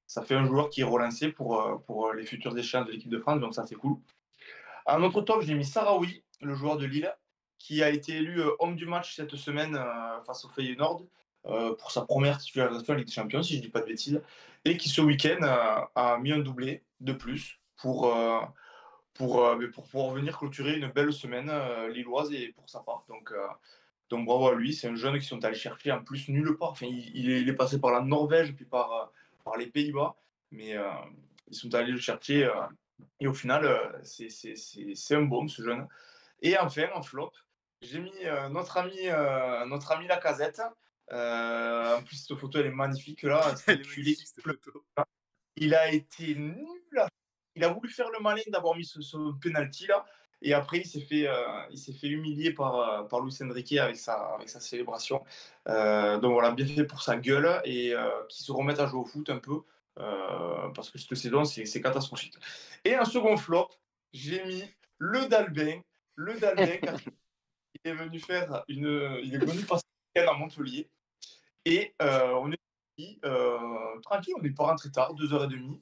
ça fait un joueur qui est relancé pour les futures échéances de l'équipe de France. Donc ça, c'est cool. À notre top, j'ai mis Sarawi, le joueur de Lille, qui a été élu homme du match cette semaine face au Feyenoord pour sa première titularisation en Ligue des Champions, si je ne dis pas de bêtises, et qui ce week-end a mis un doublé de plus pour pouvoir venir clôturer une belle semaine lilloise et pour sa part. Donc bravo à lui, c'est un jeune qui sont allés chercher en plus nulle part. Enfin, il est passé par la Norvège puis par les Pays-Bas, mais ils sont allés le chercher Et au final, c'est un bon, ce jeune. Et enfin, en flop, j'ai mis notre ami Lacazette. En plus, cette photo, elle est magnifique là. Cet Elle est enculé magnifique qui cette pleure. photo. Il a été nul. Il a voulu faire le malin d'avoir mis ce penalty là. Et après, il s'est fait humilier par Luis Enrique avec sa célébration. Donc voilà, bien fait pour sa gueule et qu'il se remette à jouer au foot un peu. Parce que cette saison, c'est catastrophique. Et un second flop, j'ai mis le Dalbin. Le Dalbin, car il est venu passer le week-end à Montpellier. Et on est tranquille, on n'est pas rentré tard, 2h30.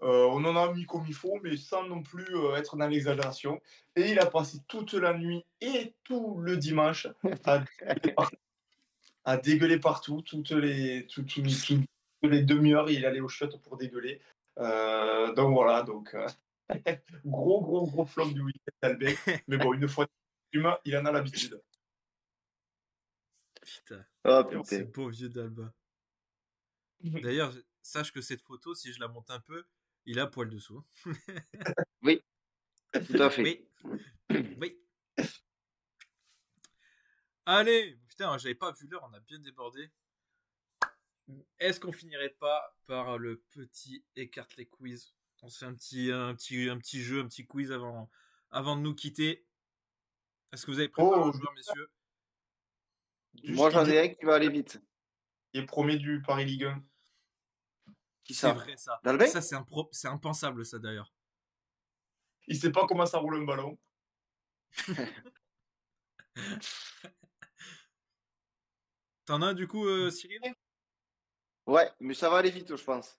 On en a mis comme il faut, mais sans non plus être dans l'exagération. Et il a passé toute la nuit et tout le dimanche à à dégueuler partout, toutes les demi-heures, il allait au shot pour dégueuler. Donc voilà, gros flop du week-end d'Albec. Mais bon, une fois humain, il en a l'habitude. Putain, Oh Et bon. ce putain. beau vieux d'Alba. D'ailleurs, sache que cette photo, si je la monte un peu, il a poil dessous. Oui, tout à fait. Oui, oui. Allez, putain, j'avais pas vu l'heure, on a bien débordé. Est-ce qu'on finirait pas par le petit écarte les quiz? On se fait un petit jeu, un petit quiz avant de nous quitter. Est-ce que vous avez préparé Oh, vos joueurs, messieurs? Moi, juste j'en qui ai un qui va aller vite. est premier du Paris Ligue 1. Qui C'est ça? vrai, ça. Dalbec? Ça, c'est impensable, ça, d'ailleurs. Il sait pas comment ça roule un ballon. T'en as un, du coup, Cyril? Ouais, mais ça va aller vite, je pense.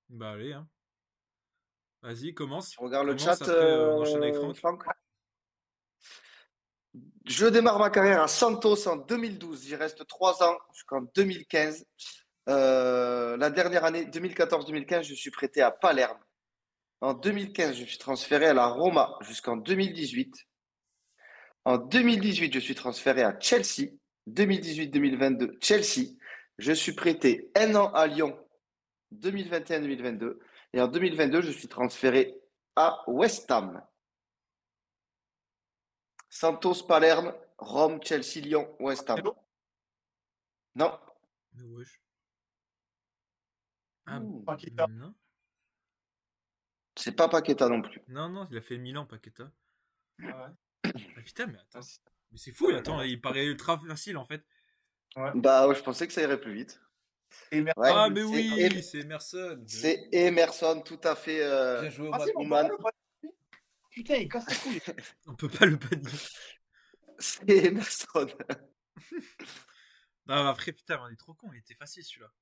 Bah, allez, hein. Vas-y, commence. On regarde le Commence, chat, après, on enchaîne avec Franck. Franck. Je démarre ma carrière à Santos en 2012. J'y reste 3 ans jusqu'en 2015. La dernière année, 2014-2015, je suis prêté à Palerme. En 2015, je suis transféré à la Roma jusqu'en 2018. En 2018, je suis transféré à Chelsea. 2018-2022, Chelsea. Je suis prêté 1 an à Lyon, 2021-2022. Et en 2022, je suis transféré à West Ham. Santos, Palerme, Rome, Chelsea, Lyon, West Ham. Non. Mais wesh. Ah, Paqueta. non. C'est pas Paqueta non plus. Non, non, il a fait Milan, Paqueta. Ouais. Ah, putain, mais attends. Mais c'est fou, attends, il paraît ultra facile, en fait. Ouais. Bah ouais, je pensais que ça irait plus vite. Emerson, Ouais, Ah, mais c'est oui, c'est Emerson. C'est Emerson, tout à fait. Bien joué, Ah, c'est bon, Ouman. putain, il casse les couilles. On peut pas le bannir. C'est Emerson. Non, après, putain, on est trop con, il était facile, celui-là.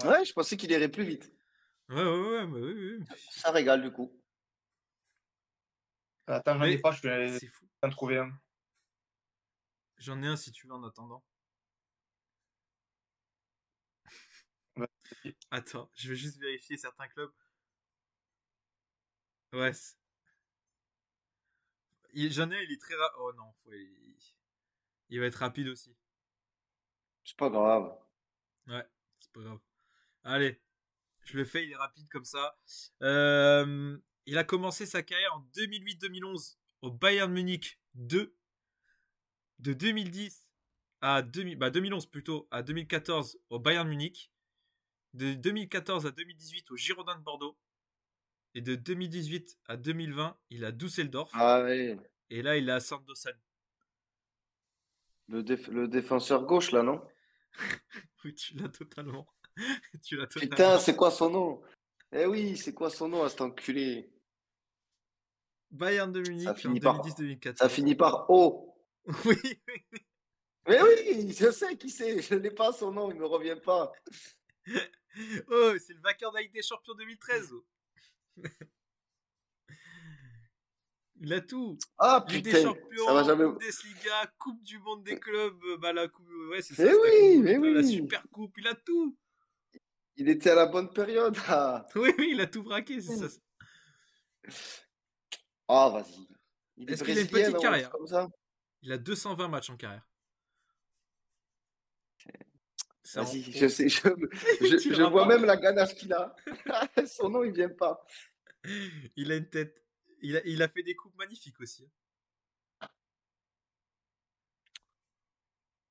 Ouais, je pensais qu'il irait plus vite. Ouais, mais oui. Ça régale du coup. Attends, j'en ai pas, je vais C'est fou. en trouver un. J'en ai un si tu veux en attendant. Vas-y. Attends, je vais juste vérifier certains clubs. Ouais. J'en ai un, il est très rapide. Oh non, il va être rapide aussi. C'est pas grave. Ouais, c'est pas grave. Allez, je le fais, il est rapide comme ça. Il a commencé sa carrière en 2008-2011 au Bayern Munich 2. De 2010 à 2011 plutôt à 2014 au Bayern Munich. De 2014 à 2018 au Girondins de Bordeaux. Et de 2018 à 2020, il a Düsseldorf. Ah oui. Et là, il est à Sandosan. Le défenseur gauche là, non? Oui, tu l'as totalement. Putain, c'est quoi son nom? Eh oui, c'est quoi son nom à cet enculé? Bayern de Munich en finit par- 2010-2014. Ça finit par O. Oui. Mais oui, je sais qui c'est. Je n'ai pas son nom, il me revient pas. Oh, c'est le vainqueur de la Ligue des Champions 2013. Il a tout. Ah Ligue des putain, Champions, ça va jamais. Bundesliga, Coupe du Monde des clubs, la coupe, ouais, c'est ça. Mais c'est la oui, Coupe du mais Monde, la oui. Super Coupe, il a tout. Il était à la bonne période. Ah, Oui, il a tout braqué, c'est ça. ah vas-y. Il est Est-ce qu'il a une brésilien, petite non, carrière? comme ça. Il a 220 matchs en carrière. Vas-y, je sais, je vois même la ganache qu'il a. Son nom, il vient pas. Il a une tête. Il a fait des coupes magnifiques aussi.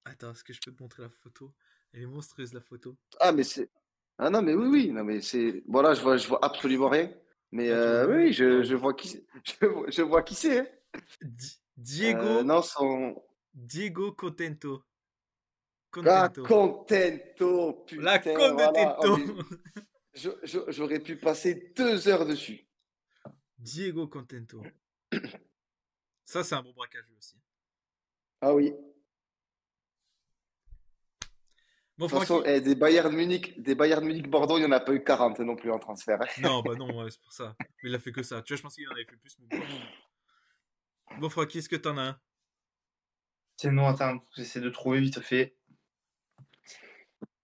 Attends, est-ce que je peux te montrer la photo? Elle est monstrueuse la photo. Ah, mais c'est. Ah non, mais oui, Attends. oui. Non, mais c'est. Voilà, je vois absolument rien. Mais Là, tu vois oui, le. oui, Oh. je vois qui c'est. Je vois qui c'est. Hein. Diego. Non, son. Diego Contento. Ah, Contento. Contento, La putain, voilà. Oh, Contento. mais j'aurais pu passer 2 heures dessus. Diego Contento. Ça, c'est un bon braquage lui aussi. Ah oui. De Bon, toute façon, Francky. des Bayern Munich Bordeaux, il n'y en a pas eu 40 non plus en transfert. Hein. Non, bah non, ouais, c'est pour ça. Mais il a fait que ça. Tu vois, je pensais qu'il en avait fait plus, mais bon. Bon, Francky, est-ce que t'en as un? C'est non, attends, j'essaie de trouver vite fait.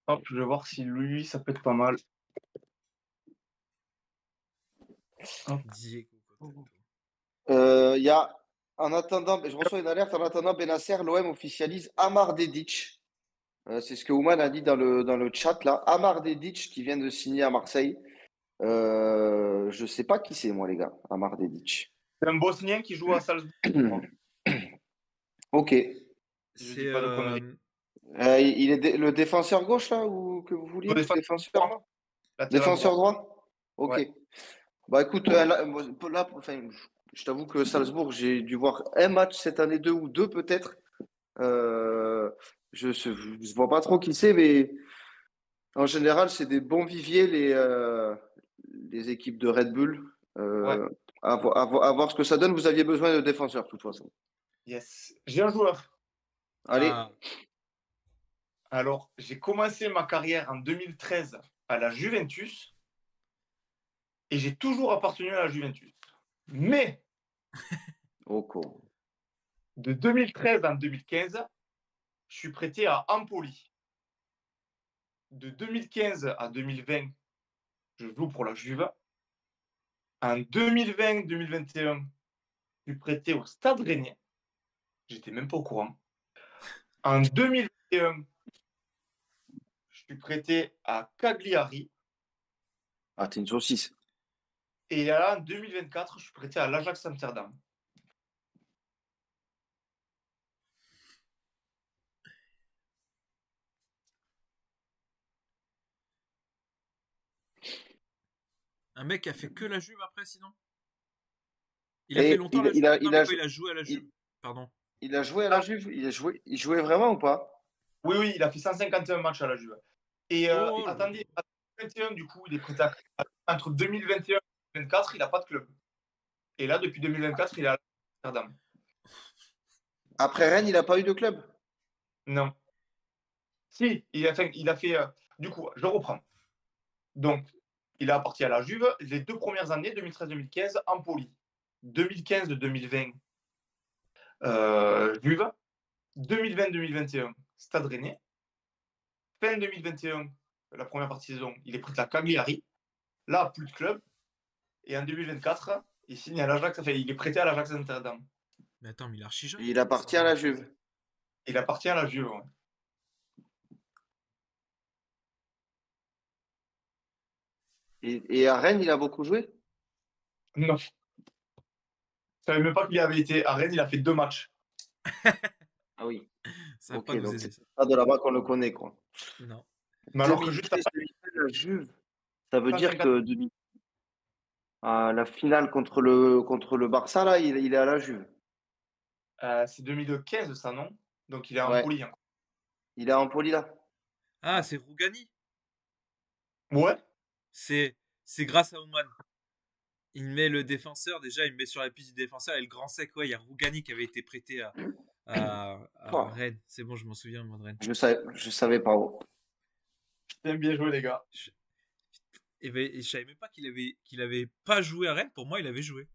Hop, je vais voir si lui, ça peut être pas mal. Hop. Diego Contento. Il y a, en attendant, je reçois une alerte, en attendant Benacer, l'OM officialise Amar Dedic. C'est ce que Ouman a dit dans le chat là. Amar Dedic qui vient de signer à Marseille. Je sais pas qui c'est, moi, les gars, Amar Dedic. C'est un Bosnien qui joue à Salzbourg, je crois. Ok. Si je C'est. dis pas de conneries. Il est le défenseur gauche là, ou que vous vouliez? Défenseur droit. Latéral Défenseur droit. droit? Ok. Ouais. Bah écoute, là, enfin, je t'avoue que Salzbourg, j'ai dû voir un match cette année, deux ou deux peut-être. Je vois pas trop qui c'est, mais en général, c'est des bons viviers, les équipes de Red Bull. Ouais. À voir ce que ça donne. Vous aviez besoin de défenseurs, de toute façon. Yes. J'ai un joueur. Allez, Ah. Alors, j'ai commencé ma carrière en 2013 à la Juventus et j'ai toujours appartenu à la Juventus. Mais Oko. de 2013 à 2015, je suis prêté à Empoli. De 2015 à 2020, je joue pour la Juve. En 2020-2021, je suis prêté au Stade Rennais. J'étais même pas au courant. En 2021, je suis prêté à Cagliari. Ah, t'es une saucisse. Et là, en 2024, je suis prêté à l'Ajax Amsterdam. Un mec qui a fait que la Juve après, sinon? Il a fait Et longtemps la Juve? Non, mais quand il jou- a joué à la Juve. il, Pardon. il a joué à la Juve. Il jouait vraiment ou pas? Oui, oui, il a fait 151 matchs à la Juve. Et Oh là attendez, là. en 2021, du coup, il est prêté entre 2021 et 2024, il n'a pas de club. Et là, depuis 2024, il est à Amsterdam. Après Rennes, il n'a pas eu de club. Non. Si, il a fait du coup, je reprends. Donc, il a appartenu à la Juve les 2 premières années, 2013-2015, Empoli. 2015-2020, Juve. 2020-2021, Stade Rennais. Fin 2021, la première partie de saison, il est prêté à Cagliari. Là, plus de club. Et en 2024, il signe à l'Ajax. Enfin, il est prêté à l'Ajax Amsterdam. Mais attends, mais il est archi jeune. Il appartient à la Juve. Il appartient à la Juve. Ouais. Et à Rennes, il a beaucoup joué? Non. Je ne savais même pas qu'il avait été à Rennes. Il a fait 2 matchs. Ah oui. Ça va Ok, pas nous donc aider, c'est ça. pas de là-bas qu'on le connaît, quoi. Non. Mais alors que juste 2013, 2015, la Juve. Ça veut dire 150, que la finale contre le Barça, là, il est à la Juve. c'est 2015, ça, non? Donc, il est en Ouais. Empoli. Hein. Il est à Empoli, là. Ah, c'est Rougani. Ouais. C'est grâce à Oman. Il met le défenseur, déjà, il met sur la piste du défenseur et le grand sec, ouais, il y a Rougani qui avait été prêté à Oh, Rennes. C'est bon, je m'en souviens, moi, de Rennes. je savais pas. J'aime bien jouer, les gars. Et je savais même pas qu'il avait pas joué à Rennes. Pour moi, il avait joué.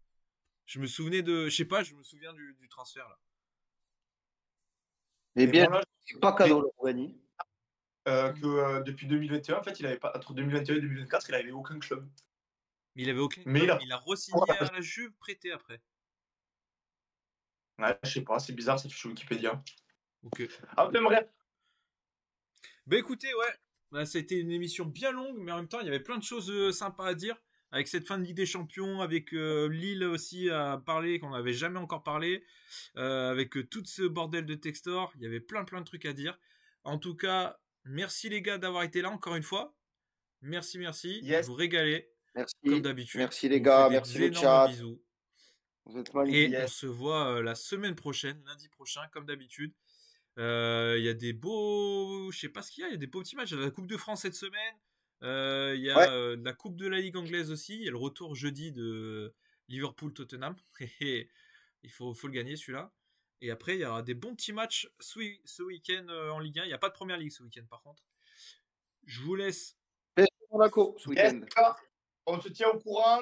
Je me souvenais de. Je sais pas, je me souviens du transfert, là. Mais Et bien, moi, là, c'est pas cadeau, le Rougani. que depuis 2021, en fait, il avait pas, entre 2021 et 2024, il n'avait aucun club. Mais il avait aucun Mais club. Il a re-signé à la Juve, prêté après. Ouais, je sais pas, c'est bizarre cette fiche Wikipédia. Ok. Enfin, bref. Bah écoutez, ouais. Bah, ça a été une émission bien longue, mais en même temps, il y avait plein de choses sympas à dire. avec cette fin de Ligue des Champions, avec Lille aussi à parler, qu'on n'avait jamais encore parlé, avec tout ce bordel de Textor, il y avait plein de trucs à dire. En tout cas, merci les gars d'avoir été là encore une fois. Merci, Yes. vous régalez, comme Merci. d'habitude. Merci les On gars, fait des merci le énormes chat. bisous. Vous êtes Et magnifiques. on se voit la semaine prochaine, lundi prochain, comme d'habitude. Il y a des beaux, je sais pas ce qu'il y a, il y a des beaux petits matchs. Il y a la Coupe de France cette semaine. Il y a Ouais. la Coupe de la Ligue anglaise aussi. Il y a le retour jeudi de Liverpool-Tottenham. Il faut le gagner celui-là. Et après, il y aura des bons petits matchs ce week-end en Ligue 1. Il n'y a pas de première ligue ce week-end par contre. Je vous laisse. Monaco ce Yes, week-end. les gars. On se tient au courant.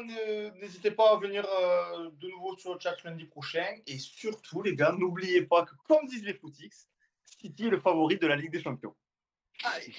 N'hésitez pas à venir de nouveau sur le chat lundi prochain. Et surtout, les gars, n'oubliez pas que, comme disent les footix, City est le favori de la Ligue des Champions. Allez.